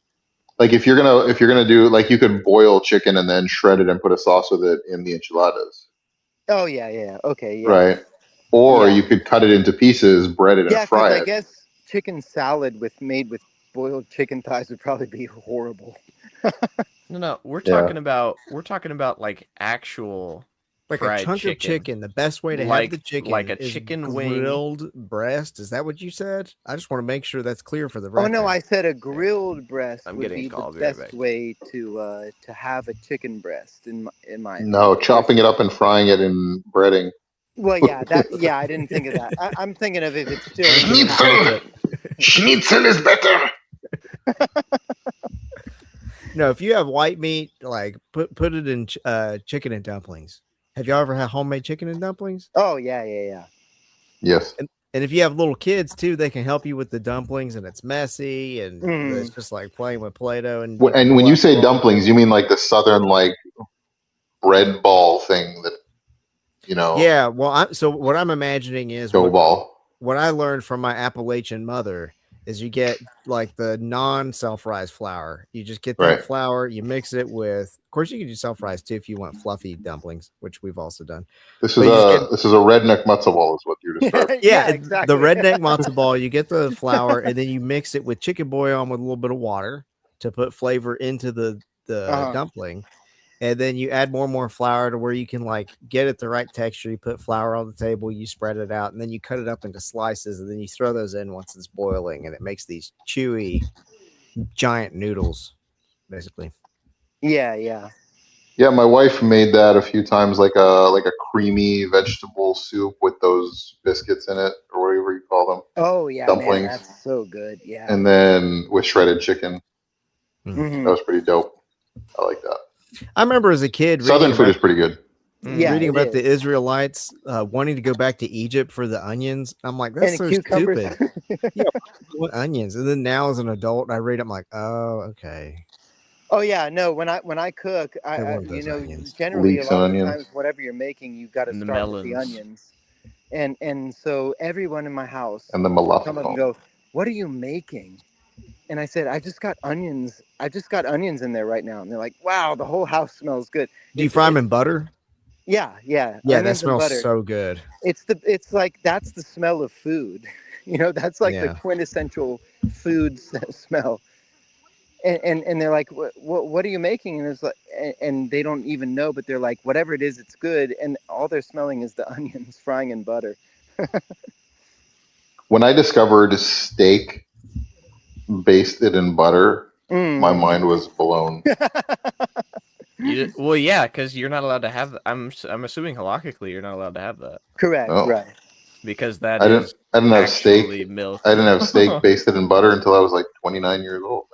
Like if you're gonna do, like, you could boil chicken and then shred it and put a sauce with it in the enchiladas. Oh yeah. Okay, yeah. Right. Or you could cut it into pieces, bread it, and fry it. I guess chicken salad made with boiled chicken thighs would probably be horrible. No, we're talking about like actual like fried a chunk chicken. of chicken. The best way to have the chicken, like a is chicken wing. grilled breast. Is that what you said? I just want to make sure that's clear for the record. Oh no, I said a grilled breast I'm would getting be a call. the Be right best back. way to have a chicken breast in my No, chopping it up and frying it in breading. Well, yeah, I didn't think of that. I'm thinking of if it's still Schnitzel is better. No, if you have white meat, like put it in chicken and dumplings. Have y'all ever had homemade chicken and dumplings? Oh yeah. Yes. And if you have little kids too, they can help you with the dumplings, and it's messy and it's just like playing with Play-Doh. And when you say dumplings, you mean like the southern like bread ball thing that, you know? Yeah. Well, so what I'm imagining is dough ball. What I learned from my Appalachian mother is you get like the non-self-rise flour. You just get that flour, you mix it with, of course you can do self-rise too if you want fluffy dumplings, which we've also done. This is a redneck matzo ball is what you're describing. Yeah, exactly. The redneck matzo ball, you get the flour and then you mix it with chicken bouillon with a little bit of water to put flavor into the dumpling. And then you add more and more flour to where you can like get it the right texture. You put flour on the table, you spread it out, and then you cut it up into slices, and then you throw those in once it's boiling, and it makes these chewy, giant noodles, basically. Yeah. Yeah, my wife made that a few times, like a creamy vegetable soup with those biscuits in it, or whatever you call them, Oh yeah, man, dumplings, that's so good. Yeah. and then with shredded chicken. Mhm. That was pretty dope. I like that. I remember as a kid Southern reading food about is pretty good. Yeah, reading it about the is. Israelites wanting to go back to Egypt for the onions. I'm like, And that's the so cucumbers. stupid. Yeah, what onions? And then now as an adult, I read, I'm like, oh, okay. Oh yeah, no. When I cook, They I want those onions. generally a Leeks and lot of the onions. times whatever you're making, you've got to And the start with the melons. onions. And so everyone in my house And the will come up and malafacon. go, "What are you making?" And I said, "I just got onions. I just got onions in there right now." And they're like, "Wow, the whole house smells good." Do you fry them in butter? Yeah, Yeah, that onions and smells butter. so good. It's like that's the smell of food. That's like the Yeah. quintessential food smell. And they're like, what are you making? And it's like, and they don't even know, but they're like, whatever it is, it's good. And all they're smelling is the onions frying in butter. When I discovered steak basted in butter, my Mm. mind was blown. Well, yeah, because you're not allowed to have that. I'm assuming halakhically you're not allowed to have that Correct, Oh, right. because that I is didn't have actually steak. milk. I didn't have steak basted in butter until I was like 29 years old.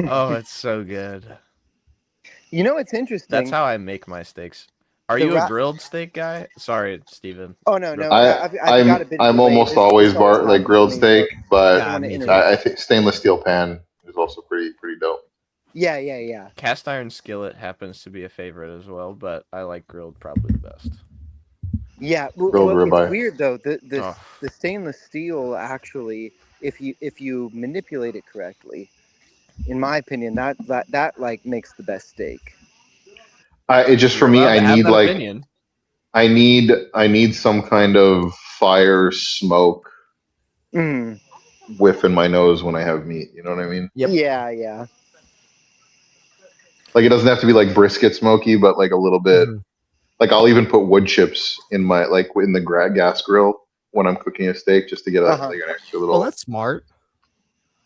Oh, it's so good. It's That's interesting. how I make my steaks. Are The you a ra- grilled steak guy? Sorry, Steven. Oh no, I I've got a bit I'm delay. almost This always always like happens to grilled me, steak, so I but don't want to me too. interrupt. I think stainless steel pan is also pretty dope. Yeah. Cast iron skillet happens to be a favorite as well, but I like grilled probably the best. Yeah, Grilled well, it's ribeye. weird though. The Oh. the stainless steel actually, if you manipulate it correctly, in my opinion, that like makes the best steak. It just for You're me, allowed to have that opinion. I need some kind of fire smoke Mm. whiff in my nose when I have meat. You know what I mean? Yep. Yeah. Like it doesn't have to be like brisket smoky, but like a little bit. Mhm. Like I'll even put wood chips in my in the gas grill when I'm cooking a steak just to get Uh-huh. like an extra Well, little. that's smart.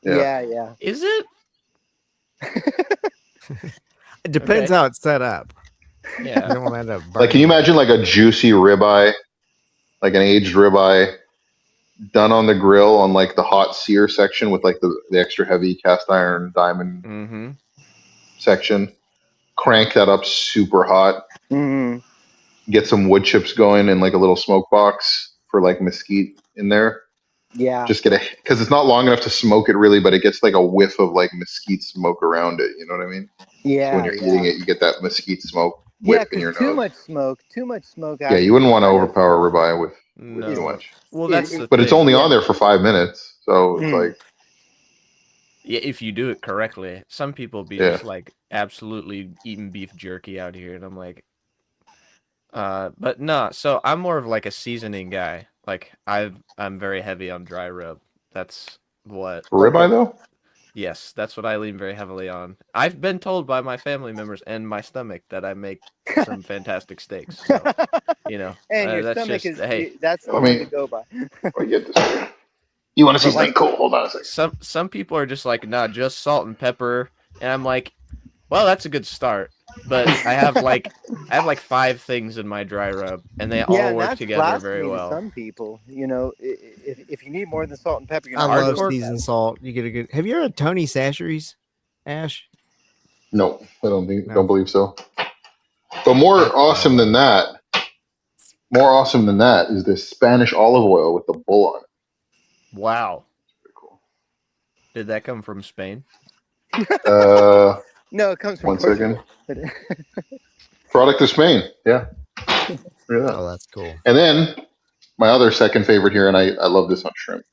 Yeah. Is it? It depends Okay. how it's set up. You Yeah. don't want to end up Like, can you burning. imagine like a juicy ribeye, like an aged ribeye, done on the grill on like the hot sear section with like the extra heavy cast iron diamond Mm-hmm. section? Crank that up super hot. Hmm. Get some wood chips going in like a little smoke box for like mesquite in there. Yeah. Just get because it's not long enough to smoke it really, but it gets like a whiff of like mesquite smoke around it. You know what I mean? Yeah. So when you're eating it, you get that mesquite smoke Yeah, whiff in your because nose. too much smoke. Yeah, you wouldn't Actually want to kind of, overpower ribeye with No. too much. Well, It- that's it- the But it's thing. only Yeah. on there for 5 minutes, so it's Mm. like Yeah, if you do it correctly. Some people be Yeah. just like absolutely eating beef jerky out here, and I'm like, but no. So I'm more of like a seasoning guy. Like I'm very heavy on dry rub. That's what. for ribeye though. Yes, that's what I lean very heavily on. I've been told by my family members and my stomach that I make some fantastic steaks. So, And your that's stomach just is hey. that's the Let one me- to go by. Let me get this here. You want to see But, like, something cool? Hold on a second. Some people are just like, nah, just salt and pepper, and I'm like, well, that's a good start. But I have like 5 things in my dry rub, and they Yeah, all and work that's together very blasphemy to well. some people. If you need more than salt and pepper, you're I not love supposed to seasoned have it. salt. You get a good. Have you heard of Tony Chachere's? Ash? No, I don't No. believe so. But more awesome than that is this Spanish olive oil with the bull on it. Wow, Pretty cool. did that come from Spain? No, it comes from One Portugal. second. Product of Spain. Yeah. Look at that. Oh, that's cool. And then my other second favorite here, and I love this on shrimp.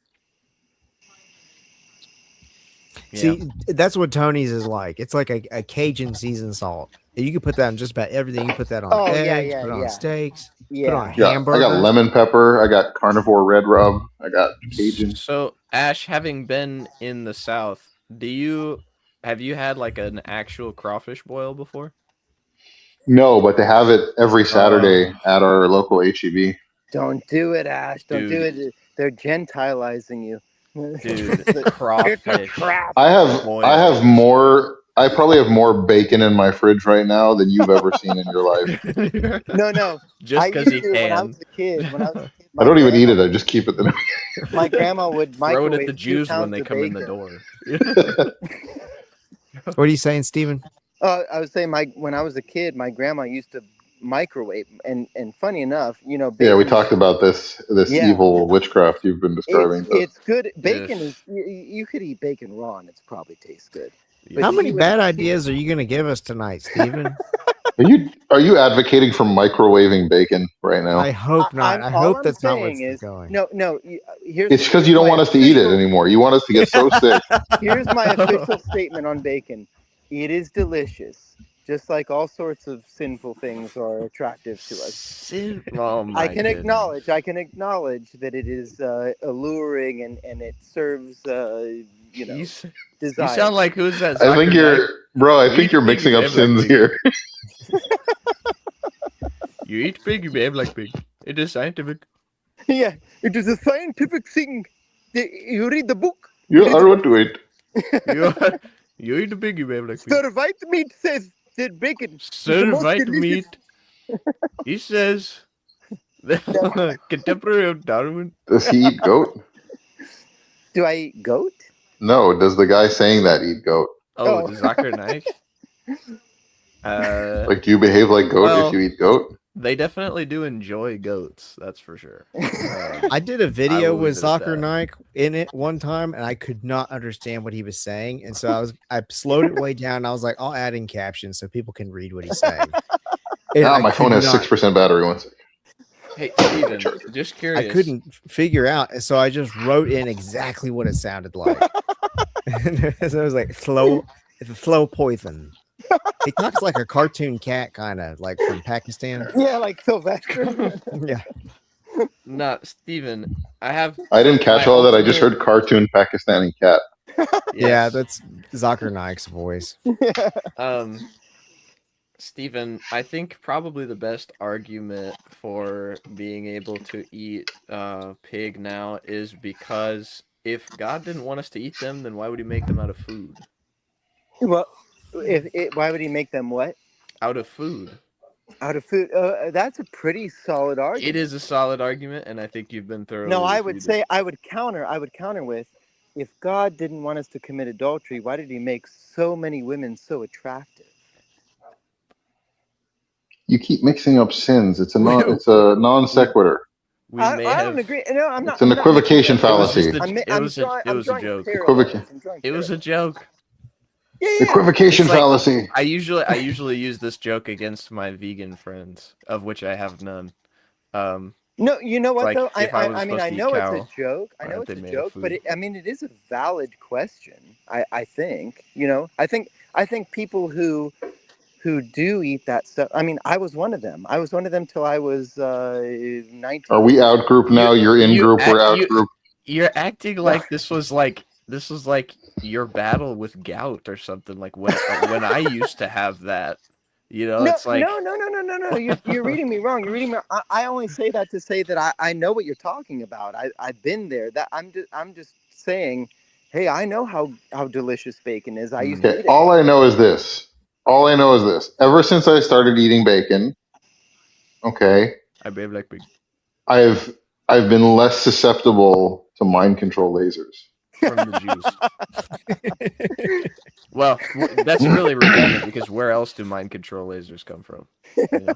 Yeah. See, that's what Tony's is like. It's like a Cajun seasoned salt. You can put that on just about everything. You put that on Oh, yeah, eggs, yeah, put it on yeah. steaks, put it Yeah. on Yeah, I hamburgers. got lemon pepper. I got carnivore red rub. I got Cajun. So Ash, having been in the South, have you had like an actual crawfish boil before? No, but they have it every Saturday at our local HEB. Don't do it, Ash. Don't do Dude. it. They're gentilizing you. Dude, It's crawfish. crap. I have Boil. I probably have more bacon in my fridge right now than you've ever seen in your life. No. Just I because used he to when I can. was a kid. When I was a kid, I don't even eat it. I just keep it there. my grandma would Throw it at microwave the 2 Jews when pounds they of come in the bacon. door. What are you saying, Steven? I was saying when I was a kid, my grandma used to microwave, and funny enough, Yeah, bacon we is talked about this yeah, evil witchcraft you've been describing to us. it's good. Bacon Yes. is you could eat bacon raw and it's probably tastes good. Yeah. How she many would- bad ideas are you going to give us tonight, Steven? Are you advocating for microwaving bacon right now? I hope not. I all hope I'm that's not what's saying is going. no. Here's It's because you don't my want us to eat it official- anymore. You want us to get so sick. Here's my official statement on bacon. It is delicious, just like all sorts of sinful things are attractive to us. Oh my I can goodness. acknowledge that it is alluring and it serves You desire. sound like who's that? I think I think you're mixing up sins here. You eat pig, you behave like pig. It is scientific. Yeah, it is a scientific thing. You read the book. You are what to eat. You eat the pig, you behave like pig. Sir White meat says that bacon is the Sir most White delicious. Meat. He says contemporary of Darwin. Does he eat goat? Do I eat goat? No. Does the guy saying that eat goat? Oh, Oh. the Zakir Naik. Like, do you behave like goat well, if you eat goat? They definitely do enjoy goats, that's for sure. I did a video will with leave it at Zakir that. Naik in it one time, and I could not understand what he was saying. And so I slowed it way down. And I was like, I'll add in captions so people can read what he's saying. And Ah, I my phone could has not- 6% battery. One second. Hey, Steven, just I curious. couldn't figure out, and so I just wrote in exactly what it sounded like. So it was like it's a slow poison. He talks like a cartoon cat, kind of like from Pakistan. Yeah, like Sylvester. Yeah, No, Steven, I didn't catch my all that. I just ultimate- heard cartoon Pakistani cat. yeah, Yes. that's Zakir Naik's voice. Steven, I think probably the best argument for being able to eat pig now is because if God didn't want us to eat them, then why would he make them out of food? Well, why would he make them what? Out of food. Out of food? That's a pretty solid argument. It is a solid argument, and I think you've been thoroughly No, I would refuted. say I would counter with, if God didn't want us to commit adultery, why did he make so many women so attractive? You keep mixing up sins. It's a non sequitur. We may I have. don't agree. No, I'm not. It's an I'm not equivocation mixing up. fallacy. It was a joke. It was a joke. Yeah. Equivocation It's like- fallacy. I usually use this joke against my vegan friends, of which I have none. No, you know what like, though? if I was I mean, supposed I to eat know cow, it's a joke. I why know aren't it's they a made of joke, but food? it is a valid question. I think. I think people who do eat that stuff. I mean, I was one of them. I was one of them till I was 19. Are we out group now? You're in group. We're out group. You're acting like this was like your battle with gout or something. Like when I used to have that. You know, No, it's like no. You're reading me wrong. You're reading me. I only say that to say that I know what you're talking about. I've been there. That I'm just saying, hey, I know how delicious bacon is. I used to eat it. All I know is this. Ever since I started eating bacon, okay, I behave like pig. I've been less susceptible to mind control lasers. From the Jews. Well, that's really redundant because where else do mind control lasers come from? You know?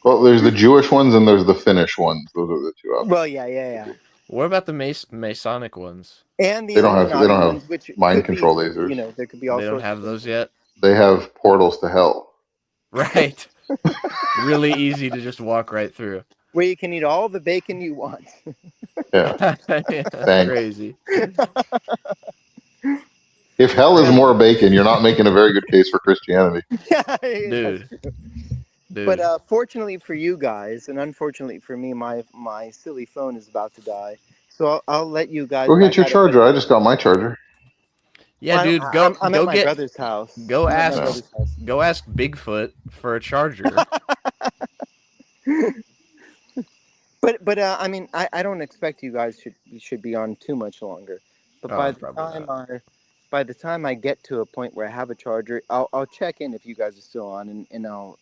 Well, there's the Jewish ones and there's the Finnish ones. Those are the two options. Well, yeah. What about the Masonic ones? And the They don't have Illuminati ones, which mind could control be, lasers. You know, there could be all They sorts. don't have of those yet. They have portals to hell. Right. Really easy to just walk right through. Where you can eat all the bacon you want. Yeah. Yeah, Thanks. crazy. If hell is more bacon, you're not making a very good case for Christianity. Dude. But fortunately for you guys, and unfortunately for me, my silly phone is about to die. So I'll let you guys. Go get your charger. I just got my charger. Yeah, dude, I'm at my brother's house. Go I'm at ask my brother's house. Go ask Bigfoot for a charger. But I mean, I don't expect you guys should be on too much longer. But by by the time I get to a point where I have a charger, I'll check in if you guys are still on, and I'll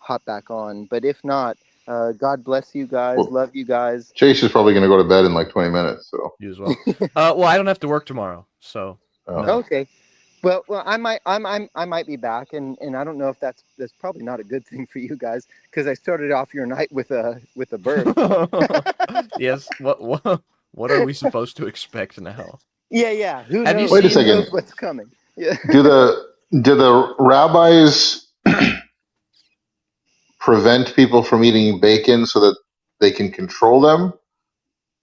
hop back on. But if not, God bless you guys. Well, Love you guys. Chase is probably going to go to bed in like 20 minutes. So You as well. Well, I don't have to work tomorrow, so Oh. no. Okay. Well, I might be back, and I don't know if that's probably not a good thing for you guys, because I started off your night with a burp. Yes. What are we supposed to expect now? Yeah. Who Have you knows? Wait a seen- Who knows second. what's coming? Yeah. do the rabbis prevent people from eating bacon so that they can control them,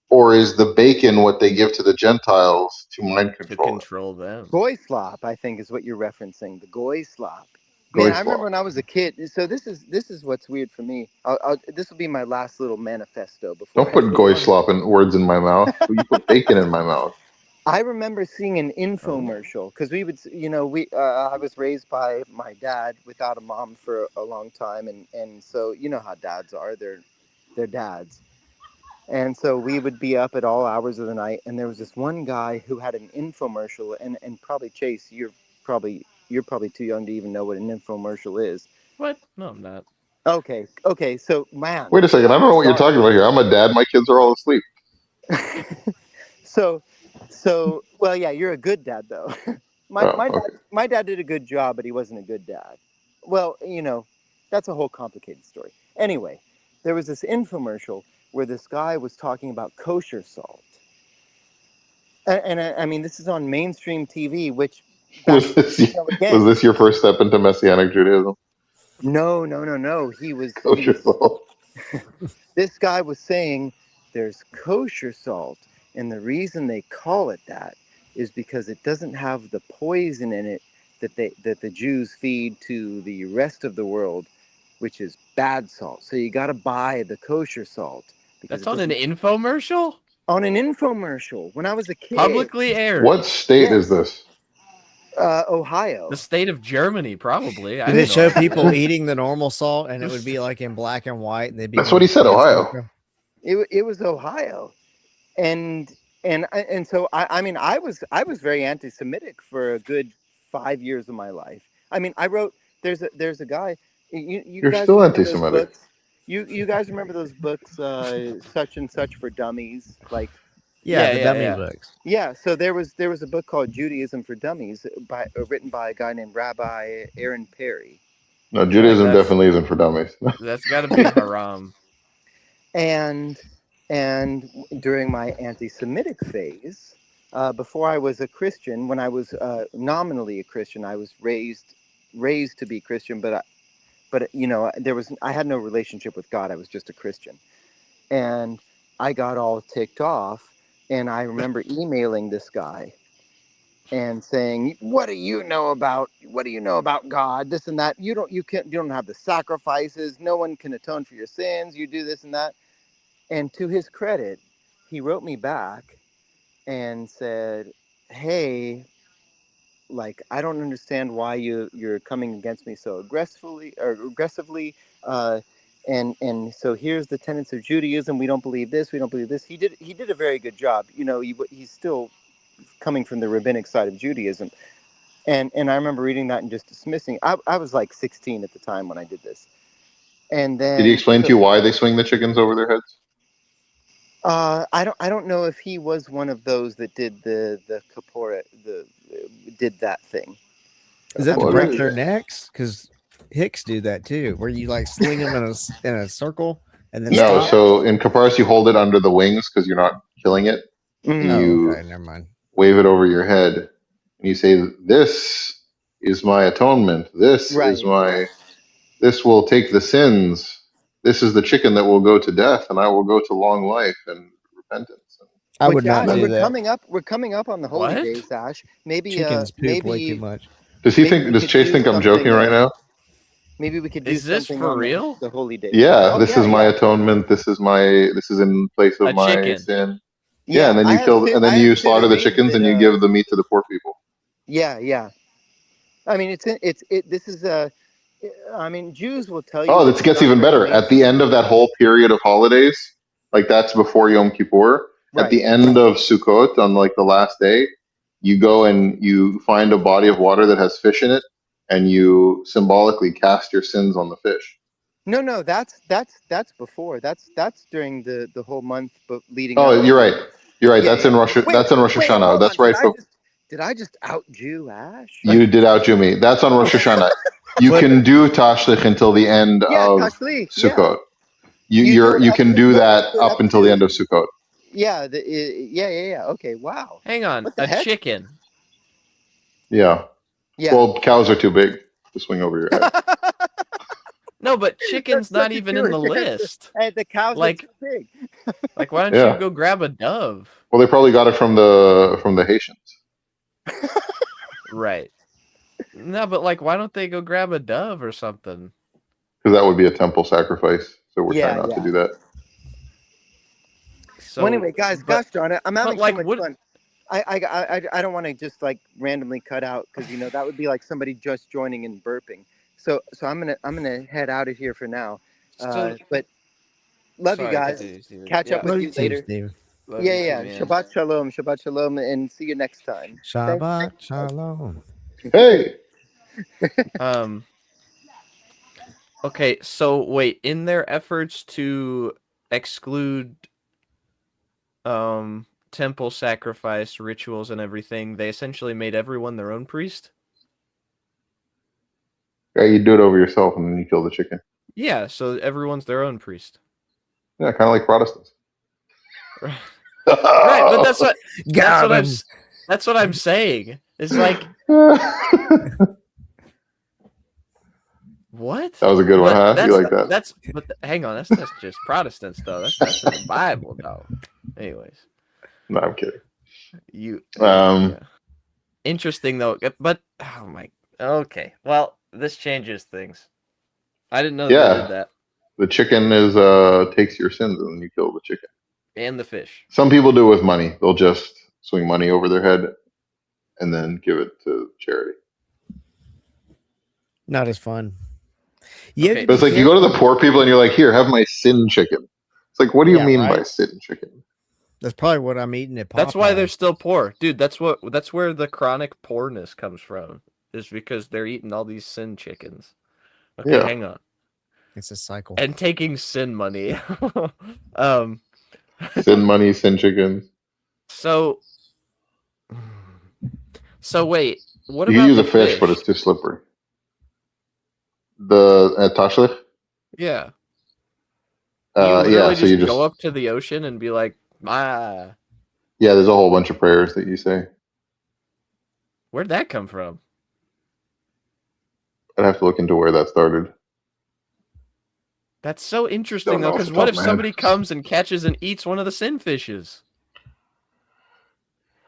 or is the bacon what they give to the Gentiles to mind To control them? control them. Goy slop, I think, is what you're referencing. The goy slop. Goy Man, I slop. remember when I was a kid. So this is what's weird for me. This will be my last little manifesto before. Don't put goy slop in words in my mouth. You put bacon in my mouth. I remember seeing an infomercial because we would, I was raised by my dad without a mom for a long time, and so you know how dads are. They're dads. And so we would be up at all hours of the night, and there was this one guy who had an infomercial, and probably Chase, you're probably too young to even know what an infomercial is. What? No, I'm not. Okay, so man. Wait a second. I don't know what you're talking about here. I'm a dad. My kids are all asleep. So, well, yeah, you're a good dad though. My dad did a good job, but he wasn't a good dad. Well, that's a whole complicated story. Anyway, there was this infomercial where this guy was talking about kosher salt. And I mean, this is on mainstream TV, which Was this your first step into Messianic Judaism? No. He was Kosher salt. This guy was saying there's kosher salt, and the reason they call it that is because it doesn't have the poison in it that the Jews feed to the rest of the world, which is bad salt. So you got to buy the kosher salt. That's on an infomercial? On an infomercial when I was a kid. Publicly aired. What state is this? Ohio. The state of Germany, probably. Did they show people eating the normal salt, and it would be like in black and white, and they'd be. That's what he said. Ohio. It was Ohio, and so I mean I was very anti-Semitic for a good 5 years of my life. I mean I wrote there's a guy. You're guys still anti-Semitic. You guys remember those books, such and such for dummies, like. Yeah, the dummy books. Yeah, so there was a book called Judaism for Dummies written by a guy named Rabbi Aaron Perry. No, Judaism definitely isn't for dummies. That's got to be haram. And during my anti-Semitic phase, before I was a Christian, when I was nominally a Christian, I was raised to be Christian, but I had no relationship with God. I was just a Christian, and I got all ticked off. And I remember emailing this guy and saying, "What do you know about God? This and that. You don't have the sacrifices. No one can atone for your sins. You do this and that." And to his credit, he wrote me back and said, "Hey, like I don't understand why you're coming against me so aggressively. And so here's the tenets of Judaism. We don't believe this. We don't believe this." He did a very good job. He's still coming from the rabbinic side of Judaism. And I remember reading that and just dismissing. I was like 16 at the time when I did this. And then did he explain to you why they swing the chickens over their heads? I don't know if he was one of those that did the kapora, did that thing. Is that to break their necks? Because Hicks do that too, where you like sling them in a circle and then no. stop. So in Kaparis, you hold it under the wings because you're not killing it. Okay, never mind. Wave it over your head, and you say, "This is my atonement. This is my. This will take the sins. This is the chicken that will go to death, and I will go to long life and repentance." I would not do that. We're coming up on the holy days, Ash. Maybe chickens poop way too much. Does Chase think I'm joking right now? Maybe we could do Is this something for on real? the holy days. Yeah, this is my atonement. This is in place of my chicken. sin. Yeah, and then you kill, and then you slaughter the chickens, and you give the meat to the poor people. Yeah. I mean, this is I mean, Jews will tell you. Oh, this gets even better. At the end of that whole period of holidays, like that's before Yom Kippur. At the end of Sukkot, on like the last day, you go and you find a body of water that has fish in it, and you symbolically cast your sins on the fish. No, that's before. That's during the whole month, but leading up. Oh, you're right. You're right. Yeah, That's in Rosh. Wait, That's in Rosh wait, Hashanah. hold on. That's right. Did I just out Jew Ash? You did out Jumi. That's on Rosh Hashanah. You Flip can do Tashlich until the end Yeah, of Tashlich. Sukkot. You do You it can up- do you that do it up until the to- end of Sukkot. Yeah, yeah. Okay, wow. Hang on, What the a heck? chicken. Yeah. Yeah. Well, cows are too big to swing over your head. No, but chicken's That's not such a even in the Jewish answer. list. Hey, the cows Like- are too big. Like, why don't Yeah. you go grab a dove? Well, they probably got it from the Haitians. Right. No, but like, why don't they go grab a dove or something? Because that would be a temple sacrifice. So we're Yeah, trying not to yeah. do that. So, Well, anyway, guys, but- gosh darn it, I'm having like, so much what- fun. I don't want to just like randomly cut out because that would be like somebody just joining and burping. So I'm gonna head out of here for now. So- But love Sorry, you guys. continue, Steven. Catch up Yeah, with Love you you too, later. Steven. love you Yeah. too, man. Shabbat shalom, and see you next time. Shabbat shalom. Hey, Okay, so wait, in their efforts to exclude temple sacrifice rituals and everything, they essentially made everyone their own priest? yeah, you do it over yourself and then you kill the chicken. Yeah, so everyone's their own priest. Yeah, kind of like Protestants. Right, but that's what Gavin. that's what I'm saying. It's like, what? That was a good one, huh? That's, You like that? Hang on, that's just Protestants though. That's in the Bible though. Anyways, No, I'm kidding. yeah. Interesting though, but oh my. Okay, well, this changes things. I didn't know they Yeah. did that. The chicken is takes your sins and then you kill the chicken. And the fish. Some people do it with money. They'll just swing money over their head and then give it to charity. Not as fun. You Okay. have But to it's like be you go to the poor people and you're like, here, have my sin chicken. It's like, what do you Yeah, mean by right? sin chicken? That's probably what I'm eating at Popeyes. That's why they're still poor, dude. That's where the chronic poorness comes from. Is because they're eating all these sin chickens. Okay, Yeah. hang on. It's a cycle. And taking sin money. Sin money, sin chicken. So wait, what You about can use the a fish, but it's too slippery. The tashlich? yeah. You literally Yeah, so you just go up to the ocean and be like, ah, yeah, there's a whole bunch of prayers that you say. where'd that come from? I'd have to look into where that started. That's so interesting Don't though, know off because the what top if of my somebody head. comes and catches and eats one of the sin fishes?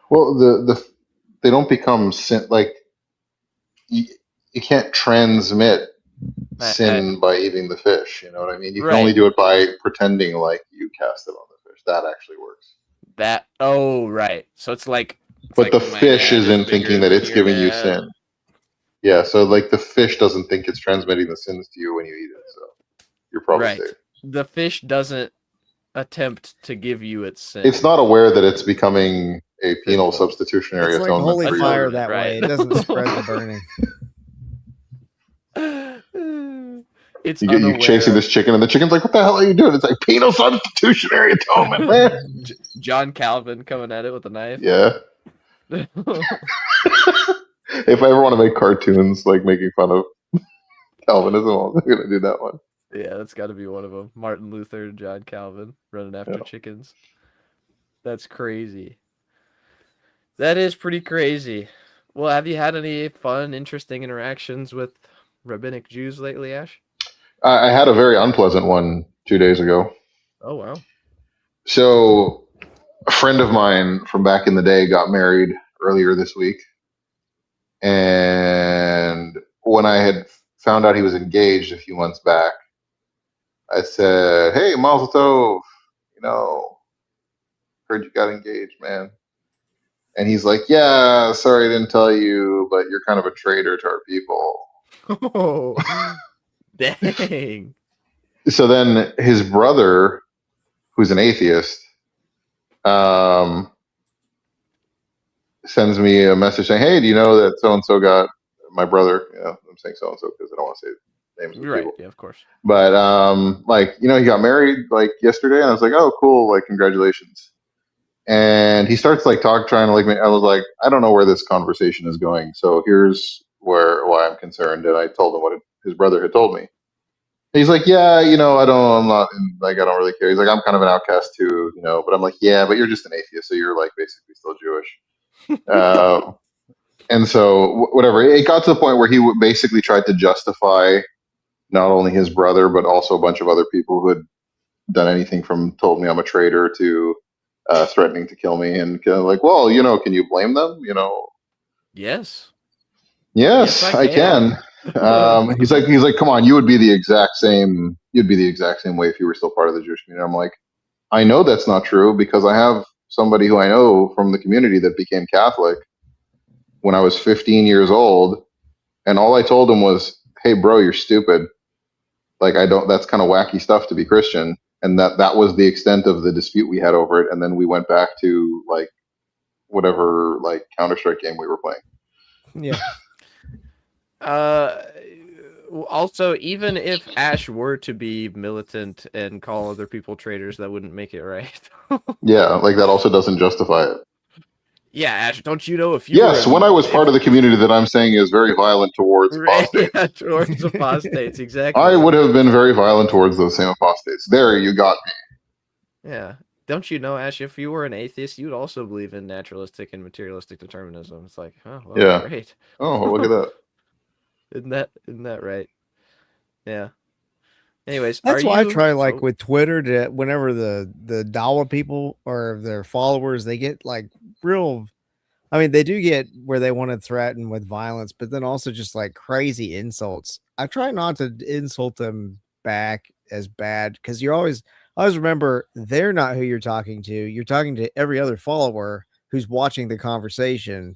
Well, they don't become sin, like you can't transmit sin by eating the fish. You know what I mean? You can only Right. do it by pretending like you cast it on the fish. That actually works. Right. So it's like, But the my fish dad is isn't bigger thinking that than it's your giving you dad. sin. Yeah, so like the fish doesn't think it's transmitting the sins to you when you eat it. So you're probably Right. safe. The fish doesn't attempt to give you its sin. It's not aware that it's becoming a penal Sinful. substitutionary It's like atonement holy for fire you. that Right. way. It doesn't spread the burning. It's You unaware. chasing this chicken, and the chicken's like, "What the hell are you doing?" It's like penal substitutionary atonement, man. John Calvin coming at it with a knife. Yeah. If I ever want to make cartoons like making fun of Calvinism, I'm gonna do that one. Yeah, that's got to be one of them. Martin Luther, John Calvin, running after Yeah. chickens. That's crazy. That is pretty crazy. Well, have you had any fun, interesting interactions with rabbinic Jews lately, Ash? I had a very unpleasant one 2 days ago. Oh, wow. So, a friend of mine from back in the day got married earlier this week, and when I had found out he was engaged a few months back, I said, "Hey, Mazel Tov, heard you got engaged, man." And he's like, "Yeah, sorry I didn't tell you, but you're kind of a traitor to our people." Oh, dang. So then his brother, who's an atheist, sends me a message saying, "Hey, do you know that so and so got my brother?" You know, I'm saying so and so because I don't want to say names of Right. people. Yeah, of course. But like, you know, he got married like yesterday, and I was like, "Oh, cool! Like, congratulations." And he starts like trying to like me. I was like, I don't know where this conversation is going. So here's why I'm concerned. And I told him what his brother had told me. And he's like, yeah, you know, I'm not like, I don't really care. He's like, I'm kind of an outcast too, you know. But I'm like, yeah, but you're just an atheist, so you're like basically still Jewish. And so whatever. It got to the point where he basically tried to justify not only his brother but also a bunch of other people who had done anything from told me I'm a traitor to threatening to kill me, and kind of like, well, you know, can you blame them? You know, Yes. yes, I can. He's like, come on, you'd be the exact same way if you were still part of the Jewish community. I'm like, I know that's not true because I have somebody who I know from the community that became Catholic when I was 15 years old, and all I told him was, hey, bro, you're stupid. Like, that's kind of wacky stuff to be Christian. And that was the extent of the dispute we had over it. And then we went back to like whatever like Counter-Strike game we were playing. Yeah. Also, even if Ash were to be militant and call other people traitors, that wouldn't make it right. Yeah, like that also doesn't justify it. Yeah, Ash, don't you know if you Yes, when I was part of the community that I'm saying is very violent towards apostates. Yeah, towards apostates, exactly. I would have been very violent towards those same apostates. There, you got me. Yeah. Don't you know, Ash, if you were an atheist, you'd also believe in naturalistic and materialistic determinism. It's like, oh, well, Yeah. Great. Oh, look at that. Isn't that right? Yeah. Anyways, that's why I try like with Twitter to whenever the Dawa people or their followers, they get like real. I mean, they do get where they want to threaten with violence, but then also just like crazy insults. I try not to insult them back as bad because I always remember they're not who you're talking to. You're talking to every other follower who's watching the conversation.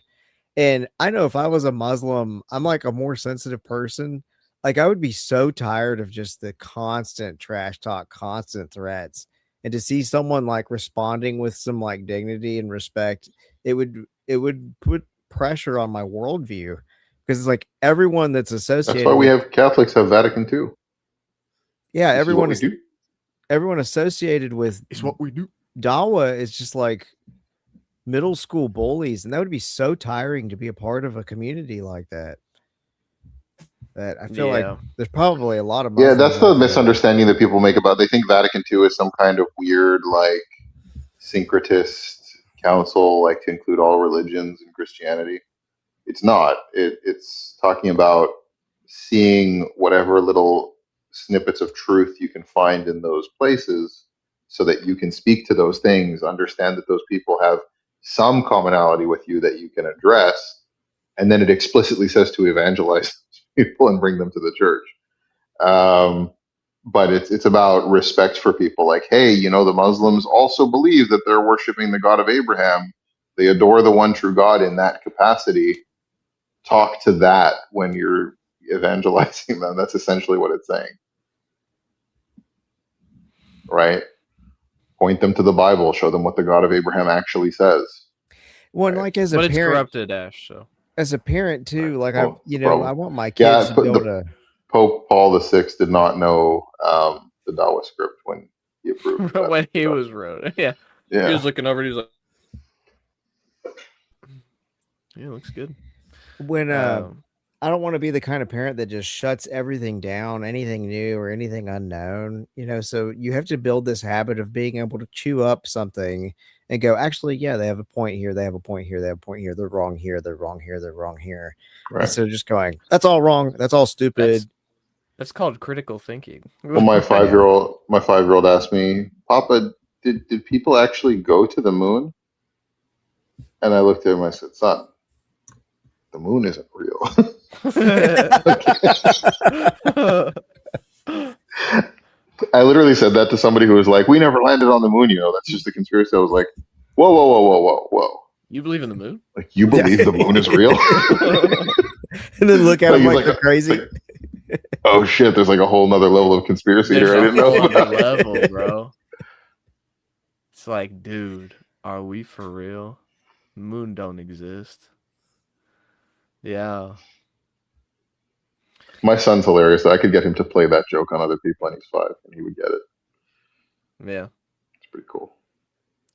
And I know if I was a Muslim, I'm like a more sensitive person. Like I would be so tired of just the constant trash talk, constant threats. And to see someone like responding with some like dignity and respect, it would put pressure on my worldview because it's like everyone that's associated. That's why we have Catholics have Vatican II. Yeah, everyone associated with it's what we do. Dawa is just like middle school bullies, and that would be so tiring to be a part of a community like that. That I feel like there's probably a lot of Muslims that's the misunderstanding that people make about. They think Vatican II is some kind of weird like syncretist council, like to include all religions and Christianity. It's not. It's talking about seeing whatever little snippets of truth you can find in those places so that you can speak to those things, understand that those people have some commonality with you that you can address, and then it explicitly says to evangelize people and bring them to the church. But it's about respect for people. Like, hey, you know, the Muslims also believe that they're worshiping the God of Abraham. They adore the one true God in that capacity. Talk to that when you're evangelizing them. That's essentially what it's saying. Right? Point them to the Bible. Show them what the God of Abraham actually says. Well, right? Like as a parent, it's corrupted, Ash. So as a parent too, like I want my kids to be able to. Pope Paul VI did not know the Dawa script when he approved it. When he was wrote. Yeah. He was looking over and he was like, yeah, looks good. When I don't want to be the kind of parent that just shuts everything down, anything new or anything unknown, you know, so you have to build this habit of being able to chew up something and go, actually, yeah, they have a point here. They have a point here. They have a point here. They're wrong here. They're wrong here. They're wrong here. Right. And so just going, that's all wrong. That's all stupid. That's called critical thinking. Well, my 5-year-old asked me, Papa, did people actually go to the moon? And I looked at him and I said, son, the moon isn't real. I literally said that to somebody who was like, we never landed on the moon, you know, that's just a conspiracy. I was like, whoa. You believe in the moon? Like, you believe the moon is real? And then look at him like they're crazy. Oh shit, there's like a whole nother level of conspiracy here. I didn't know. Level, bro. It's like, dude, are we for real? Moon don't exist. Yeah. My son's hilarious. I could get him to play that joke on other people, and he's 5, and he would get it. Yeah. It's pretty cool.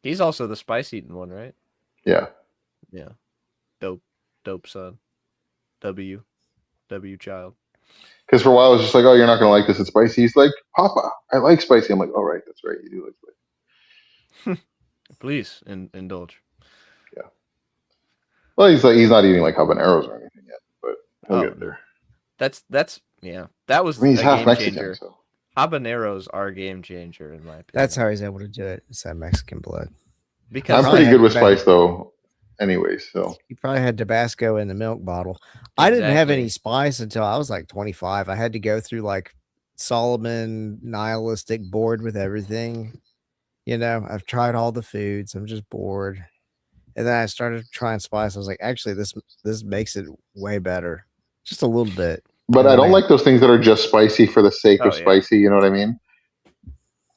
He's also the spice eating one, right? Yeah. Yeah. Dope son. W child. Because for a while I was just like, oh, you're not gonna like this. It's spicy. He's like, Papa, I like spicy. I'm like, oh, right, that's right. You do like spicy. Please indulge. Yeah. Well, he's not eating like habaneros or anything yet, but he'll get there. That's yeah. That was I mean, he's a half game Mexican, changer. so. Habaneros are a game changer in my opinion. That's how he's able to do it. It's that Mexican blood. Because I'm pretty good with spice though, anyways. So he probably had Tabasco in the milk bottle. I didn't have any spice until I was like 25. I had to go through like Solomon nihilistic, bored with everything. You know, I've tried all the foods. I'm just bored. And then I started trying spice. I was like, actually, this makes it way better. Just a little bit. But I don't like those things that are just spicy for the sake of yeah. spicy. You know what I mean?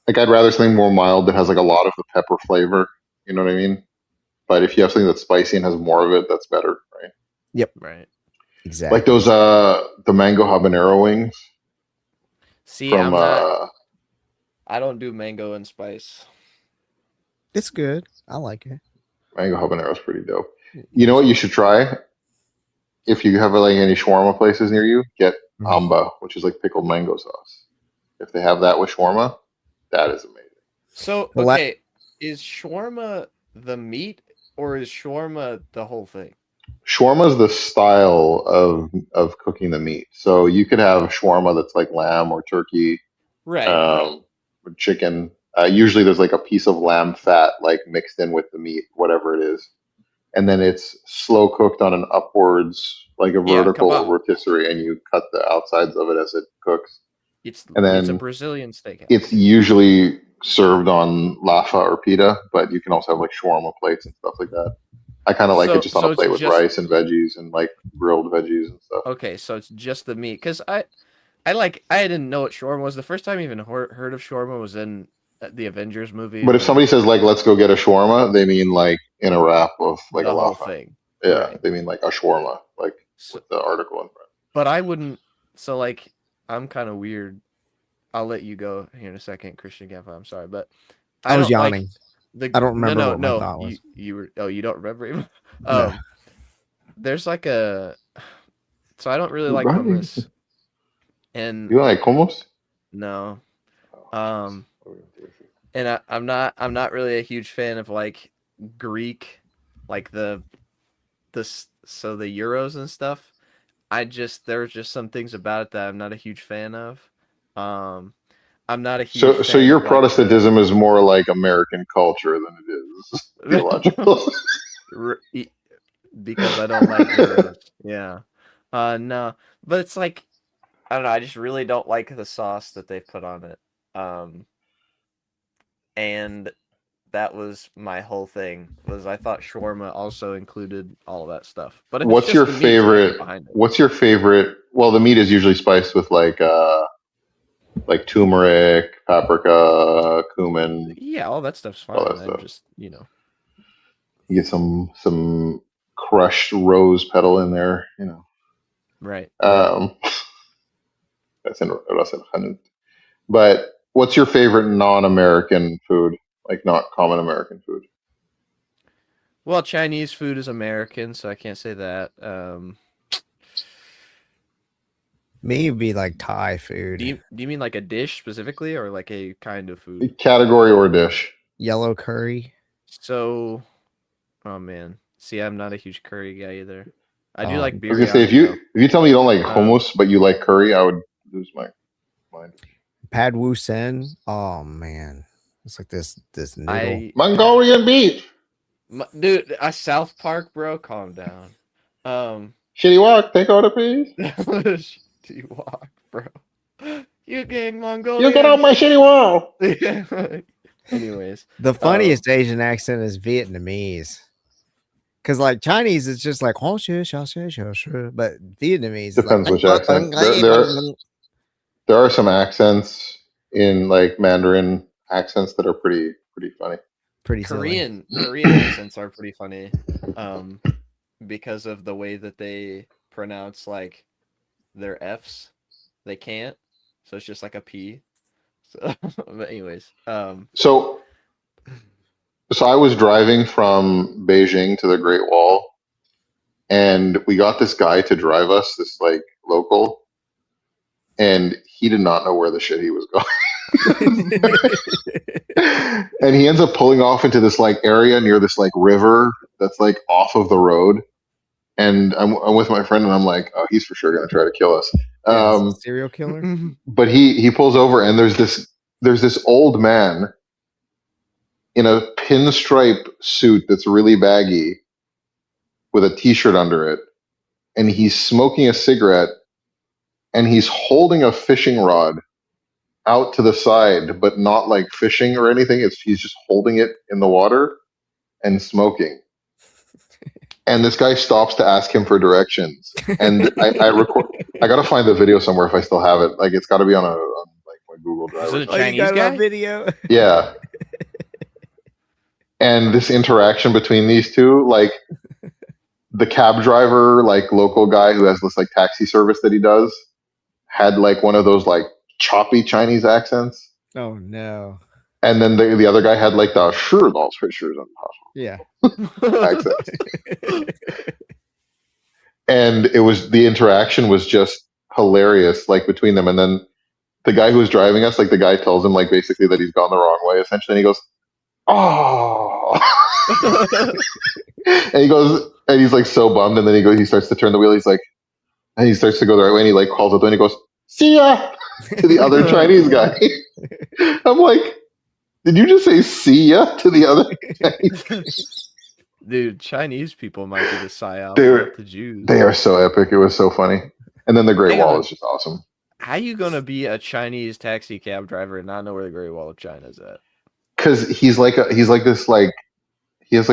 Like I'd rather something more mild that has like a lot of the pepper flavor. You know what I mean? But if you have something that's spicy and has more of it, that's better, right? Yep. Right. Exactly. Like those the mango habanero wings. See, from, I don't do mango and spice. It's good. I like it. Mango habanero is pretty dope. You know what you should try? If you have like any shawarma places near you, get amba, which is like pickled mango sauce. If they have that with shawarma, that is amazing. So, okay, is shawarma the meat or is shawarma the whole thing? Shawarma is the style of cooking the meat. So you could have shawarma that's like lamb or turkey, right? Or chicken. Usually there's like a piece of lamb fat like mixed in with the meat, whatever it is, and then it's slow cooked on an upwards, like a vertical rotisserie, and you cut the outsides of it as it cooks. It's a Brazilian steakhouse. It's usually served on laffa or pita, but you can also have like shawarma plates and stuff like that. I kind of like it just on a plate with rice and veggies and like grilled veggies and stuff. Okay, so it's just the meat. Because I didn't know what shawarma was. The first time I even heard of shawarma was in the Avengers movie. But if somebody says like, let's go get a shawarma, they mean like in a wrap of like the a whole laffa. Thing. Yeah, right. They mean like a shawarma, like with the article in front. But I wouldn't. So like, I'm kind of weird. I'll let you go here in a second, Christian Gadfly. I'm sorry, but I was yawning. I don't remember what my thought was. You were. Oh, you don't remember even. No. There's like a. So I don't really like hummus. And you like hummus? No. And I'm not really a huge fan of like Greek, like the gyros and stuff. There's just some things about it that I'm not a huge fan of. I'm not a huge fan. So your Protestantism is more like American culture than it is theological. Because I don't like gyros. Yeah. No, but it's like, I don't know. I just really don't like the sauce that they put on it. And that was my whole thing. Was I thought shawarma also included all that stuff. But if what's your favorite? What's your favorite? Well, the meat is usually spiced with like turmeric, paprika, cumin. Yeah, all that stuff's fine. I'm just, you get some crushed rose petal in there, you know. Right. That's in Hanut. But what's your favorite non-American food? Like not common American food? Well, Chinese food is American, so I can't say that. Me would be like Thai food. Do you mean like a dish specifically, or like a kind of food? Category or dish? Yellow curry. So, oh man, see, I'm not a huge curry guy either. I do like beer. I was gonna say, if you tell me you don't like hummus but you like curry, I would lose my mind. Pad Wu Sen. Oh man, it's like this noodle. Mongolian beef. Dude, South Park, bro, calm down. Shitty walk, take order, please. Shitty walk, bro. You gang Mongolian. You get on my shitty wall. Anyways, the funniest Asian accent is Vietnamese. Because like Chinese, it's just like but Vietnamese depends like, which accent. There are some accents in like Mandarin accents that are pretty funny. pretty silly. Korean accents are pretty funny, because of the way that they pronounce like their F's. They can't, so it's just like a P. So, but anyways, So I was driving from Beijing to the Great Wall, and we got this guy to drive us, this like local, and he did not know where the shit he was going. And he ends up pulling off into this like area near this like river that's like off of the road. And I'm with my friend, and I'm like, oh, he's for sure gonna try to kill us. Yeah, serial killer. But he pulls over, and there's this old man in a pinstripe suit that's really baggy with a t-shirt under it, and he's smoking a cigarette, and he's holding a fishing rod out to the side, but not like fishing or anything. He's just holding it in the water and smoking. And this guy stops to ask him for directions. And I record. I gotta find the video somewhere if I still have it. Like it's got to be on like my Google Drive. Is or it a something. Chinese you got it guy? on video? Yeah. And this interaction between these two, like the cab driver, like local guy who has this like taxi service that he does, had like one of those like choppy Chinese accents. Oh no. And then the other guy had like the sure, those pictures and Yeah. accents. And the interaction was just hilarious, like between them. And then the guy who was driving us, like the guy tells him like basically that he's gone the wrong way, essentially. And he goes, oh. And he goes, and he's like so bummed. And then he starts to turn the wheel. He's like, and he starts to go the right way. And he like calls out the window and he goes, see ya to the other Chinese guy. I'm like, did you just say see ya to the other Chinese guy? Dude, Chinese people might be the psyop, Dude, the Jews. They are so epic. It was so funny. And then the Great Wall is just awesome. How you gonna be a Chinese taxi cab driver and not know where the Great Wall of China is at? Because he has like a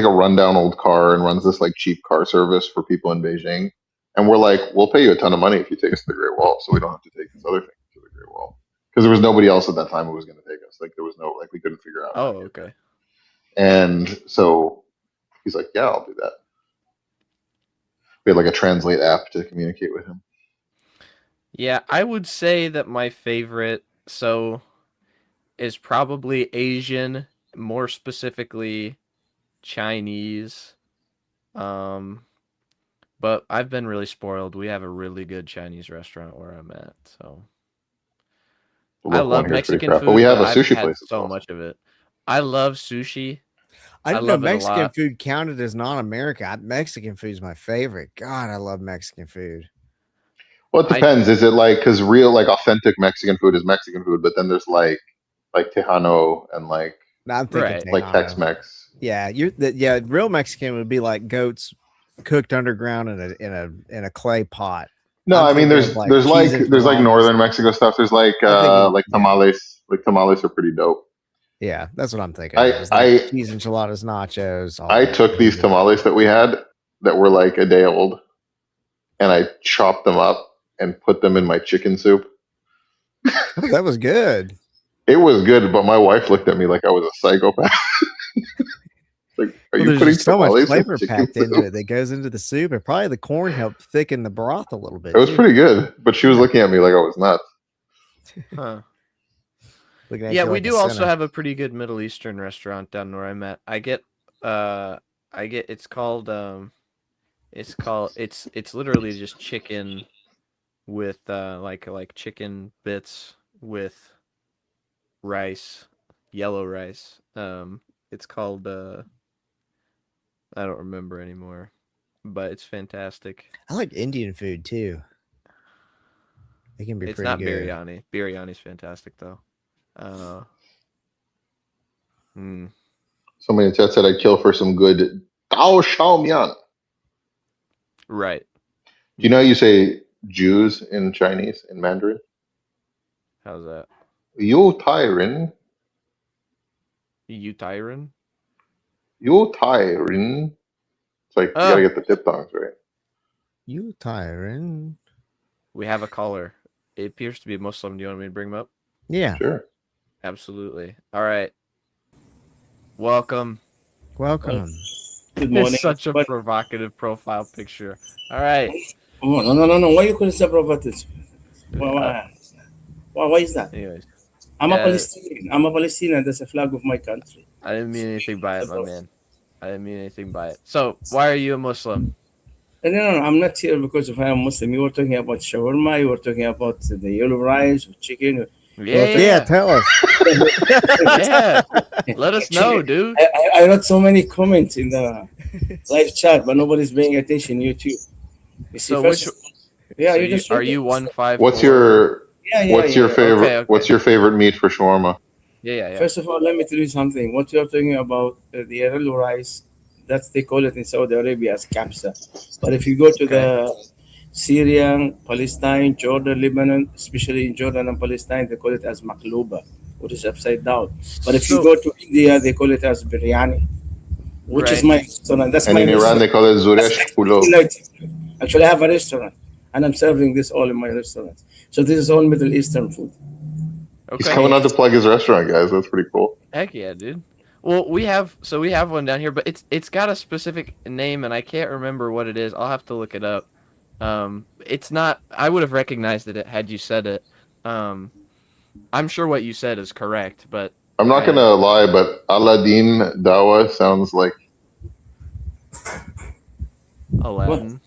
rundown old car and runs this like cheap car service for people in Beijing. And we're like, we'll pay you a ton of money if you take us to the Great Wall, so we don't have to take this other thing to the Great Wall. Because there was nobody else at that time who was going to take us. Like there was no, like we couldn't figure out. Oh, okay. And so he's like, yeah, I'll do that. We had like a translate app to communicate with him. Yeah, I would say that my favorite is probably Asian, more specifically Chinese. But I've been really spoiled. We have a really good Chinese restaurant where I'm at, so I love Mexican food. But we have a I've sushi had place. so much of it. I love sushi. I didn't know love it a Mexican lot. food counted as non-American. Mexican food is my favorite. God, I love Mexican food. Well, it depends. Is it like, because real like authentic Mexican food is Mexican food, but then there's like Tejano and like No, I'm thinking Right. like Tejano. Tex-Mex. Yeah, real Mexican would be like goats cooked underground in a clay pot. No, I'm I mean thinking there's of, like, cheese like enchiladas. northern Mexico stuff. There's like thinking- like tamales. Like tamales are pretty dope. Yeah, that's what I'm thinking. I- It's like cheese enchiladas, nachos. all I that. took these tamales that we had that were like a day old, and I chopped them up and put them in my chicken soup. Oh, that was good. It was good, but my wife looked at me like I was a psychopath. Like, are you There's putting just so much tamales in flavor chicken packed soup? into it that goes into the soup, and probably the corn helped thicken the broth a little bit. It was too. pretty good, but she was looking at me like I was nuts. Huh. Looking at Yeah, you we like a do also sinner. have a pretty good Middle Eastern restaurant down where I'm at. It's called it's literally just chicken with like chicken bits with rice, yellow rice. It's called I don't remember anymore, but it's fantastic. I like Indian food too. It can be It's pretty not good. biryani. Biryani's fantastic though. Somebody in chat said I'd kill for some good Dao Xiaomian. Right. Do you know how you say Jews in Chinese, in Mandarin? How's that? Yu Tai Rin. You Tyron? Yu Tai Rin. It's like you gotta get the diphthongs right. You Tyron. We have a caller. It appears to be a Muslim. Do you want me to bring him up? Yeah. Sure. Absolutely. All right. Welcome. Welcome. Good morning. It's such a But, provocative profile picture. All right. oh, no. Why you couldn't say provocative? Why is that? Anyways, I'm a uh, Palestinian. I'm a Palestinian. That's a flag of my country. I didn't mean anything by it, my man. I didn't mean anything by it. So, why are you a Muslim? No. I'm not here because of I'm Muslim. You were talking about shawarma. You were talking about the yellow rice with chicken. Yeah, tell us. Yeah. Let us know, dude. I read so many comments in the live chat, but nobody's paying attention. YouTube. You see, So first, yeah, so you just are you 154? What's your What's your yeah. favorite? Okay. What's your favorite meat for shawarma? Yeah. First of all, let me tell you something. What you're talking about, the yellow rice, that's they call it in Saudi Arabia as kapsa. But if you go to the Syria, Palestine, Jordan, Lebanon, especially in Jordan and Palestine, they call it as makluba, which is upside down. But if you go to India, they call it as biryani, which is my restaurant. That's And my in Iran, they call it zuresh pulo. Actually, I have a restaurant, and I'm serving this all in my restaurant. So this is all Middle Eastern food. He's coming out to plug his restaurant, guys. That's pretty cool. Heck yeah, dude. Well, we have one down here, but it's got a specific name, and I can't remember what it is. I'll have to look it up. It's not. I would have recognized it had you said it. I'm sure what you said is correct, but I'm not gonna lie, but Aladdin Dawa sounds like Aladdin.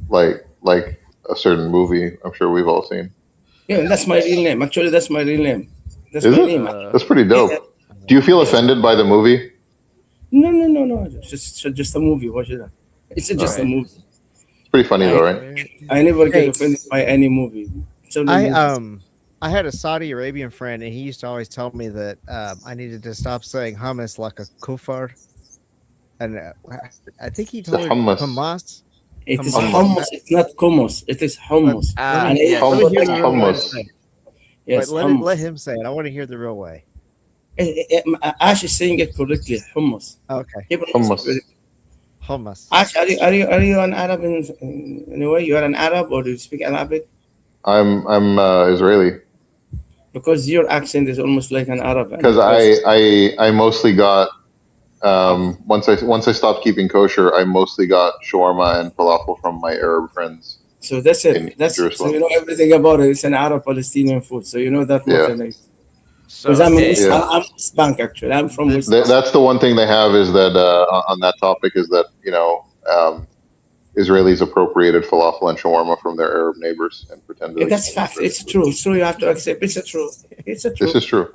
Like a certain movie. I'm sure we've all seen. Yeah, that's my real name. Actually, that's my real name. That's Is my it? name. That's pretty dope. Do you feel offended by the movie? No. Just a movie. Watch it. It's just a movie. It's pretty funny though, right? I never get offended by any movie. I had a Saudi Arabian friend, and he used to always tell me that I needed to stop saying hummus like a kufar. And I think he told me hummus. It is hummus. It's not hummus. It is hummus. Hummus. Yes, let him say it. I want to hear the real way. Ash is saying it correctly. Hummus. Okay. Hummus. Ash, are you an Arab in a way? You are an Arab, or do you speak Arabic? I'm Israeli. Because your accent is almost like an Arab. Because I mostly got once I stopped keeping kosher, I mostly got shawarma and falafel from my Arab friends. So that's it. So you know everything about it. It's an Arab Palestinian food. So you know that more than I. Because I'm West Bank actually. I'm from West Bank. That's the one thing they have is that on that topic is that Israelis appropriated falafel and shawarma from their Arab neighbors and pretended. That's fact. It's true. It's true. You have to accept. It's a true. It's a true. This is true.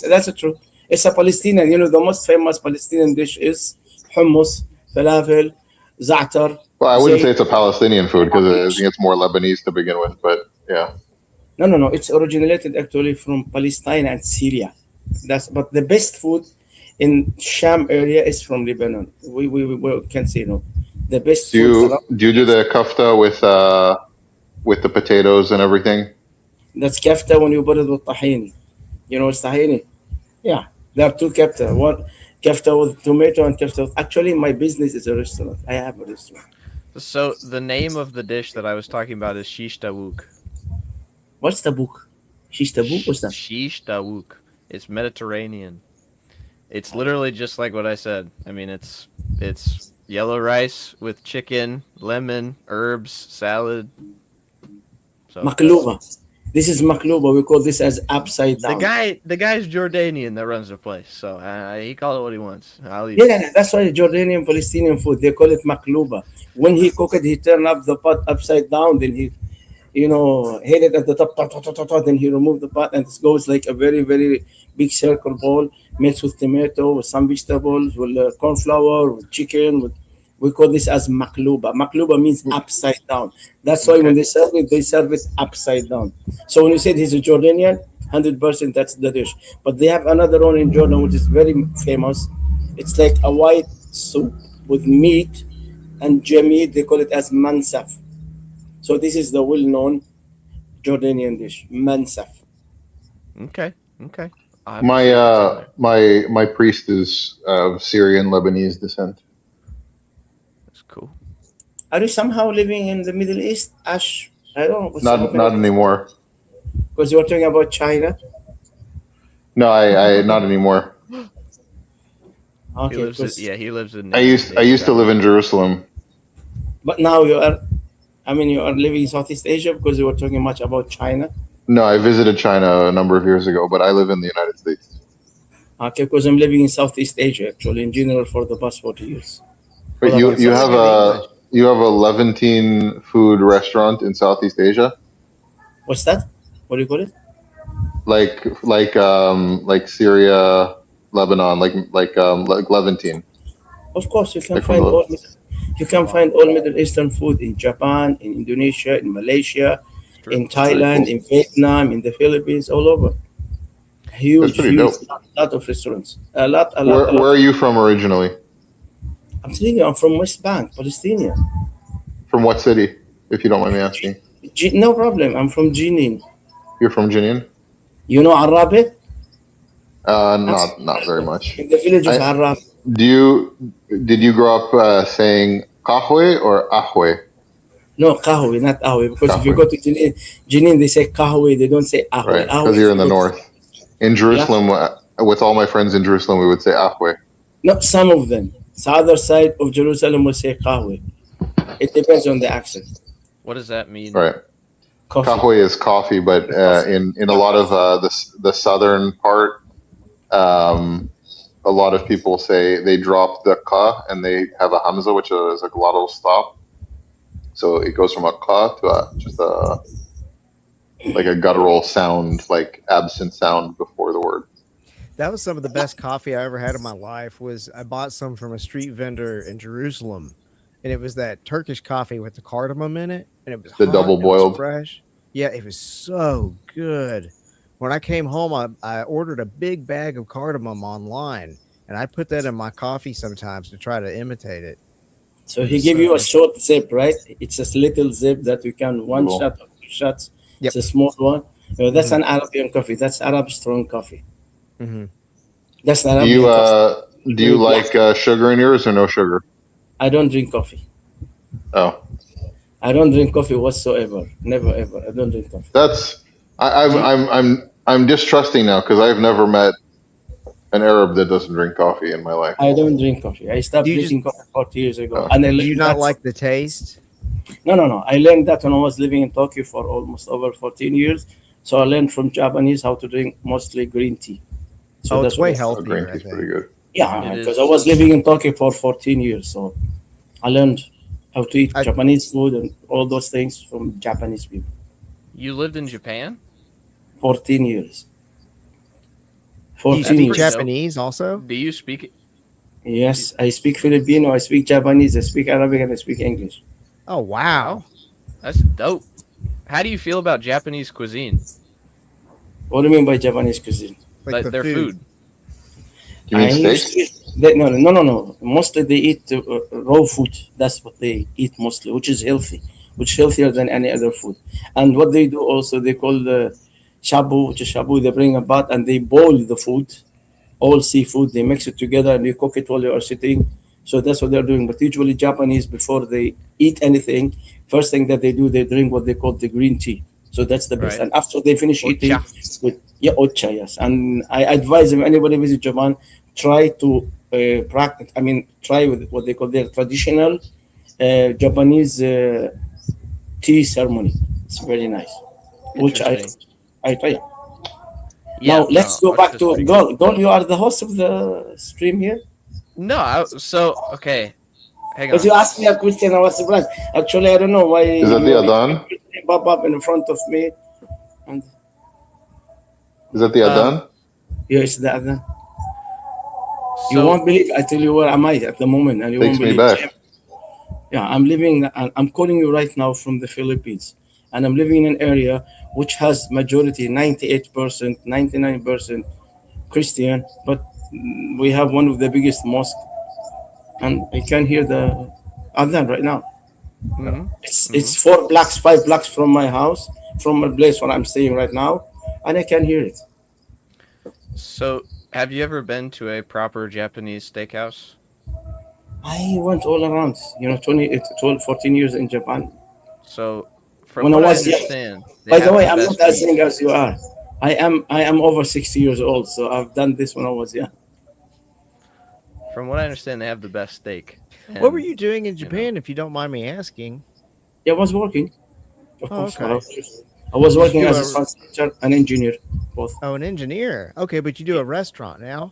That's a true. It's a Palestinian. You know, the most famous Palestinian dish is hummus, falafel, za'atar. Well, I wouldn't say it's a Palestinian food because I think it's more Lebanese to begin with. But yeah. No. It's originated actually from Palestine and Syria. But the best food in Sham area is from Lebanon. We can say no. The best. Do you do the kafta with the potatoes and everything? That's kafta when you put it with tahini. You know what's tahini? Yeah, there are two kafta. One kafta with tomato and kafta with. Actually, my business is a restaurant. I have a restaurant. So the name of the dish that I was talking about is shish tawuk. What's the book? Shish tawuk? What's that? Shish tawuk. It's Mediterranean. It's literally just like what I said. I mean, it's yellow rice with chicken, lemon, herbs, salad. So makluba. This is makluba. We call this as upside down. The guy's Jordanian that runs the place, so he call it what he wants. Yeah, that's why Jordanian Palestinian food they call it makluba. When he cook it, he turn up the pot upside down. Then he, hit it at the top. Then he remove the pot, and it goes like a very very big circle ball mixed with tomato, with some vegetables, with corn flour, with chicken. We call this as makluba. Makluba means upside down. That's why when they serve it upside down. So when you said he's a Jordanian, 100% that's the dish. But they have another one in Jordan which is very famous. It's like a white soup with meat and jamid. They call it as mansaf. So this is the well-known Jordanian dish, mansaf. Okay. My priest is of Syrian Lebanese descent. Cool. Are you somehow living in the Middle East, Ash? I don't know. Not anymore. Because you were talking about China. No, I not anymore. He Okay, lives. because He lives in. I used to live in Jerusalem. but now you are. I mean, you are living in Southeast Asia because you were talking much about China. No, I visited China a number of years ago, but I live in the United States. Okay, because I'm living in Southeast Asia actually in general for the past 40 years. But Hold on, you sounds have like good English. a Levantine food restaurant in Southeast Asia, What's that? What do you call it? like Syria, Lebanon, like Levantine, Of course, you can like from find the all Middle Eastern food in Japan, in Indonesia, in Malaysia, in That's pretty Thailand, cool. in Vietnam, in the Philippines, all over. That's Huge, pretty huge, dope. lot of restaurants. A lot. Where are you from originally? I'm telling you, I'm from West Bank, Palestinian. From what city, if you don't mind me asking? No problem. I'm from Jenin. You're from Jenin? You know Arabic? Not very much. In the village of I, Arab. did you grow up saying kahwe or ahwe? No, Kahwe, not Ahwe. Because if you Kahwe, go to Jenin, they say Kahwe. They don't say Ahwe. right? Ahwe Because is you're in the good. north. In Yeah. Jerusalem, with all my friends in Jerusalem, we would say ahwe. Not some of them. The other side of Jerusalem will say Kahwe. It depends on the accent. What does that mean? Right. Coffee. Kahwe is coffee, but in a lot of the southern part, a lot of people say they drop the ka and they have a hamza, which is a glottal stop. So it goes from a ka to just like a guttural sound, like absent sound before the word. That was some of the best coffee I ever had in my life. Was I bought some from a street vendor in Jerusalem, and it was that Turkish coffee with the cardamom in it, and it was The hot, double it was boiled. fresh. Yeah, it was so good. When I came home, I ordered a big bag of cardamom online, and I put that in my coffee sometimes to try to imitate it. So he gave you a short zip, right? It's a little zip that you can one Cool. shot or two shots. Yep. It's a small one. That's an Arabian coffee. That's Arab strong coffee. Mm-hmm. That's the Do Arabian you coffee. do you like sugar in yours or no sugar? I don't drink coffee. Oh, I don't drink coffee whatsoever. Never ever. I don't drink coffee. that's I'm distrusting now because I've never met an Arab that doesn't drink coffee in my life. I don't drink coffee. I stopped Do you drinking coffee 40 years ago. Oh. And I Do learned you not that- like the taste? No. I learned that when I was living in Tokyo for almost over 14 years. So I learned from Japanese how to drink mostly green tea. So Oh, that's it's way what I- Oh, healthier. green I tea's think. pretty good. Yeah, It because is. I was living in Tokyo for 14 years. So I learned how to eat Japanese food and all those things from Japanese people. You lived in Japan? 14 years. Do you 14 speak years. Japanese also? Do you speak? Yes, I speak Filipino, I speak Japanese, I speak Arabic, and I speak English. Oh wow! That's dope. How do you feel about Japanese cuisine? What do you mean by Japanese cuisine? Like the their food. You mean I steak? used to- no. Mostly they eat raw food. That's what they eat mostly, which is healthy, which is healthier than any other food. And what they do also, they call the shabu, which is shabu. They bring a pot and they boil the food, all seafood. They mix it together and they cook it while you are sitting. So that's what they're doing. But usually Japanese, before they eat anything, first thing that they do, they drink what they call the green tea. So that's the best. Right. And after they finish eating, Ocha. ocha, yes. And I advise them, anybody visit Japan, try to practice. I mean, try with what they call their traditional Japanese tea ceremony. It's very nice. Which I try. Yeah, Now let's go back to Gol. Gol, you are the host of the stream here. No, okay. Hang on. Because you asked me a question, I was surprised. Actually, I don't know why. Is that the Adhan? Pop up in front of me. And Is that the Adhan? yeah, it's the other. You So, won't believe. I tell you where am I at the moment, and you Takes won't me believe. back. Yeah, I'm calling you right now from the Philippines, and I'm living in an area which has majority 98%, 99% Christian, but we have one of the biggest mosques, and I can hear the adhan right now. mhm. It's 4 blocks, 5 blocks from my house, from a place where I'm staying right now, and I can hear it. So, have you ever been to a proper Japanese steakhouse? I went all around, 12, 14 years in Japan. So, from When I what I was young. understand, they By the have way, I'm best not as meat. young as you are. I am over 60 years old, so I've done this when I was young. from what I understand, they have the best steak. What were And, you doing in know. Japan, if you don't mind me asking? Yeah, I was working. Of Oh, course. okay. I was Did you working do as a a- translator and engineer, both. Oh, an engineer. Okay, but you do a restaurant now.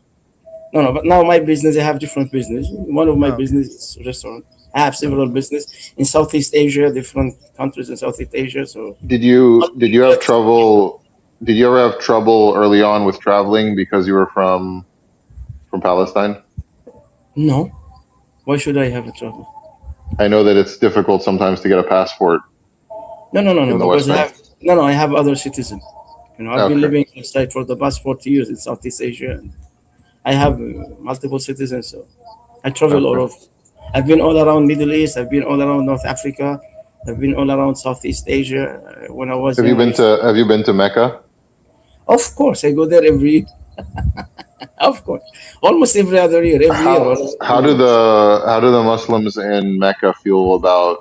No, but now my business, I have different business. One of my Oh, okay. business is restaurant. I have several business in Southeast Asia, different countries in Southeast Asia. So Did you have trouble? Did you ever have trouble early on with traveling because you were from Palestine? no, why should I have a trouble? I know that it's difficult sometimes to get a passport No, in the because West Bank. I have other citizen. I've been Okay. living outside for the past 40 years in Southeast Asia. And I have multiple citizens, so I travel all Okay. over. I've been all around Middle East. I've been all around North Africa. I've been all around Southeast Asia. When I was Have you young, Have you been to Mecca? of course, I go there every year. Of course, almost every other year, every year. How do the Muslims in Mecca feel about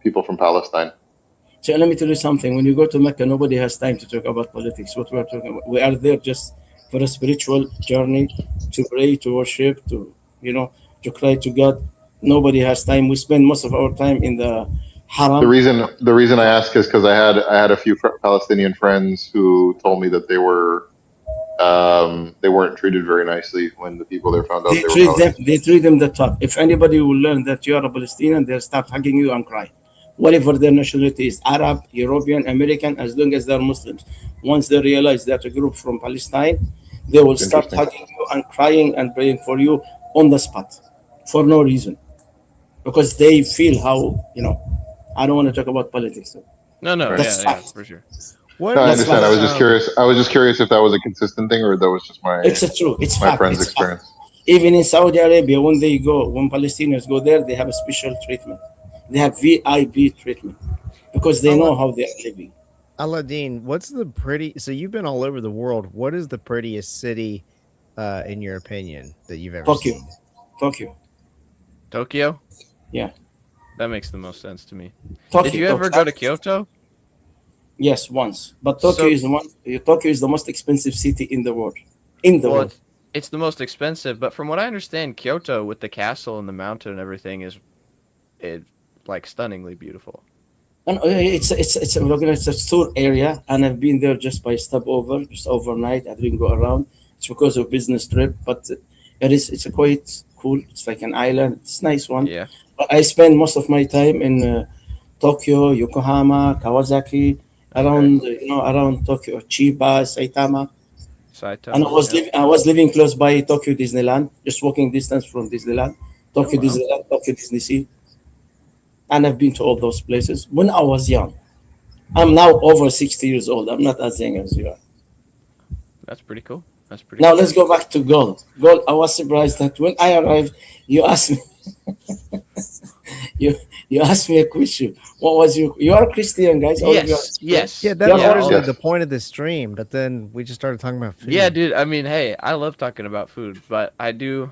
people from Palestine? So let me tell you something. When you go to Mecca, nobody has time to talk about politics. What we are talking about, we are there just for a spiritual journey, to pray, to worship, to cry to God. Nobody has time. We spend most of our time in the The haram. reason I ask is because I had a few Palestinian friends who told me that they weren't treated very nicely when the people there found out They they were treat them. Palestinian. They treat them the top. If anybody will learn that you are a Palestinian, they'll start hugging you and cry. Whatever their nationality is, Arab, European, American, as long as they're Muslims. Once they realize that a group from Palestine, they will start Interesting. hugging you and crying and praying for you on the spot, for no reason, because they feel how I don't want to talk about politics. No, That's yeah, fact. for sure. What No, I That's is understand. fact. I was just curious. I was just curious if that was a consistent thing or that was just It's a true. It's my fact. friend's It's fact. experience. Even in Saudi Arabia, when Palestinians go there, they have a special treatment. They have VIP treatment because they know how they are living. Aladdin, what's the pretty? So you've been all over the world. What is the prettiest city, in your opinion, that you've ever Tokyo. seen? Tokyo? Yeah. That makes the most sense to me. Tokyo. Did you ever go to Kyoto? Yes, once. But Tokyo is the most expensive city in the world. World. It's the most expensive, but from what I understand, Kyoto with the castle and the mountain and everything is like stunningly beautiful. And it's a tour area, and I've been there just by stopover, just overnight. I didn't go around. It's because of business trip, but it's a quite cool. It's like an island. It's a nice one. Yeah. But I spend most of my time in Tokyo, Yokohama, Kawasaki, around Tokyo, Chiba, Saitama. And I was living close by Tokyo Disneyland, just walking distance from Disneyland, Tokyo Disneyland, Tokyo Disney Sea. And I've been to all those places when I was young. I'm now over 60 years old. I'm not as young as you are. That's pretty cool. Now let's go back to gold. Gold. I was surprised that when I arrived, you asked me. you asked me a question. What was you are Christian, guys? Yes. Yeah, that was originally the point of the stream, but then we just started talking about food. Yeah, dude. I mean, hey, I love talking about food, but I do.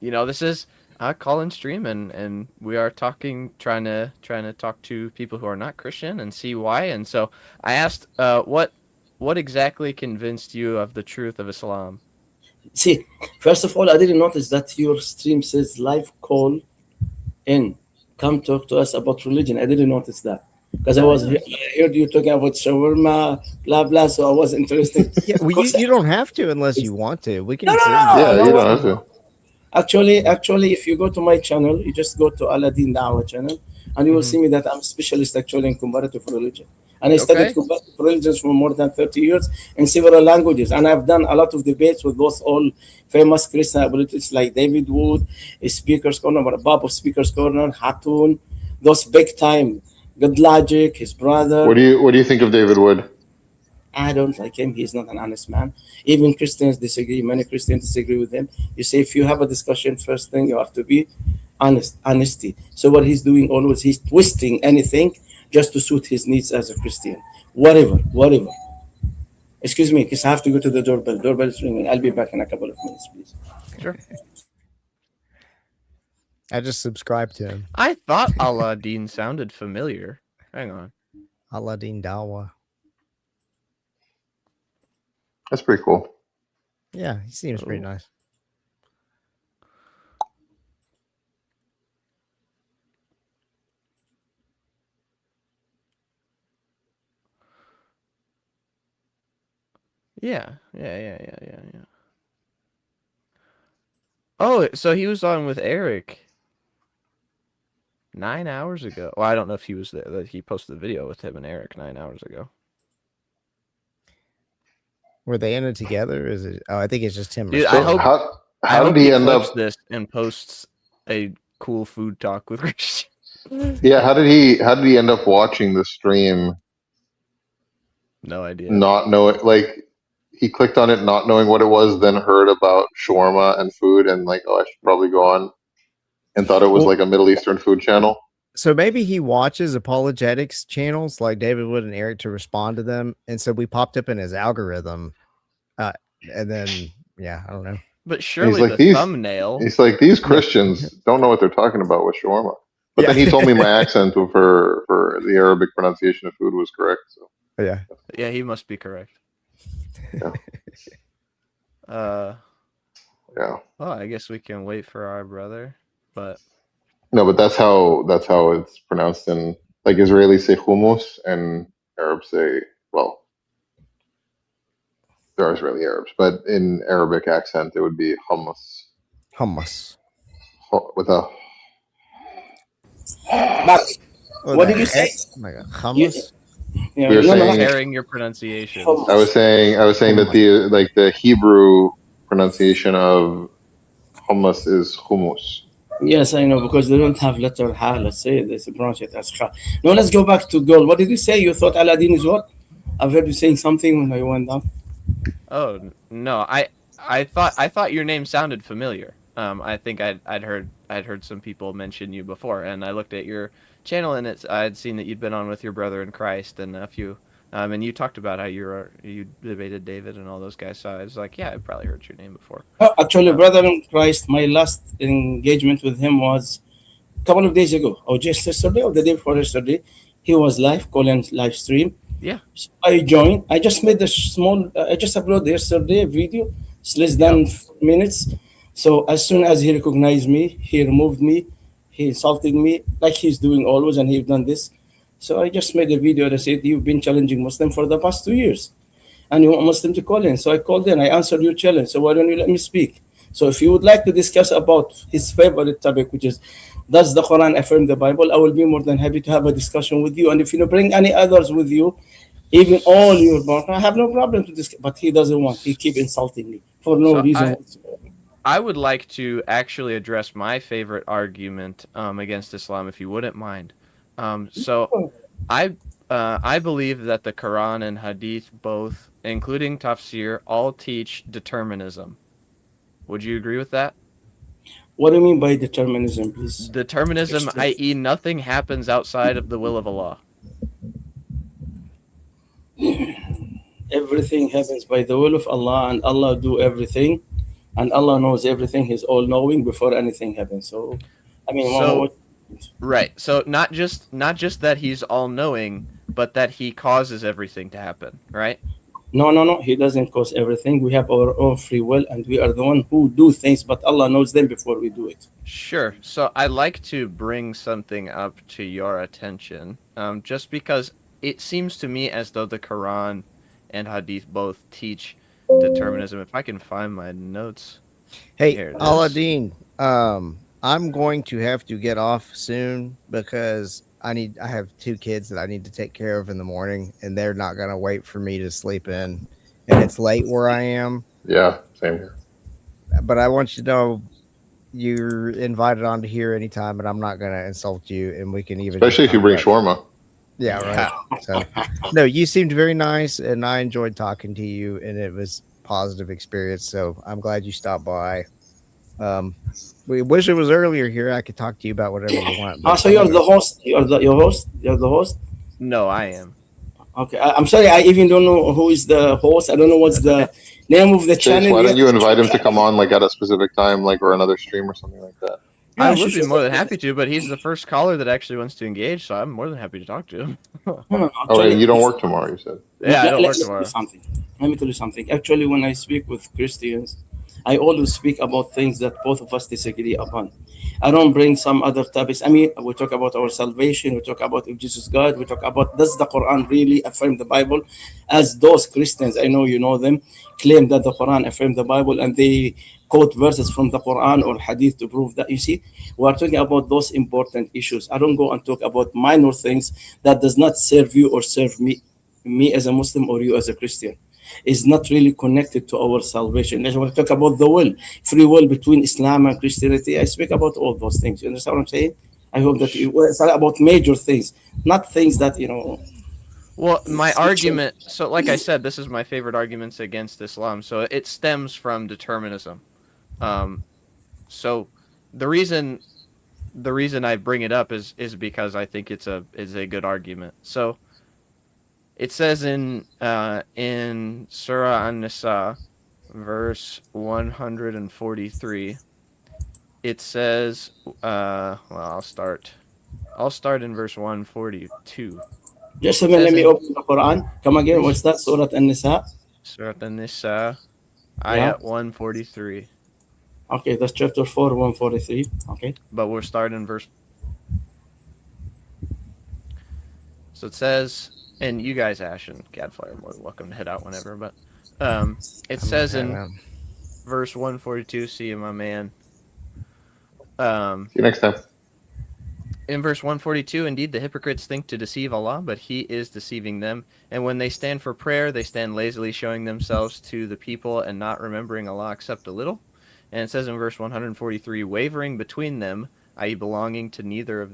This is a call-in stream, and we are trying to talk to people who are not Christian and see why. And so I asked, what exactly convinced you of the truth of Islam? See, first of all, I didn't notice that your stream says live call in. Come talk to us about religion. I didn't notice that because I heard you talking about shawarma, blah blah. So I was interested. Yeah, well, you don't have to unless you want to. We can. No. Yeah, you don't have to. Actually, if you go to my channel, you just go to Aladdin Dawa channel, and you will see me that I'm a specialist actually in comparative religion. And I studied comparative religions for more than 30 years in several languages. And I've done a lot of debates with those all famous Christian politicians like David Wood, Speaker's Corner, Bob of Speaker's Corner, Hatun, those big time, Good Logic, his brother. What do you think of David Wood? I don't like him. He's not an honest man. Even Christians disagree. Many Christians disagree with him. You say if you have a discussion, first thing you have to be honesty. So what he's doing always, he's twisting anything just to suit his needs as a Christian. Whatever. Excuse me, because I have to go to the doorbell. Doorbell is ringing. I'll be back in a couple of minutes, please. Sure. I just subscribed to him. I thought Aladdin sounded familiar. Hang on. Aladdin Dawa. That's pretty cool. Yeah, he seems pretty nice. Yeah. Oh, so he was on with Eric 9 hours ago. Well, I don't know if he was there. He posted the video with him and Eric 9 hours ago. Were they in it together? Is it? Oh, I think it's just him. Dude, So how did he end clips up? this and posts a cool food talk with Christian? Yeah, how did he end up watching the stream? No idea. Not know it. Like he clicked on it, not knowing what it was, then heard about shawarma and food, and like, oh, I should probably go on, and thought it was like a Middle Eastern food channel. So maybe he watches apologetics channels like David Wood and Eric to respond to them, and so we popped up in his algorithm, and then I don't know. But surely like, the thumbnail. He's like, these Christians don't know what they're talking about with shawarma. But then he told me my accent for the Arabic pronunciation of food was correct. So yeah, he must be correct. Yeah. Well, I guess we can wait for our brother, but no, but that's how it's pronounced in, like, Israelis say hummus and Arabs say, well, there are Israeli Arabs, but in Arabic accent it would be hummus. Hummus. With a what did you say? Oh my God. Hummus. We were saying, sharing your pronunciation. I was saying that the Hebrew pronunciation of hummus is hummus. Yes, I know, because they don't have letter ha. Let's say they pronounce it as ha. Now let's go back to gold. What did you say? You thought Aladdin is what? I've heard you saying something when I went down. Oh no, I thought your name sounded familiar. I think I'd heard some people mention you before, and I looked at your channel and I'd seen that you'd been on with your brother in Christ and a few, and you talked about how you debated David and all those guys. So I was like, yeah, I've probably heard your name before. Actually, brother in Christ, my last engagement with him was a couple of days ago, or just yesterday, or the day before yesterday. He was calling live stream. Yeah. So I joined. I just made a small. I just uploaded yesterday a video. It's less than 4 minutes. So as soon as he recognized me, he removed me. He insulted me like he's doing always, and he's done this. So I just made a video that said, you've been challenging Muslim for the past 2 years, and you want Muslim to call in. So I called in. I answered your challenge. So why don't you let me speak? So if you would like to discuss about his favorite topic, which is, does the Quran affirm the Bible, I will be more than happy to have a discussion with you. And if you bring any others with you, even all your partner, I have no problem to discuss. But he doesn't want. He keep insulting me for no reason. I would like to actually address my favorite argument against Islam, if you wouldn't mind. So I believe that the Quran and Hadith both, including Tafsir, all teach determinism. Would you agree with that? What do you mean by determinism, please? Determinism, i.e. nothing happens outside of the will of Allah. Everything happens by the will of Allah, and Allah do everything, and Allah knows everything. He's all-knowing before anything happens. So, I mean, right. So not just that He's all-knowing, but that He causes everything to happen, right? No. He doesn't cause everything. We have our own free will, and we are the one who do things, but Allah knows them before we do it. Sure. So I'd like to bring something up to your attention, just because it seems to me as though the Quran and Hadith both teach determinism. If I can find my notes. Hey, Aladdin, I'm going to have to get off soon because I have 2 kids that I need to take care of in the morning, and they're not going to wait for me to sleep in, and it's late where I am. Yeah, same here. But I want you to know you're invited on to here anytime, and I'm not going to insult you, and we can even... Especially if you bring shawarma. Yeah, right. So, no, you seemed very nice, and I enjoyed talking to you, and it was a positive experience, so I'm glad you stopped by. We wish it was earlier here. I could talk to you about whatever you want. So you're the host? You're the host? No, I am. Okay, I'm sorry. I even don't know who is the host. I don't know what's the name of the channel. Why don't you invite him to come on at a specific time, or another stream or something like that? Yeah, I would be more than happy to, but he's the first caller that actually wants to engage, so I'm more than happy to talk to him. Actually, you don't work tomorrow, you said. Yeah, I don't work tomorrow. Let me tell you something. Actually, when I speak with Christians, I always speak about things that both of us disagree upon. I don't bring some other topics. I mean, we talk about our salvation. We talk about if Jesus is God. We talk about, does the Quran really affirm the Bible? As those Christians, I know you know them, claim that the Quran affirm the Bible, and they quote verses from the Quran or Hadith to prove that. You see, we are talking about those important issues. I don't go and talk about minor things that does not serve you or serve me as a Muslim or you as a Christian. Is not really connected to our salvation. When I talk about the will, free will between Islam and Christianity, I speak about all those things. You understand what I'm saying? I hope that it's about major things, not things that, Well, my argument, so like I said, this is my favorite arguments against Islam. So it stems from determinism. So the reason I bring it up is because I think it's a good argument. So it says in Surah An-Nisa, verse 143, it says, well, I'll start in verse 142. Just a minute, let me open the Quran. Come again, what's that? Surah An-Nisa? Surah An-Nisa, ayat 143. Okay, that's chapter 4, 143. Okay. But we're starting in verse. So it says, and you guys, Ash and Gadfly, are more than welcome to head out whenever, but it says in verse 142, see you, my man. See you next time. In verse 142, indeed, the hypocrites think to deceive Allah, but He is deceiving them. And when they stand for prayer, they stand lazily, showing themselves to the people and not remembering Allah except a little. And it says in verse 143, wavering between them, i.e. belonging neither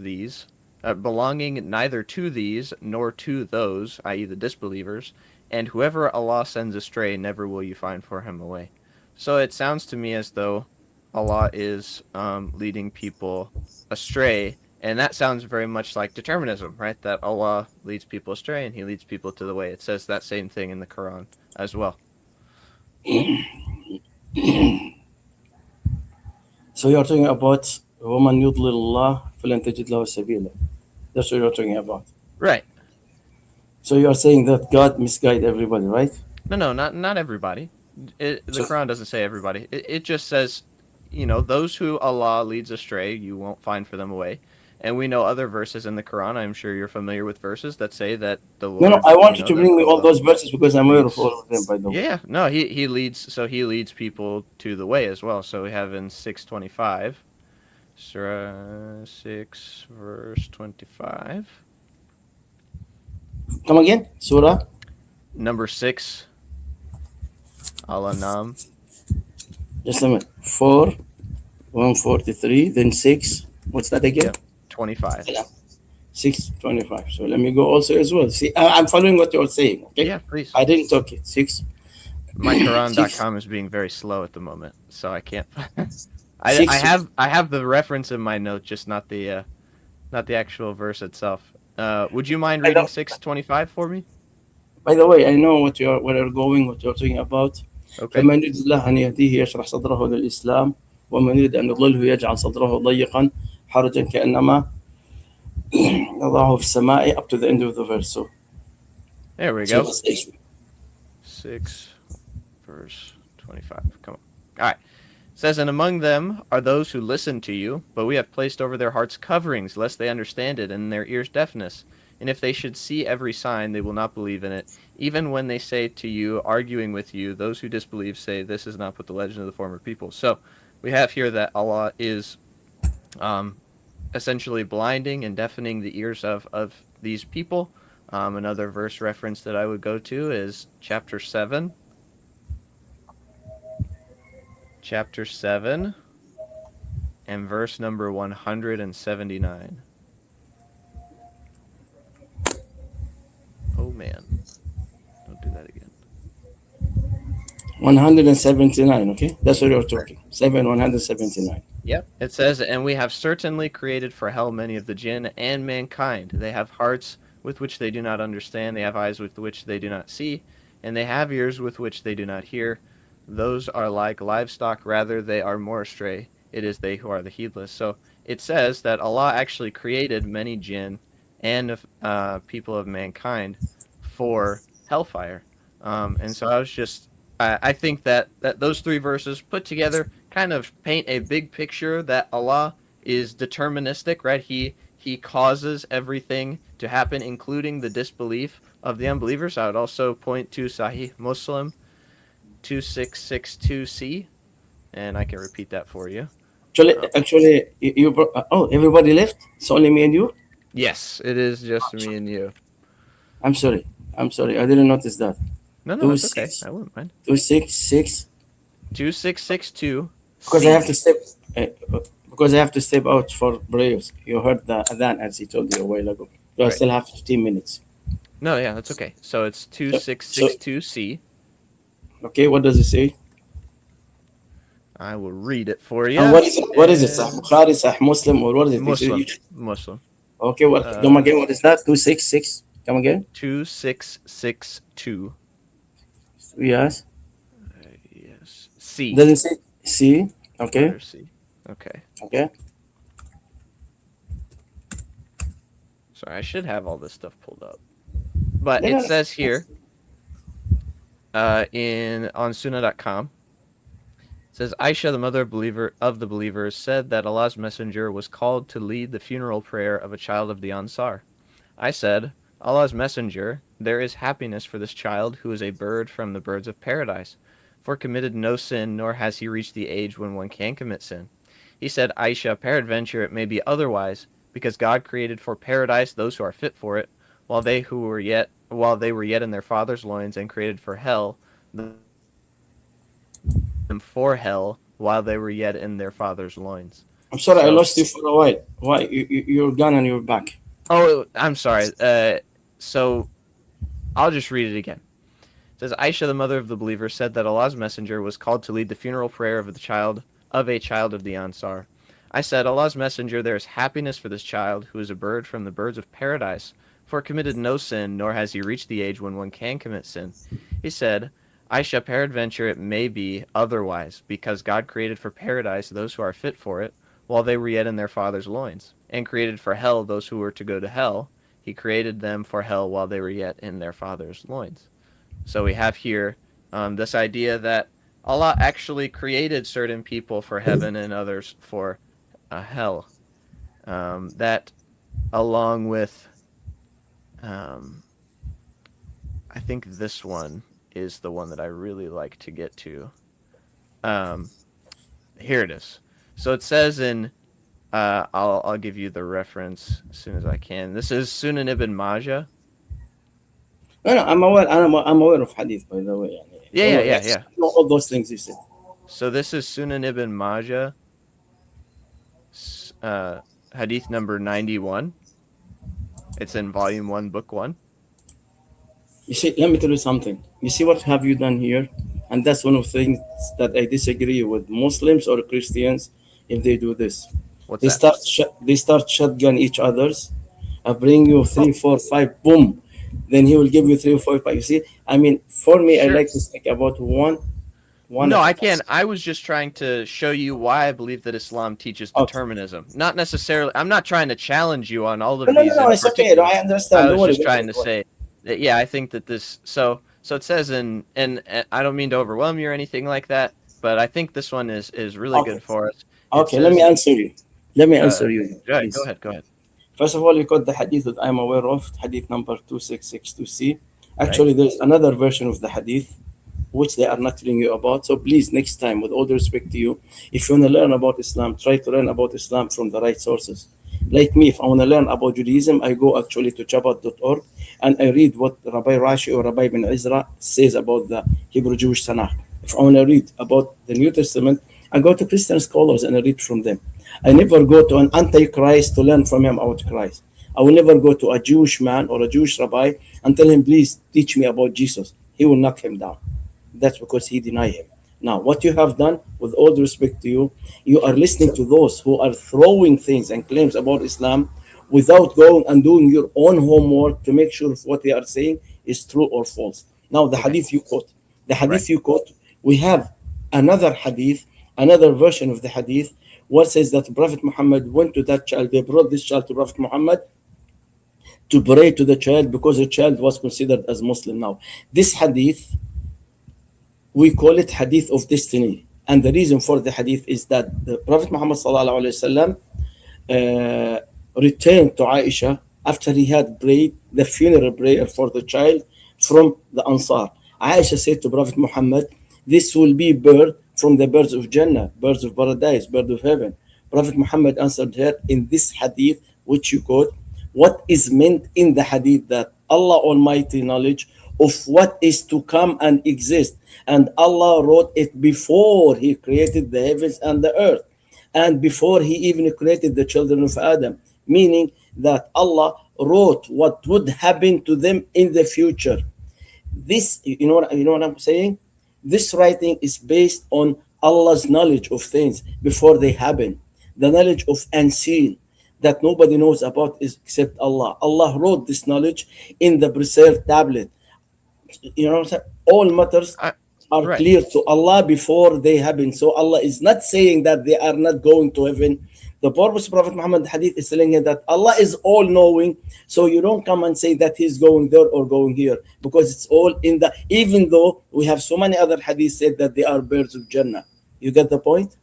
to these nor to those, i.e. the disbelievers, and whoever Allah sends astray, never will you find for him a way. So it sounds to me as though Allah is leading people astray, and that sounds very much like determinism, right? That Allah leads people astray and He leads people to the way. It says that same thing in the Quran as well. So you're talking about وَمَنْ يُضْلِلِ اللَّهِ فَلَنْ تَجِدْ لَهُ سَبِيلًا. That's what you're talking about. Right. So you're saying that God misguide everybody, right? No, not everybody. The Quran doesn't say everybody. It just says, those who Allah leads astray, you won't find for them a way. And we know other verses in the Quran. I'm sure you're familiar with verses that say that the Lord. No, I want you to bring me all those verses because I'm aware of all of them, by the way. Yeah, no, he leads. So He leads people to the way as well. So we have in 6:25, Surah 6, verse 25. Come again, Surah number 6. Al-An'am. Just a minute. 4, 143, then 6. What's that again? 25. 6:25. So let me go also as well. See, I'm following what you're saying. Okay. Yeah, please. I didn't talk it. 6. My Quran.com is being very slow at the moment, so I can't. I have the reference in my note, just not the actual verse itself. Would you mind reading 6:25 for me? By the way, I know what you're talking about. Okay. فمن يريد الله أن يهديه يشرح صدره للإسلام ومن يريد أن يضلله يجعل صدره ضيقا حرجا كأنما يضعه في السماء, up to the end of the verse. So there we go. 6 verse 25. Come on. All right. It says, and among them are those who listen to you, but we have placed over their hearts coverings, lest they understand it, and in their ears deafness. And if they should see every sign, they will not believe in it. Even when they say to you, arguing with you, those who disbelieve say, this is not but the legend of the former people. So we have here that Allah is essentially blinding and deafening the ears of these people. Another verse reference that I would go to is chapter 7. Chapter 7 and verse number 179. Oh man, don't do that again. 179, okay? That's what you're talking. 179. Yep. It says, and we have certainly created for hell many of the jinn and mankind. They have hearts with which they do not understand. They have eyes with which they do not see. And they have ears with which they do not hear. Those are like livestock, rather they are more astray. It is they who are the heedless. So it says that Allah actually created many jinn and people of mankind for hellfire. And so I think that those three verses put together kind of paint a big picture that Allah is deterministic, right? He causes everything to happen, including the disbelief of the unbelievers. I would also point to Sahih Muslim 2662c, and I can repeat that for you. Actually, everybody left. It's only me and you. Yes, it is just me and you. I'm sorry. I didn't notice that. No, it's okay. I wouldn't mind. 266. 2662. Because I have to step. Because I have to step out for prayers. You heard the adhan as he told you a while ago. So I still have 15 minutes. No, yeah, that's okay. So it's 2662c. Okay, what does it say? I will read it for you. And what is it? What is it? Sahih Bukhari, Sahih Muslim, or what is it? Muslim. Okay, what? Come again. What is that? 266. Come again. 2662. Yes. Yes. C. Doesn't say C. Okay. C. Okay. Okay. Sorry, I should have all this stuff pulled up, but it says here, on Sunnah.com. It says Aisha, the mother of the believers, said that Allah's messenger was called to lead the funeral prayer of a child of the Ansar. I said, Allah's messenger, there is happiness for this child who is a bird from the birds of paradise, for committed no sin, nor has he reached the age when one can commit sin. He said, Aisha, peradventure it may be otherwise, because God created for paradise those who are fit for it, while they were yet in their father's loins, and created for hell them for hell while they were yet in their father's loins. I'm sorry, I lost you for a while. Why? You're gone and you're back. Oh, I'm sorry. So I'll just read it again. It says, Aisha, the mother of the believer, said that Allah's messenger was called to lead the funeral prayer of a child of the Ansar. I said, Allah's messenger, there is happiness for this child who is a bird from the birds of paradise, for committed no sin, nor has he reached the age when one can commit sin. He said, Aisha, peradventure it may be otherwise, because God created for paradise those who are fit for it, while they were yet in their father's loins, and created for hell those who were to go to hell. He created them for hell while they were yet in their father's loins. So we have here this idea that Allah actually created certain people for heaven and others for hell. That, along with, I think this one is the one that I really like to get to. Here it is. So it says in, I'll give you the reference as soon as I can. This is Sunan ibn Majah. No, I'm aware of hadith, by the way. Yeah. All those things you said. So this is Sunan ibn Majah, hadith number 91. It's in volume 1, book 1. You see, let me tell you something. You see what have you done here? And that's one of the things that I disagree with Muslims or Christians if they do this. They start shotgun each other's. I bring you 3, 4, 5, boom. Then he will give you 3 or 4, 5. You see, I mean, for me, sure. I like to think about one. No, I can't. I was just trying to show you why I believe that Islam teaches determinism. Not necessarily. I'm not trying to challenge you on all of these. No, it's okay. No, I understand. I was just trying to say that. Yeah, I think that this. So it says and I don't mean to overwhelm you or anything like that, but I think this one is really good for us. Okay, let me answer you. Go ahead. First of all, you got the hadith that I'm aware of, hadith number 2662c. Actually, there's another version of the hadith which they are not telling you about. So please, next time, with all due respect to you, if you want to learn about Islam, try to learn about Islam from the right sources. Like me, if I want to learn about Judaism, I go actually to Chabad.org and I read what Rabbi Rashi or Rabbi bin Izra says about the Hebrew Jewish Tanakh. If I want to read about the New Testament, I go to Christian scholars and I read from them. I never go to an antichrist to learn from him about Christ. I will never go to a Jewish man or a Jewish rabbi and tell him, please teach me about Jesus. He will knock him down. That's because he denied him. Now, what you have done, with all due respect to you, you are listening to those who are throwing things and claims about Islam without going and doing your own homework to make sure if what they are saying is true or false. Now, the hadith you quote, we have another hadith, another version of the hadith, what says that Prophet Muhammad went to that child. They brought this child to Prophet Muhammad to pray to the child because the child was considered as Muslim. Now, this hadith, we call it hadith of destiny. And the reason for the hadith is that the Prophet Muhammad sallallahu alaihi wasallam uh, returned to Aisha after he had prayed the funeral prayer for the child from the Ansar. Aisha said to Prophet Muhammad, this will be bird from the birds of Jannah, birds of paradise, birds of heaven. Prophet Muhammad answered her in this hadith, which you quote, what is meant in the hadith that Allah Almighty knowledge of what is to come and exist, and Allah wrote it before He created the heavens and the earth, and before He even created the children of Adam, meaning that Allah wrote what would happen to them in the future. This, you know what I'm saying? This writing is based on Allah's knowledge of things before they happen, the knowledge of unseen that nobody knows about is except Allah. Allah wrote this knowledge in the preserved tablet. You know what I'm saying? All matters I, are right. clear to Allah before they happen. So Allah is not saying that they are not going to heaven. The purpose of Prophet Muhammad hadith is telling you that Allah is all knowing. So you don't come and say that he's going there or going here, because it's all in the, even though we have so many other hadiths said that they are birds of Jannah. You get the point?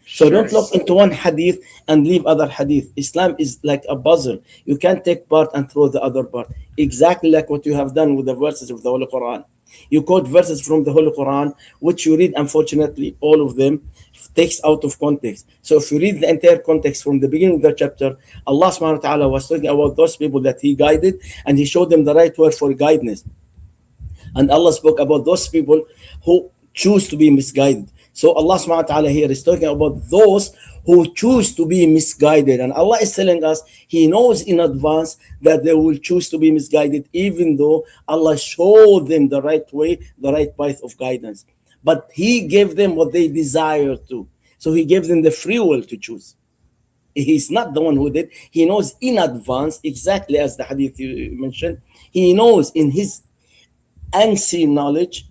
So Sure. don't look into one hadith and leave other hadith. Islam is like a puzzle. You can't take part and throw the other part. Exactly like what you have done with the verses of the Holy Quran. You quote verses from the Holy Quran, which you read, unfortunately, all of them takes out of context. So if you read the entire context from the beginning of the chapter, Allah subhanahu wa ta'ala was talking about those people that He guided, and He showed them the right word for guidance. And Allah spoke about those people who choose to be misguided. So Allah subhanahu wa ta'ala here is talking about those who choose to be misguided. And Allah is telling us He knows in advance that they will choose to be misguided, even though Allah showed them the right way, the right path of guidance. But He gave them what they desire to. So He gave them the free will to choose. He's not the one who did. He knows in advance, exactly as the hadith you mentioned. He knows in His unseen knowledge,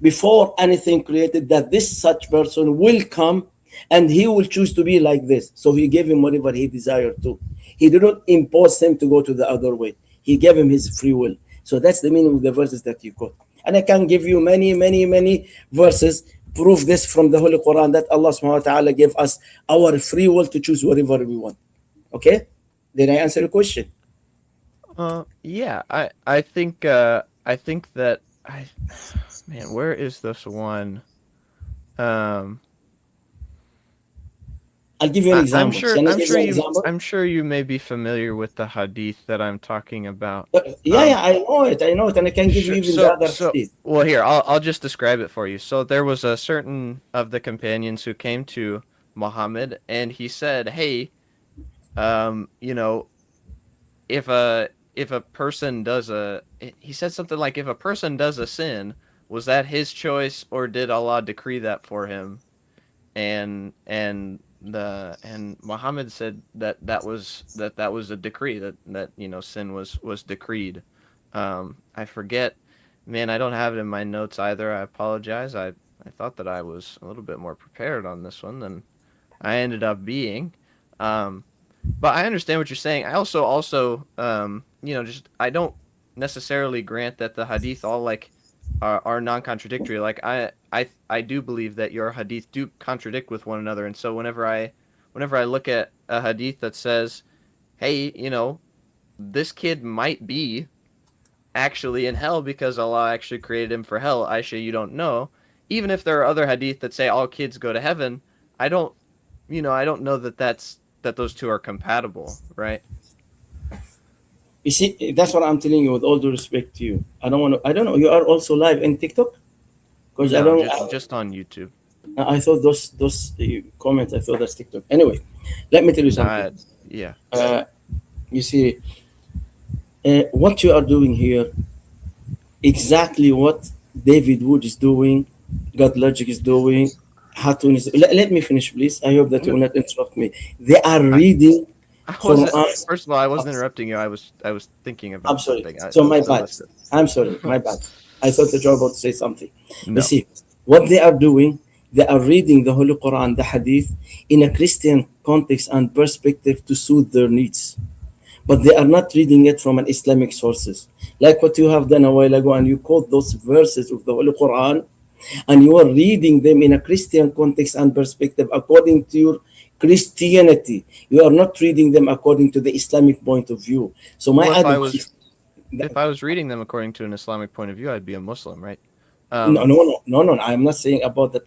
before anything created, that this such person will come and he will choose to be like this. So He gave him whatever he desired to. He did not impose him to go to the other way. He gave him his free will. So that's the meaning of the verses that you quote. And I can give you many verses prove this from the Holy Quran, that Allah subhanahu wa ta'ala gave us our free will to choose whatever we want. Okay? Did I answer your question? Yeah, I think that man, where is this one? I'll give you an example. Can I give you an example? I'm sure you may be familiar with the hadith that I'm talking about. Yeah, I know it, and I can give you even the other hadith. Well, here, I'll just describe it for you. So there was a certain of the companions who came to Muhammad, and he said, "Hey, you know, if a person does he said something like, if a person does a sin, was that his choice or did Allah decree that for him?" And Muhammad said that was a decree, that you know, sin was decreed. I forget, man, I don't have it in my notes either. I apologize. I thought that I was a little bit more prepared on this one than I ended up being. But I understand what you're saying. I also you know, just I don't necessarily grant that the hadith all like are non-contradictory. Like I do believe that your hadith do contradict with one another, and so whenever I look at a hadith that says, hey, you know, this kid might be actually in hell because Allah actually created him for hell, Aisha, you don't know. Even if there are other hadith that say all kids go to heaven, I don't know that those two are compatible, right? You see, that's what I'm telling you with all due respect to you. I don't know. You are also live in TikTok? Because No, just on YouTube. I thought those comments, I thought that's TikTok. Anyway, let me tell you something. Yeah. You see, what you are doing here, exactly what David Wood is doing, God Logic is doing, Hatun is. Let me finish, please. I hope that you will not interrupt me. They are reading. First of all, I wasn't interrupting you. I was thinking about something. So my bad. I'm sorry. My bad. I thought that you were about to say something. No. You see, what they are doing, they are reading the Holy Quran, the Hadith, in a Christian context and perspective to suit their needs. But they are not reading it from an Islamic sources. Like what you have done a while ago, and you quote those verses of the Holy Quran, and you are reading them in a Christian context and perspective according to your Christianity. You are not reading them according to the Islamic point of view. So my Well, advice, if I was reading them according to an Islamic point of view, I'd be a Muslim, right? no. I'm not saying about that.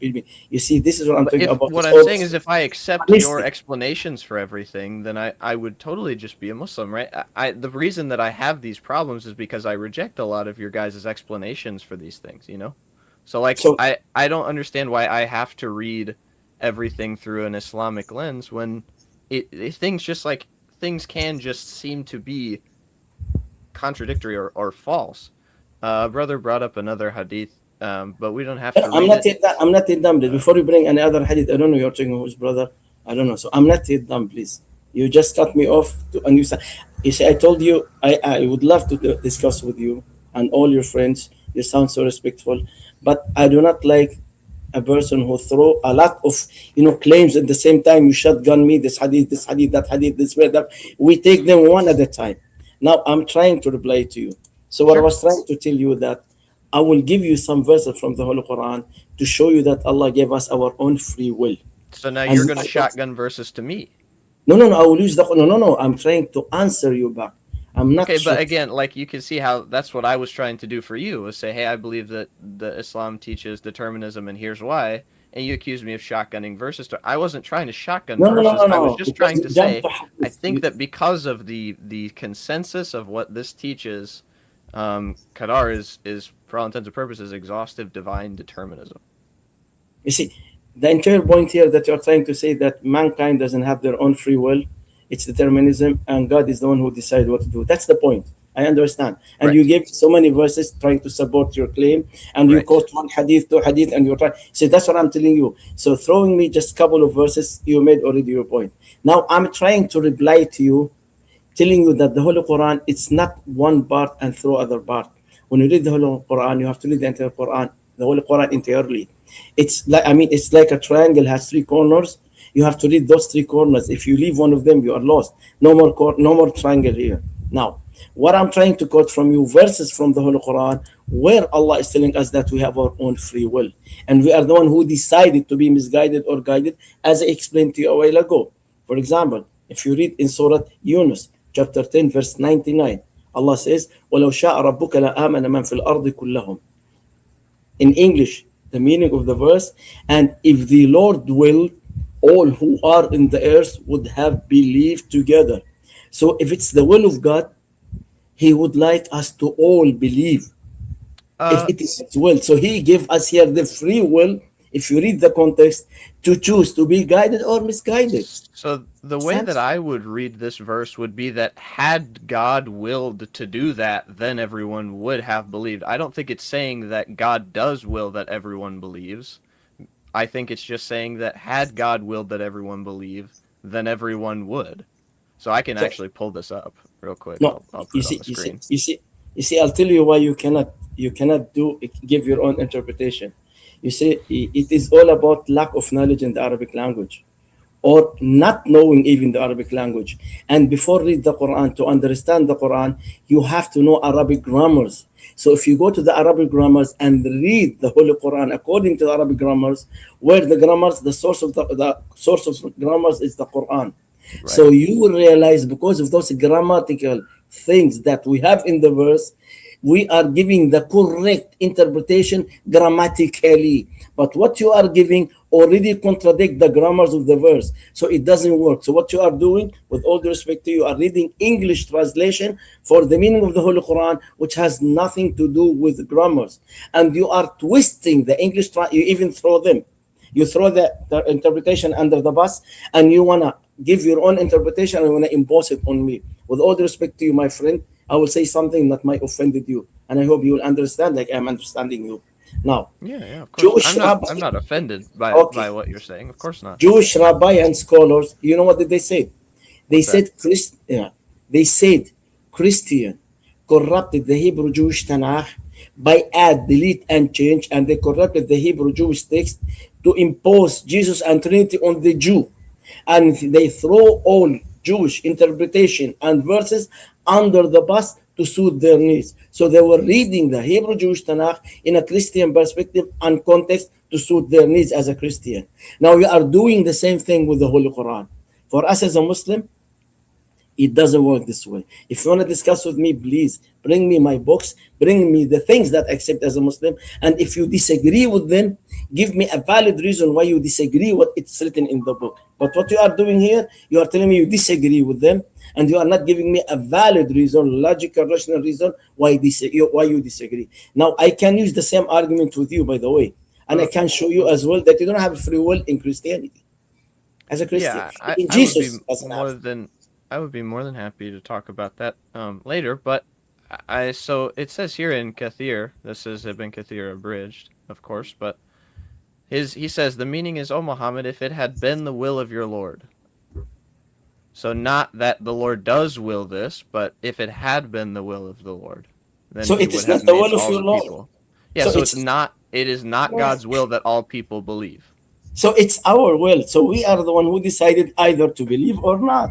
You see, this is what I'm talking about. What I'm saying is, if I accept your explanations for everything, then I would totally just be a Muslim, right? The reason that I have these problems is because I reject a lot of your guys' explanations for these things, you know? So, like, I don't understand why I have to read everything through an Islamic lens when things can just seem to be contradictory or false. Brother brought up another hadith, but we don't have to read it. I'm not yet done. Before you bring another hadith, I don't know you're talking who's brother. I don't know. So I'm not yet done, please. You just cut me off. You see, I told you I would love to discuss with you and all your friends. You sound so respectful, but I do not like a person who throw a lot of claims at the same time. You shotgun me, this hadith, that hadith, this way, that. We take them one at a time. Now I'm trying to reply to you. So what I was trying to tell you that I will give you some verses from the Holy Quran to show you that Allah gave us our own free will. So now you're going to shotgun verses to me. No. I will use no. I'm trying to answer you back. I'm not. Okay, but again, like you can see how that's what I was trying to do for you, was say, hey, I believe that the Islam teaches determinism, and here's why. And you accused me of shotgunning verses. I wasn't trying to shotgun verses. I was just trying to say, I think that because of the consensus of what this teaches, Qadar is for all intents and purposes exhaustive divine determinism. You see, the entire point here that you're trying to say that mankind doesn't have their own free will, it's determinism, and God is the one who decides what to do. That's the point. I understand. And you gave so many verses trying to support your claim, and you quote one hadith, two hadith, and you're trying. So that's what I'm telling you. So throwing me just a couple of verses, you made already your point. Now I'm trying to reply to you, telling you that the Holy Quran, it's not one part and throw other part. When you read the Holy Quran, you have to read the entire Quran, the Holy Quran entirely. It's like a triangle has three corners. You have to read those three corners. If you leave one of them, you are lost. No more triangle here. Now, what I'm trying to quote from you, verses from the Holy Quran, where Allah is telling us that we have our own free will. And we are the one who decided to be misguided or guided, as I explained to you a while ago. For example, if you read in Surah Yunus, chapter 10, verse 99, Allah says, وَلَوْ شَاءَ رَبُّكَ لَآمَنَ مَنْ فِي الْأَرْضِ كُلَّهُمْ. In English, the meaning of the verse, and if the Lord willed, all who are in the earth would have believed together. So if it's the will of God, He would like us to all believe. If it is His will. So He gave us here the free will, if you read the context, to choose to be guided or misguided. So the way that I would read this verse would be that had God willed to do that, then everyone would have believed. I don't think it's saying that God does will that everyone believes. I think it's just saying that had God willed that everyone believe, then everyone would. So I can actually pull this up real quick. No, I'll put it on the screen. You see, I'll tell you why you cannot give your own interpretation. You see, it is all about lack of knowledge in the Arabic language, or not knowing even the Arabic language. And before read the Quran, to understand the Quran, you have to know Arabic grammars. So if you go to the Arabic grammars and read the Holy Quran according to the Arabic grammars, where the grammars, the source of grammars is the Quran. Right. So you will realize, because of those grammatical things that we have in the verse, we are giving the correct interpretation grammatically. But what you are giving already contradict the grammars of the verse. So it doesn't work. So what you are doing, with all due respect to you, are reading English translation for the meaning of the Holy Quran, which has nothing to do with grammars. And you are twisting the English, you even throw them. You throw the interpretation under the bus, and you want to give your own interpretation and want to impose it on me. With all due respect to you, my friend, I will say something that might offended you, and I hope you will understand like I'm understanding you. Now, of course. I'm not offended by what you're saying. Of course not. Jewish rabbi and scholars, you know what did they say? They said Christian corrupted the Hebrew Jewish Tanakh by add, delete, and change, and they corrupted the Hebrew Jewish text to impose Jesus and Trinity on the Jew, and they throw all Jewish interpretation and verses under the bus to suit their needs. So they were reading the Hebrew Jewish Tanakh in a Christian perspective and context to suit their needs as a Christian. Now we are doing the same thing with the Holy Quran. For us as a Muslim, it doesn't work this way. If you want to discuss with me, please bring me my books, bring me the things that I accept as a Muslim. And if you disagree with them, give me a valid reason why you disagree with it's written in the book. But what you are doing here, you are telling me you disagree with them, and you are not giving me a valid reason, logical, rational reason why you disagree. Now, I can use the same argument with you, by the way, and I can show you as well that you don't have free will in Christianity. As a Christian, Yeah, in Jesus, I would be more than happy to talk about that later. But so it says here in Kathir, this is Ibn Kathir abridged, of course, but he says the meaning is, O Muhammad, if it had been the will of your Lord. So not that the Lord does will this, but if it had been the will of the Lord, then so he it would is have not the made will of all your the Lord. people. Yeah, So so it's- it is not Yeah. God's will that all people believe. So it's our will. So we are the one who decided either to believe or not.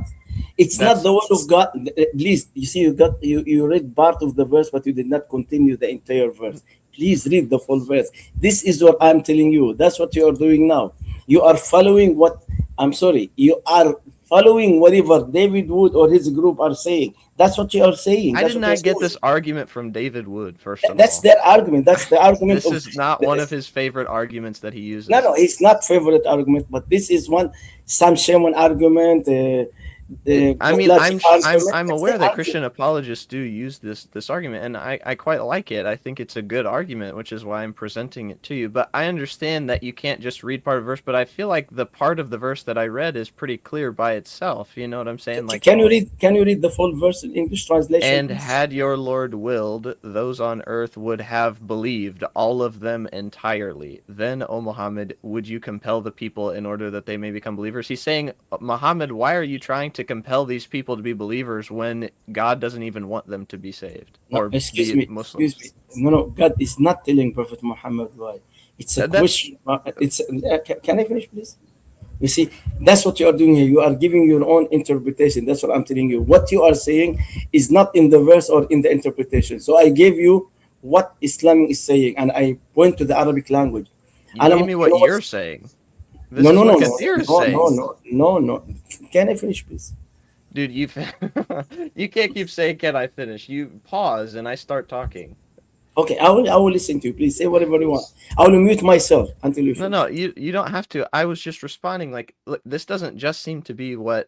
It's not That's- the will of God. At least you see, you read part of the verse, but you did not continue the entire verse. Please read the full verse. This is what I'm telling you. That's what you are doing now. You are following what I'm sorry. You are following whatever David Wood or his group are saying. That's what you are saying. I That's did what you're not get saying. this argument from David Wood, first of That's all. their argument. That's the argument. This is not one of his favorite arguments that he uses. No, it's not favorite argument, but this is one Sam Shaman argument. I mean, logic argument. I'm That's aware the that argument. Christian apologists do use this argument, and I quite like it. I think it's a good argument, which is why I'm presenting it to you. But I understand that you can't just read part of the verse, but I feel like the part of the verse that I read is pretty clear by itself. You know what I'm saying? Like, Can you read the full verse in English translation? and please? had your Lord willed, those on earth would have believed, all of them entirely. Then, O Muhammad, would you compel the people in order that they may become believers? He's saying, Muhammad, why are you trying to compel these people to be believers when God doesn't even want them to be saved No, or excuse be me. Muslims? Excuse me. No, God is not telling Prophet Muhammad why. It's a That's- question. Can I finish, please? You see, that's what you are doing here. You are giving your own interpretation. That's what I'm telling you. What you are saying is not in the verse or in the interpretation. So I gave you what Islam is saying, and I went to the Arabic language. You And gave me what you're saying. This No, is no, what no, Kathir is no, saying. no. Can I finish, please? Dude, you can't keep saying, can I finish? You pause and I start talking. Okay, I will listen to you. Please say whatever you want. I will mute myself until you finish. No, you don't have to. I was just responding like, look, this doesn't just seem to be what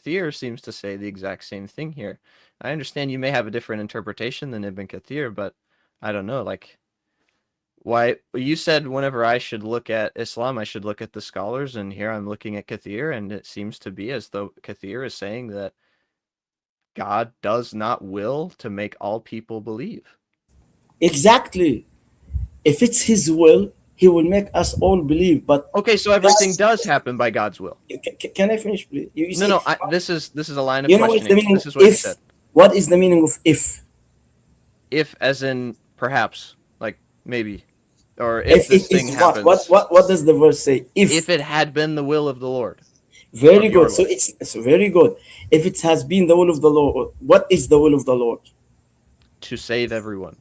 Kathir seems to say the exact same thing here. I understand you may have a different interpretation than Ibn Kathir, but I don't know, like, why you said whenever I should look at Islam, I should look at the scholars, and here I'm looking at Kathir, and it seems to be as though Kathir is saying that God does not will to make all people believe. Exactly. If it's His will, He will make us all believe. But Okay, so everything does happen by God's will. Can I finish, please? You see, No, this is a line of you know what's the questioning. meaning This of is what you if? said. What is the meaning of if? If, as in perhaps, like maybe, or if this thing it's happens. what does the verse say? If it had been the will of the Lord. Very of your good. So Lord. it's very good. If it has been the will of the Lord, what is the will of the Lord? To save everyone.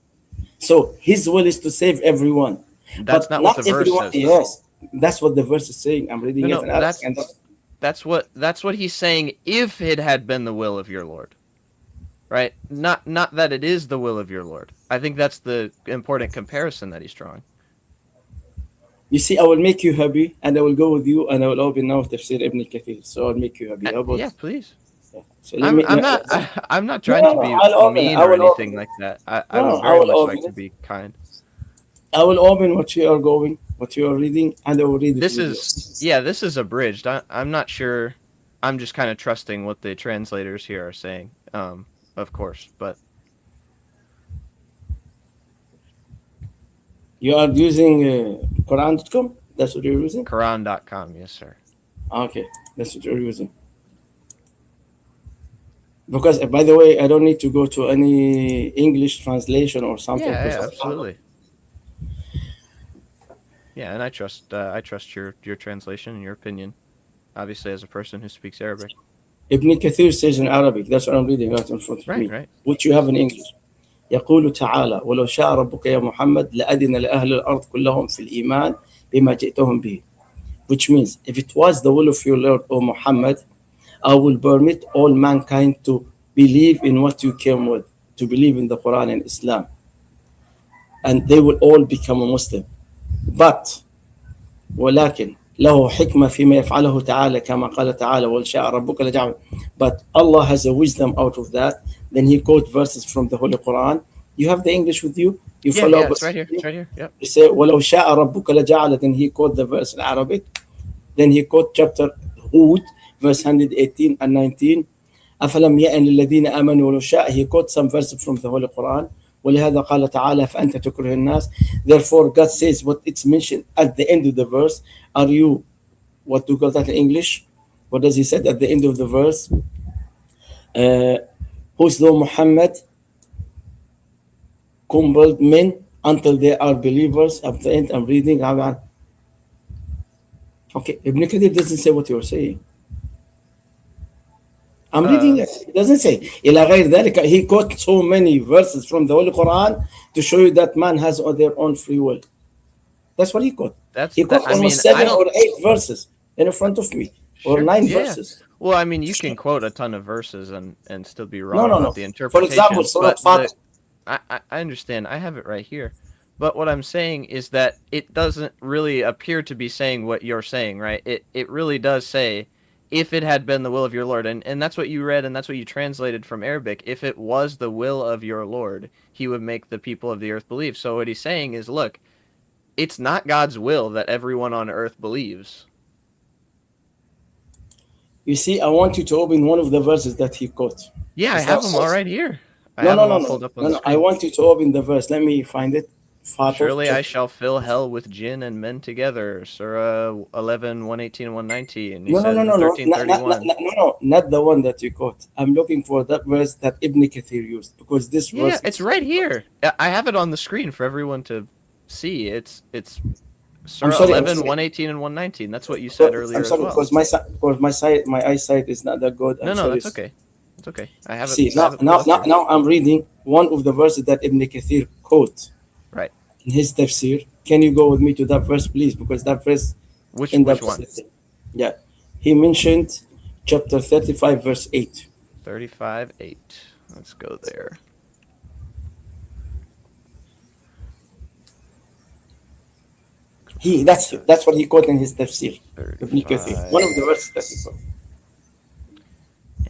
So His will is to save everyone. That's But not what the verse everyone, says. Though. Yes, that's what the verse is saying. I'm reading No, it. And that's what he's saying. If it had been the will of your Lord, right? Not that it is the will of your Lord. I think that's the important comparison that he's drawing. You see, I will make you happy, and I will go with you, and I will open now Tafsir Ibn Kathir. So I'll make you happy. How about Yeah, please. Yeah. So let me, I'm not trying to be mean or anything like that. I would very much like to be kind. I will open what you are reading, and I will read it. This is abridged. I'm not sure. I'm just kind of trusting what the translators here are saying, of course. But you are using Quran.com? That's what you're using? Quran.com, yes, sir. Okay, that's what you're using. Because, by the way, I don't need to go to any English translation or something. Yeah, absolutely. Yeah, and I trust your translation and your opinion, obviously, as a person who speaks Arabic. Ibn Kathir says in Arabic, that's what I'm reading right in front of me, Right. which you have in English. يقول تعالى ولو شاء ربك يا محمد لأذن لأهل الأرض كلهم في الإيمان بما جئتهم به. Which means, if it was the will of your Lord, O Muhammad, I will permit all mankind to believe in what you came with, to believe in the Quran and Islam. And they will all become a Muslim. But ولكن له حكمة فيما يفعله تعالى كما قال تعالى وَلْشَاءَ رَبُّكَ لَجَعَلَ. But Allah has a wisdom out of that. Then he quote verses from the Holy Quran. You have the English with you? You follow Yeah, it's right here. It's right here. Yep. He said وَلَوْ شَاءَ رَبُّكَ لَجَعَلَ. Then he quote the verse in Arabic. Then he quote chapter Hud, verse 118 and 19. أفلم يأن الذين آمنوا ولو شاء. He quote some verses from the Holy Quran. ولهذا قال تعالى فأنت تكره الناس. Therefore God says what it's mentioned at the end of the verse. Are you, what do you call that in English? What does he say at the end of the verse? Who's the Muhammad compelled men until they are believers. At the end I'm reading. Okay, Ibn Kathir doesn't say what you're saying. I'm reading it. It doesn't say. إلى غير ذلك. He quote so many verses from the Holy Quran to show you that man has their own free will. That's what he quote. He quote almost 7 or 8 verses in front of me, or 9 verses. Well, I mean, you can quote a ton of verses and still be wrong No. about the interpretation. For example, Surah Fatir. I understand. I have it right here. But what I'm saying is that it doesn't really appear to be saying what you're saying, right? It really does say, if it had been the will of your Lord, and that's what you read, and that's what you translated from Arabic. If it was the will of your Lord, he would make the people of the earth believe. So what he's saying is, look, it's not God's will that everyone on earth believes. You see, I want you to open one of the verses that he quote. Yeah, I have them all right here. No. I want you to open the verse. Let me find it. Surely I shall fill hell with jinn and men together. Surah 11, 118 and 119. No, not the one that you quote. I'm looking for that verse that Ibn Kathir used, because this verse... Yeah, it's right here. I have it on the screen for everyone to see. It's Surah 11, 118 and 119. That's what you said earlier as well. Because my eyesight is not that good. No, that's okay. It's okay. I have it. See, now I'm reading one of the verses that Ibn Kathir quote. Right. In his tafsir. Can you go with me to that verse, please? Because that verse... Which one? Yeah. He mentioned chapter 35, verse 8. 35, 8. Let's go there. That's what he quoted in his tafsir. Ibn Kathir. One of the verses that he quoted.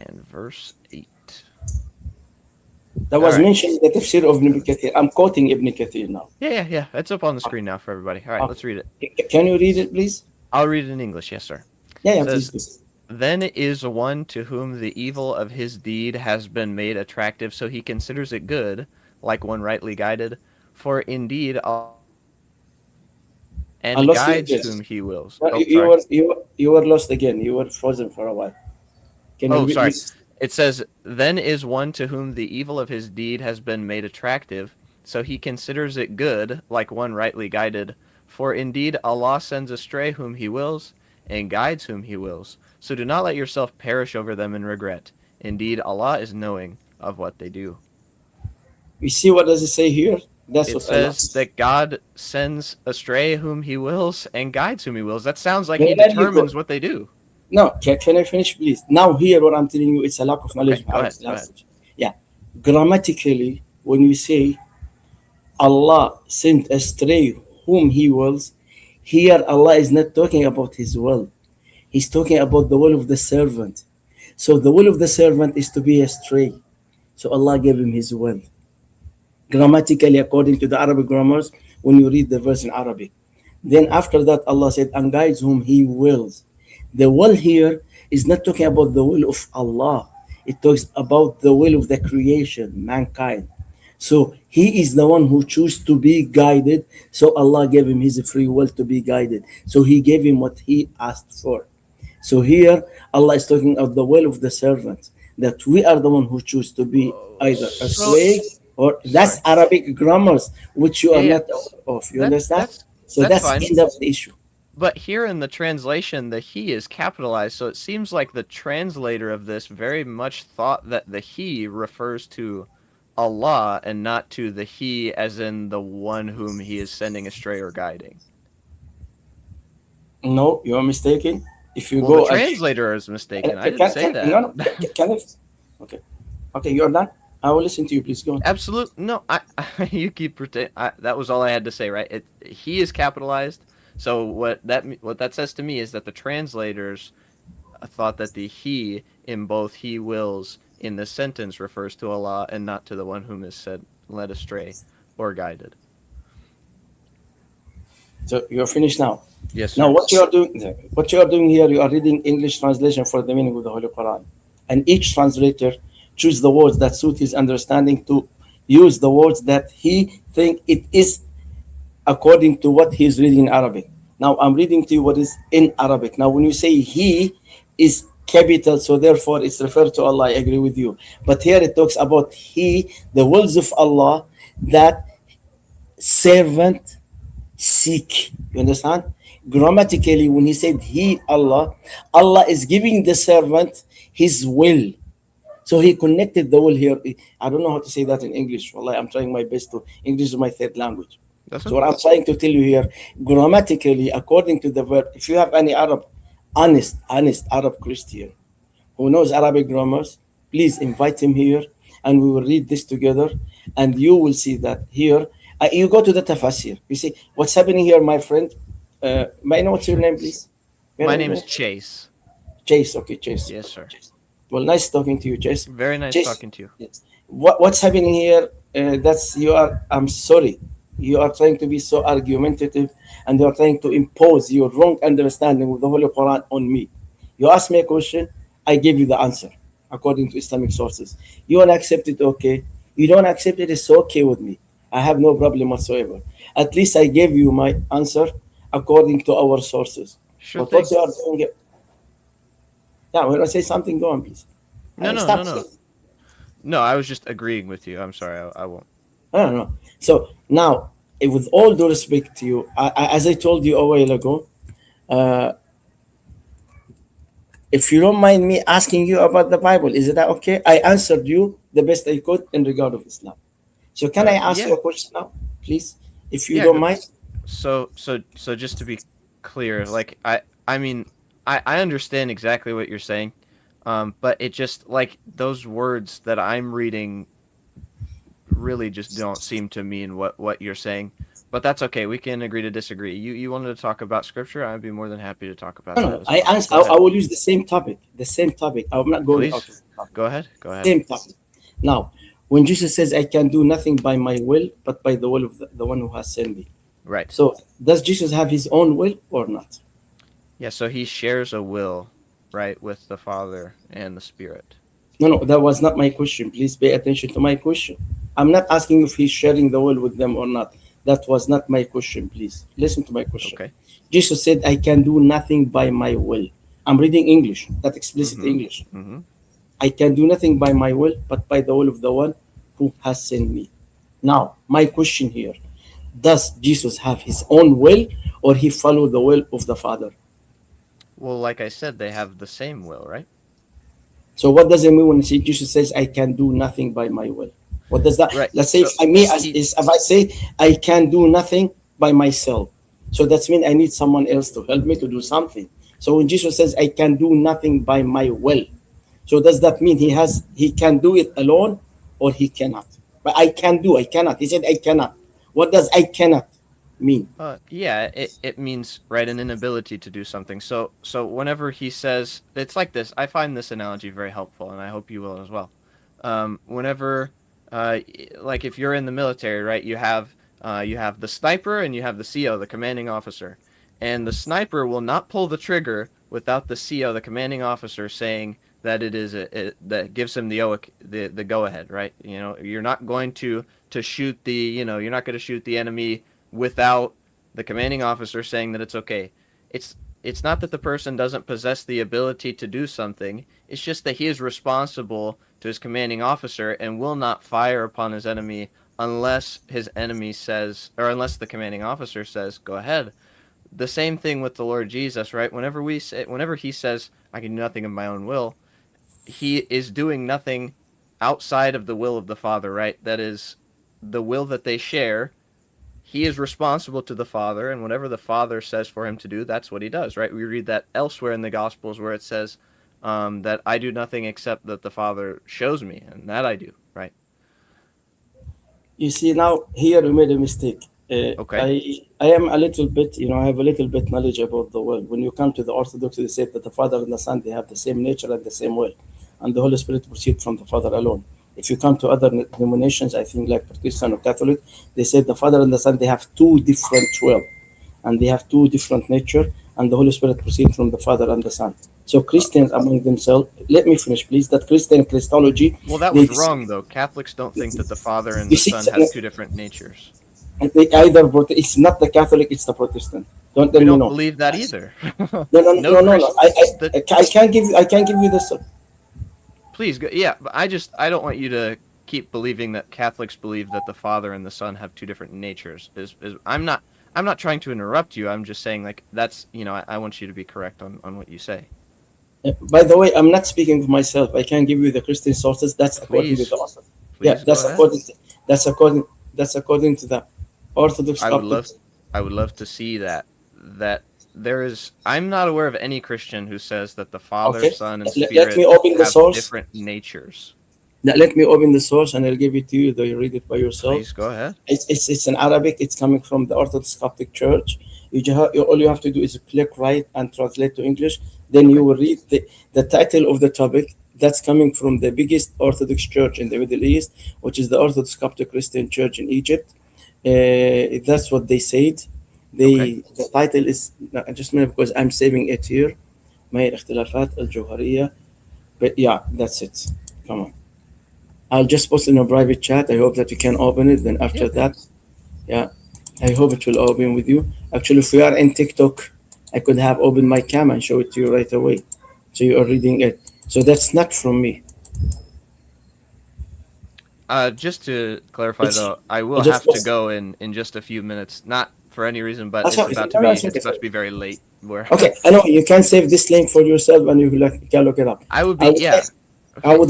And verse 8. That was mentioned in the tafsir of Ibn Kathir. I'm quoting Ibn Kathir now. Yeah. It's up on the screen now for everybody. All right, let's read it. Can you read it, please? I'll read it in English. Yes, sir. Yeah, please do. Then is one to whom the evil of his deed has been made attractive, so he considers it good, like one rightly guided. For indeed, and guides whom he wills. You were lost again. You were frozen for a while. Sorry. It says, then is one to whom the evil of his deed has been made attractive, so he considers it good, like one rightly guided. For indeed, Allah sends astray whom he wills, and guides whom he wills. So do not let yourself perish over them in regret. Indeed, Allah is knowing of what they do. You see what does it say here? It says that God sends astray whom he wills and guides whom he wills. That sounds like he determines what they do. No, can I finish, please? Now here, what I'm telling you, it's a lack of knowledge. Okay, go ahead. Yeah. Grammatically, when we say Allah sent astray whom he wills, here Allah is not talking about his will. He's talking about the will of the servant. So the will of the servant is to be astray. So Allah gave him his will. Grammatically, according to the Arabic grammars, when you read the verse in Arabic. Then after that, Allah said, and guides whom he wills. The will here is not talking about the will of Allah. It talks about the will of the creation, mankind. So he is the one who chose to be guided. So Allah gave him his free will to be guided. So he gave him what he asked for. So here Allah is talking of the will of the servant, that we are the one who choose to be either a slave or that's Arabic grammars, which you are not of. You understand? So that's the end of the issue. But here in the translation, the he is capitalized, so it seems like the translator of this very much thought that the he refers to Allah and not to the he as in the one whom he is sending astray or guiding. No, you are mistaken. If you Well, go the translator is mistaken. I didn't say that. No, can I? Okay, okay, you're done. I will listen to you. Please go on. Absolute. No, you keep pretend. That was all I had to say, right? He is capitalized. So what that says to me is that the translators thought that the he in both he wills in the sentence refers to Allah and not to the one whom is said led astray or guided. So you're finished now. Yes, sir. Now what you are doing here, you are reading English translation for the meaning of the Holy Quran, and each translator choose the words that suit his understanding to use the words that he think it is according to what he is reading in Arabic. Now I'm reading to you what is in Arabic. Now when you say he is capital, so therefore it's referred to Allah. I agree with you. But here it talks about he, the wills of Allah that servant seek. You understand? Grammatically, when he said he, Allah is giving the servant his will. So he connected the will here. I don't know how to say that in English. Wallahi, I'm trying my best to. English is my third language. So what I'm trying to tell you here, grammatically, according to the verb, if you have any Arab, honest Arab Christian who knows Arabic grammars, please invite him here and we will read this together, and you will see that here. You go to the tafsir. You see what's happening here, my friend. May I know what's your name, please? My name is Chase. Chase, okay, Chase. Yes, sir. Well, nice talking to you, Chase. Very nice Chase, talking to you. Yes. What's happening here? That's you are. I'm sorry. You are trying to be so argumentative, and you are trying to impose your wrong understanding of the Holy Quran on me. You ask me a question, I give you the answer according to Islamic sources. You want to accept it, okay? You don't accept it, it's okay with me. I have no problem whatsoever. At least I gave you my answer according to our sources. Sure But thing. what you are doing here? Yeah, when I say something, go on, please. No, I was just agreeing with you. I'm sorry, I won't. No. So now, with all due respect to you, as I told you a while ago, if you don't mind me asking you about the Bible, is that okay? I answered you the best I could in regard of Islam. So can I ask you a question now, please, if you don't mind? So just to be clear, like I mean, I understand exactly what you're saying, but it just like those words that I'm reading really just don't seem to mean what you're saying. But that's okay. We can agree to disagree. You wanted to talk about scripture. I'd be more than happy to talk about that. I will use the same topic. I'm not going out. Go ahead. Same topic. Now, when Jesus says, I can do nothing by my will, but by the will of the one who has sent me. Right. So does Jesus have his own will or not? Yeah, so he shares a will, right, with the Father and the Spirit. No, that was not my question. Please pay attention to my question. I'm not asking if he's sharing the will with them or not. That was not my question, please. Listen to my question. Okay. Jesus said, I can do nothing by my will. I'm reading English, that explicit English. Mm-hmm. I can do nothing by my will, but by the will of the one who has sent me. Now, my question here, does Jesus have his own will or he follow the will of the Father? Well, like I said, they have the same will, right? So what does it mean when Jesus says, I can do nothing by my will? What does that? Right. Let's say so, if I say I can do nothing by myself, so that means I need someone else to help me to do something. So when Jesus says I can do nothing by my will, so does that mean he can do it alone or he cannot? But I cannot. He said I cannot. What does I cannot mean? Yeah, it means right an inability to do something. So whenever he says, it's like this. I find this analogy very helpful, and I hope you will as well. Whenever like if you're in the military, right, you have the sniper and you have the CO, the commanding officer, and the sniper will not pull the trigger without the CO, the commanding officer, saying that it is that gives him the go ahead, right? You know, you're not going to shoot you're not going to shoot the enemy without the commanding officer saying that it's okay. It's not that the person doesn't possess the ability to do something. It's just that he is responsible to his commanding officer and will not fire upon his enemy unless his enemy says, or unless the commanding officer says, go ahead. the same thing with the Lord Jesus, right? Whenever he says, I can do nothing of my own will, he is doing nothing outside of the will of the Father, right? That is the will that they share. He is responsible to the Father, and whatever the Father says for him to do, that's what he does, right? We read that elsewhere in the Gospels where it says that I do nothing except that the Father shows me, and that I do, right? You see, now here we made a mistake. Okay. I am a little bit, I have a little bit knowledge about the will. When you come to the Orthodox, they say that the Father and the Son, they have the same nature and the same will, and the Holy Spirit proceeds from the Father alone. If you come to other denominations, I think like Protestant or Catholic, they say the Father and the Son, they have two different will, and they have two different nature, and the Holy Spirit proceeds from the Father and the Son. So Christians among themselves, let me finish, please. That Christology. Well, that was wrong, though. Catholics don't think that the Father and the Son have two different natures. They it's not the Catholic, it's the Protestant. We don't believe that either. No. I can't give you this. Please, yeah, but I don't want you to keep believing that Catholics believe that the Father and the Son have two different natures. I'm not trying to interrupt you. I'm just saying, like, that's, I want you to be correct on what you say. By the way, I'm not speaking for myself. I can give you the Christian sources. That's according to the author. Yeah, that's according to the Orthodox. I would love to see that there is. I'm not aware of any Christian who says that the Father, Son, and Spirit have different natures. Now, let me open the source and I'll give it to you. Though you read it by yourself. Please go ahead. It's in Arabic. It's coming from the Orthodox Coptic Church. All you have to do is click right and translate to English. Then you will read the title of the topic. That's coming from the biggest Orthodox church in the Middle East, which is the Orthodox Coptic Christian Church in Egypt. That's what they said. The title is just a minute because I'm saving it here. ما هي الاختلافات الجوهرية. But yeah, that's it. Come on. I'll just post in a private chat. I hope that you can open it. Then after that, yeah, I hope it will open with you. Actually, if we are in TikTok, I could have opened my cam and show it to you right away. So you are reading it. So that's not from me. Just to clarify, though, I will have to go in just a few minutes. Not for any reason, but it's about to be very late. Okay, I know you can save this link for yourself and you can look it up. I would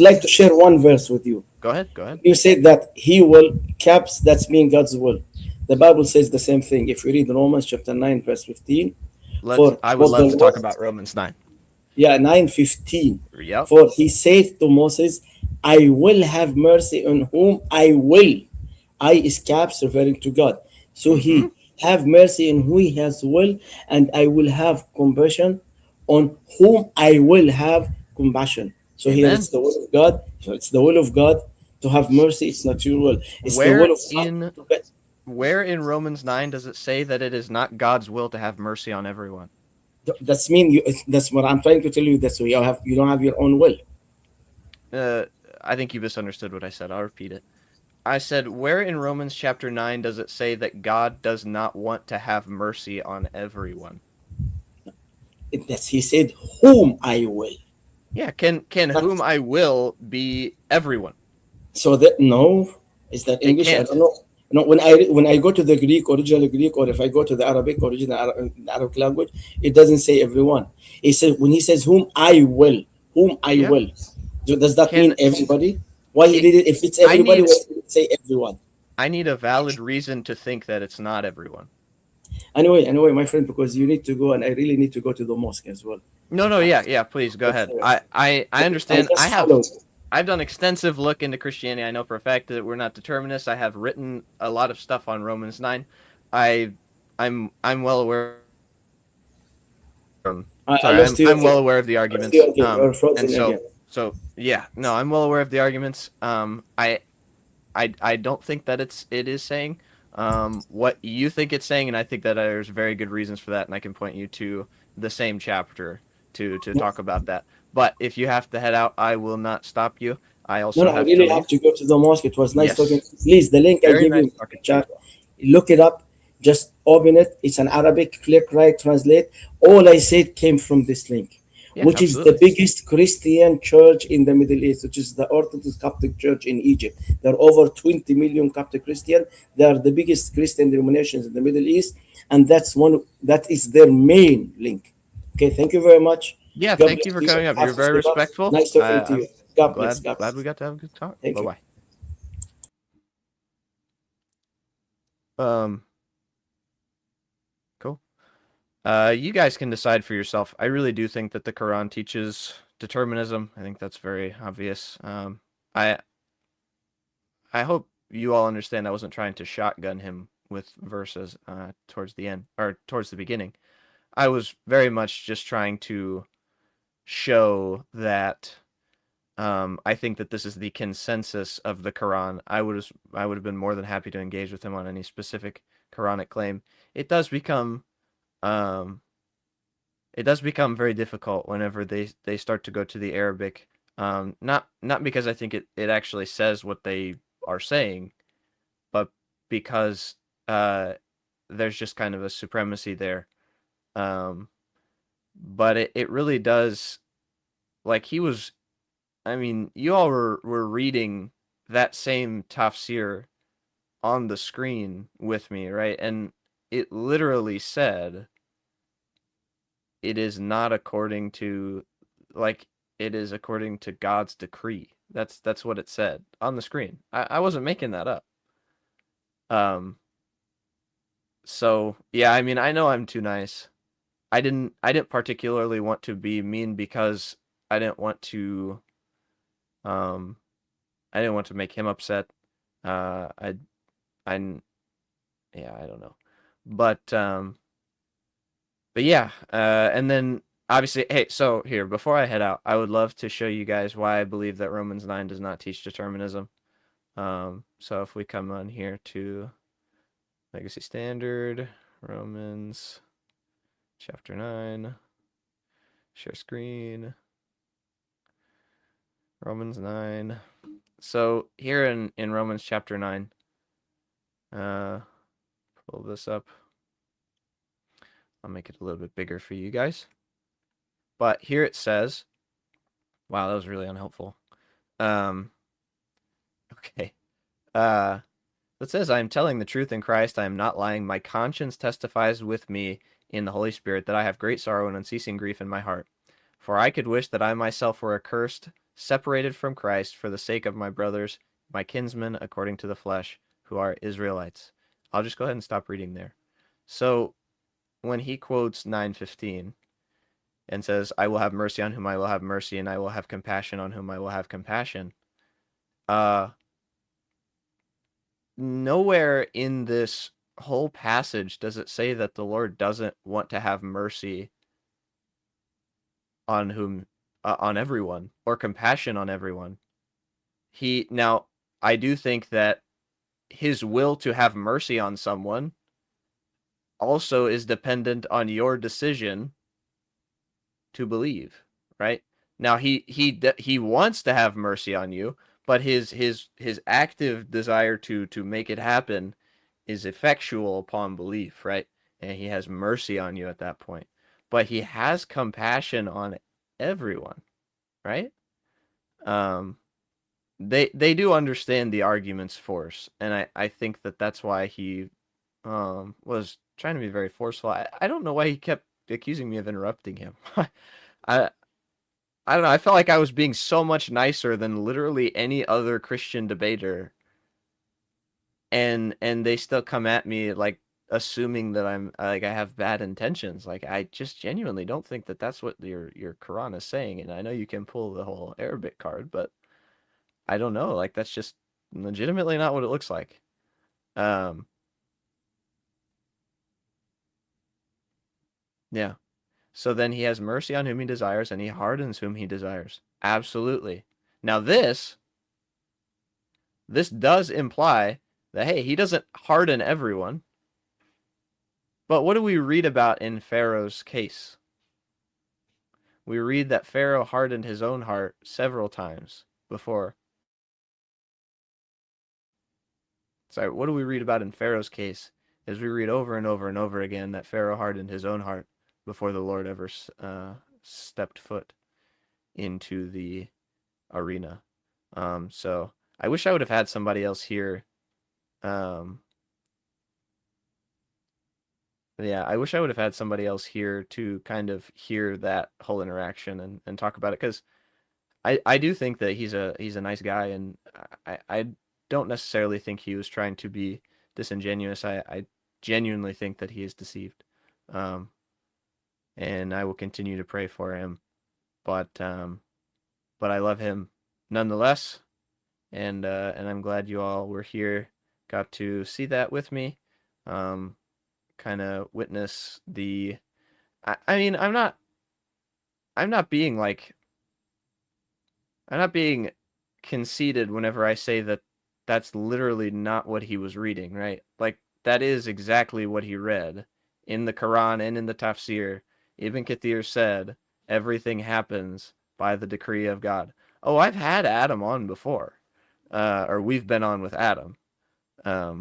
like to share one verse with you. Go ahead. You said that he will caps, that's mean God's will. The Bible says the same thing. If you read Romans chapter 9, verse 15. I would love to talk about Romans 9. Yeah, 9:15. Yep. For he said to Moses, I will have mercy on whom I will. I is caps referring to God. So he have mercy on who he has will, and I will have compassion on whom I will have compassion. So here it's the will of God. So it's the will of God to have mercy. It's not your will. It's the will of God. Where in Romans 9 does it say that it is not God's will to have mercy on everyone? That's what I'm trying to tell you. That's why you don't have your own will. I think you misunderstood what I said. I'll repeat it. I said, where in Romans chapter 9 does it say that God does not want to have mercy on everyone? He said, whom I will. Yeah, can whom I will be everyone? So that is that English? I don't know. No, when I go to the original Greek, or if I go to the Arabic, original Arabic language, it doesn't say everyone. It says when he says whom I will. So does that mean everybody? Why he did it? If it's everybody, why did it say everyone? I need a valid reason to think that it's not everyone. Anyway, my friend, because you need to go, and I really need to go to the mosque as well. No, yeah, please go ahead. I understand. I've done extensive look into Christianity. I know for a fact that we're not determinists. I have written a lot of stuff on Romans 9. I'm well aware. I'm well aware of the arguments. I'm well aware of the arguments. I don't think that it is saying what you think it's saying, and I think that there's very good reasons for that, and I can point you to the same chapter to talk about that. But if you have to head out, I will not stop you. I also I really have to go to the mosque. It was nice talking. Please, the link I give you, chat, look it up. Just open it. It's an Arabic. Click right, translate. All I said came from this link. Yeah, which is the absolutely. biggest Christian church in the Middle East, which is the Orthodox Coptic Church in Egypt. There are over 20 million Coptic Christian. They are the biggest Christian denominations in the Middle East, and that is their main link. Okay, thank you very much. Yeah, God thank you bless for you. coming up. I have You're to very step up. respectful. Nice talking to you. I'm God bless. God glad bless. we got to have a good talk. Thank you. Bye bye. Cool. You guys can decide for yourself. I really do think that the Quran teaches determinism. I think that's very obvious. I hope you all understand I wasn't trying to shotgun him with verses towards the end or towards the beginning. I was very much just trying to show that I think that this is the consensus of the Quran. I would have been more than happy to engage with him on any specific Quranic claim. It does become very difficult whenever they start to go to the Arabic. Not because I think it actually says what they are saying, but because there's just kind of a supremacy there. But it really does, like he was, I mean, you all were reading that same tafsir on the screen with me, right? And it literally said, it is not according to, like, it is according to God's decree. That's what it said on the screen. I wasn't making that up. So yeah, I mean, I know I'm too nice. I didn't particularly want to be mean because I didn't want to make him upset. I yeah, I don't know. But yeah, and then obviously, hey, so here, before I head out, I would love to show you guys why I believe that Romans 9 does not teach determinism. So if we come on here to Legacy Standard, Romans chapter 9, share screen, Romans 9. So here in Romans chapter 9, pull this up. I'll make it a little bit bigger for you guys. But here it says, wow, that was really unhelpful. Okay. It says, I am telling the truth in Christ. I am not lying. My conscience testifies with me in the Holy Spirit that I have great sorrow and unceasing grief in my heart. For I could wish that I myself were accursed, separated from Christ for the sake of my brothers, my kinsmen according to the flesh, who are Israelites. I'll just go ahead and stop reading there. So when he quotes 9:15 and says, I will have mercy on whom I will have mercy, and I will have compassion on whom I will have compassion, nowhere in this whole passage does it say that the Lord doesn't want to have mercy on whom on everyone, or compassion on everyone. Now I do think that his will to have mercy on someone also is dependent on your decision to believe, right? Now he wants to have mercy on you, but his active desire to make it happen is effectual upon belief, right? And he has mercy on you at that point. But he has compassion on everyone, right? They do understand the argument's force, and I think that's why he was trying to be very forceful. I don't know why he kept accusing me of interrupting him. I don't know. I felt like I was being so much nicer than literally any other Christian debater, and they still come at me like assuming that I'm like I have bad intentions. Like I just genuinely don't think that that's what your Quran is saying. And I know you can pull the whole Arabic card, but I don't know. Like that's just legitimately not what it looks like. Yeah. So then he has mercy on whom he desires, and he hardens whom he desires. Absolutely. Now this does imply that, hey, he doesn't harden everyone. But what do we read about in Pharaoh's case? We read that Pharaoh hardened his own heart several times before. Sorry, what do we read about in Pharaoh's case? Is we read over and over and over again that Pharaoh hardened his own heart before the Lord ever stepped foot into the arena. So I wish I would have had somebody else here. Yeah, I wish I would have had somebody else here to kind of hear that whole interaction and talk about it, because I do think that he's a nice guy, and I don't necessarily think he was trying to be disingenuous. I genuinely think that he is deceived. And I will continue to pray for him. But I love him nonetheless, and I'm glad you all were here, got to see that with me, kind of witness the. I mean, I'm not being conceited whenever I say that that's literally not what he was reading, right? Like, that is exactly what he read in the Quran and in the Tafsir. Ibn Kathir said, everything happens by the decree of God. Oh, I've had Adam on before, or we've been on with Adam. I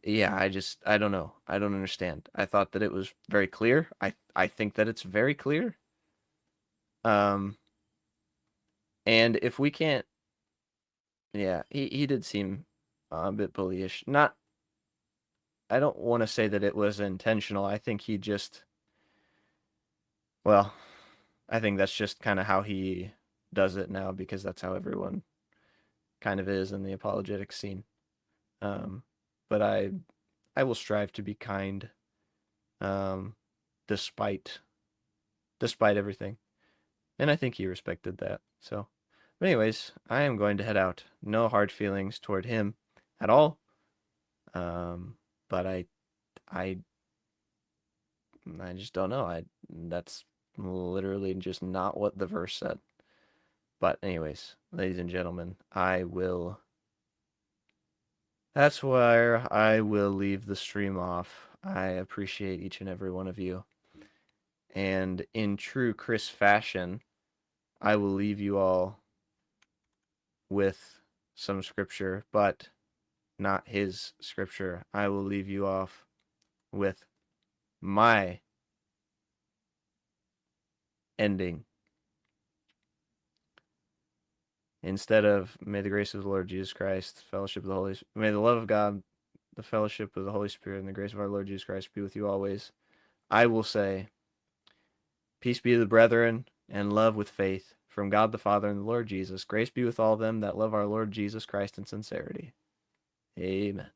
don't know. I don't understand. I thought that it was very clear. I think that it's very clear. And if we can't, yeah, he did seem a bit bullyish. Not, I don't want to say that it was intentional. I think he just, well, I think that's just kind of how he does it now, because that's how everyone kind of is in the apologetic scene. But I will strive to be kind, despite everything. And I think he respected that. So, but anyways, I am going to head out. No hard feelings toward him at all. But I just don't know. That's literally just not what the verse said. But anyways, ladies and gentlemen, that's where I will leave the stream off. I appreciate each and every one of you. And in true Chris fashion, I will leave you all with some scripture, but not his scripture. I will leave you off with my ending. Instead of, may the grace of the Lord Jesus Christ, fellowship of the Holy Spirit, may the love of God, the fellowship of the Holy Spirit, and the grace of our Lord Jesus Christ be with you always, I will say, peace be to the brethren, and love with faith, from God the Father and the Lord Jesus. Grace be with all them that love our Lord Jesus Christ in sincerity. Amen.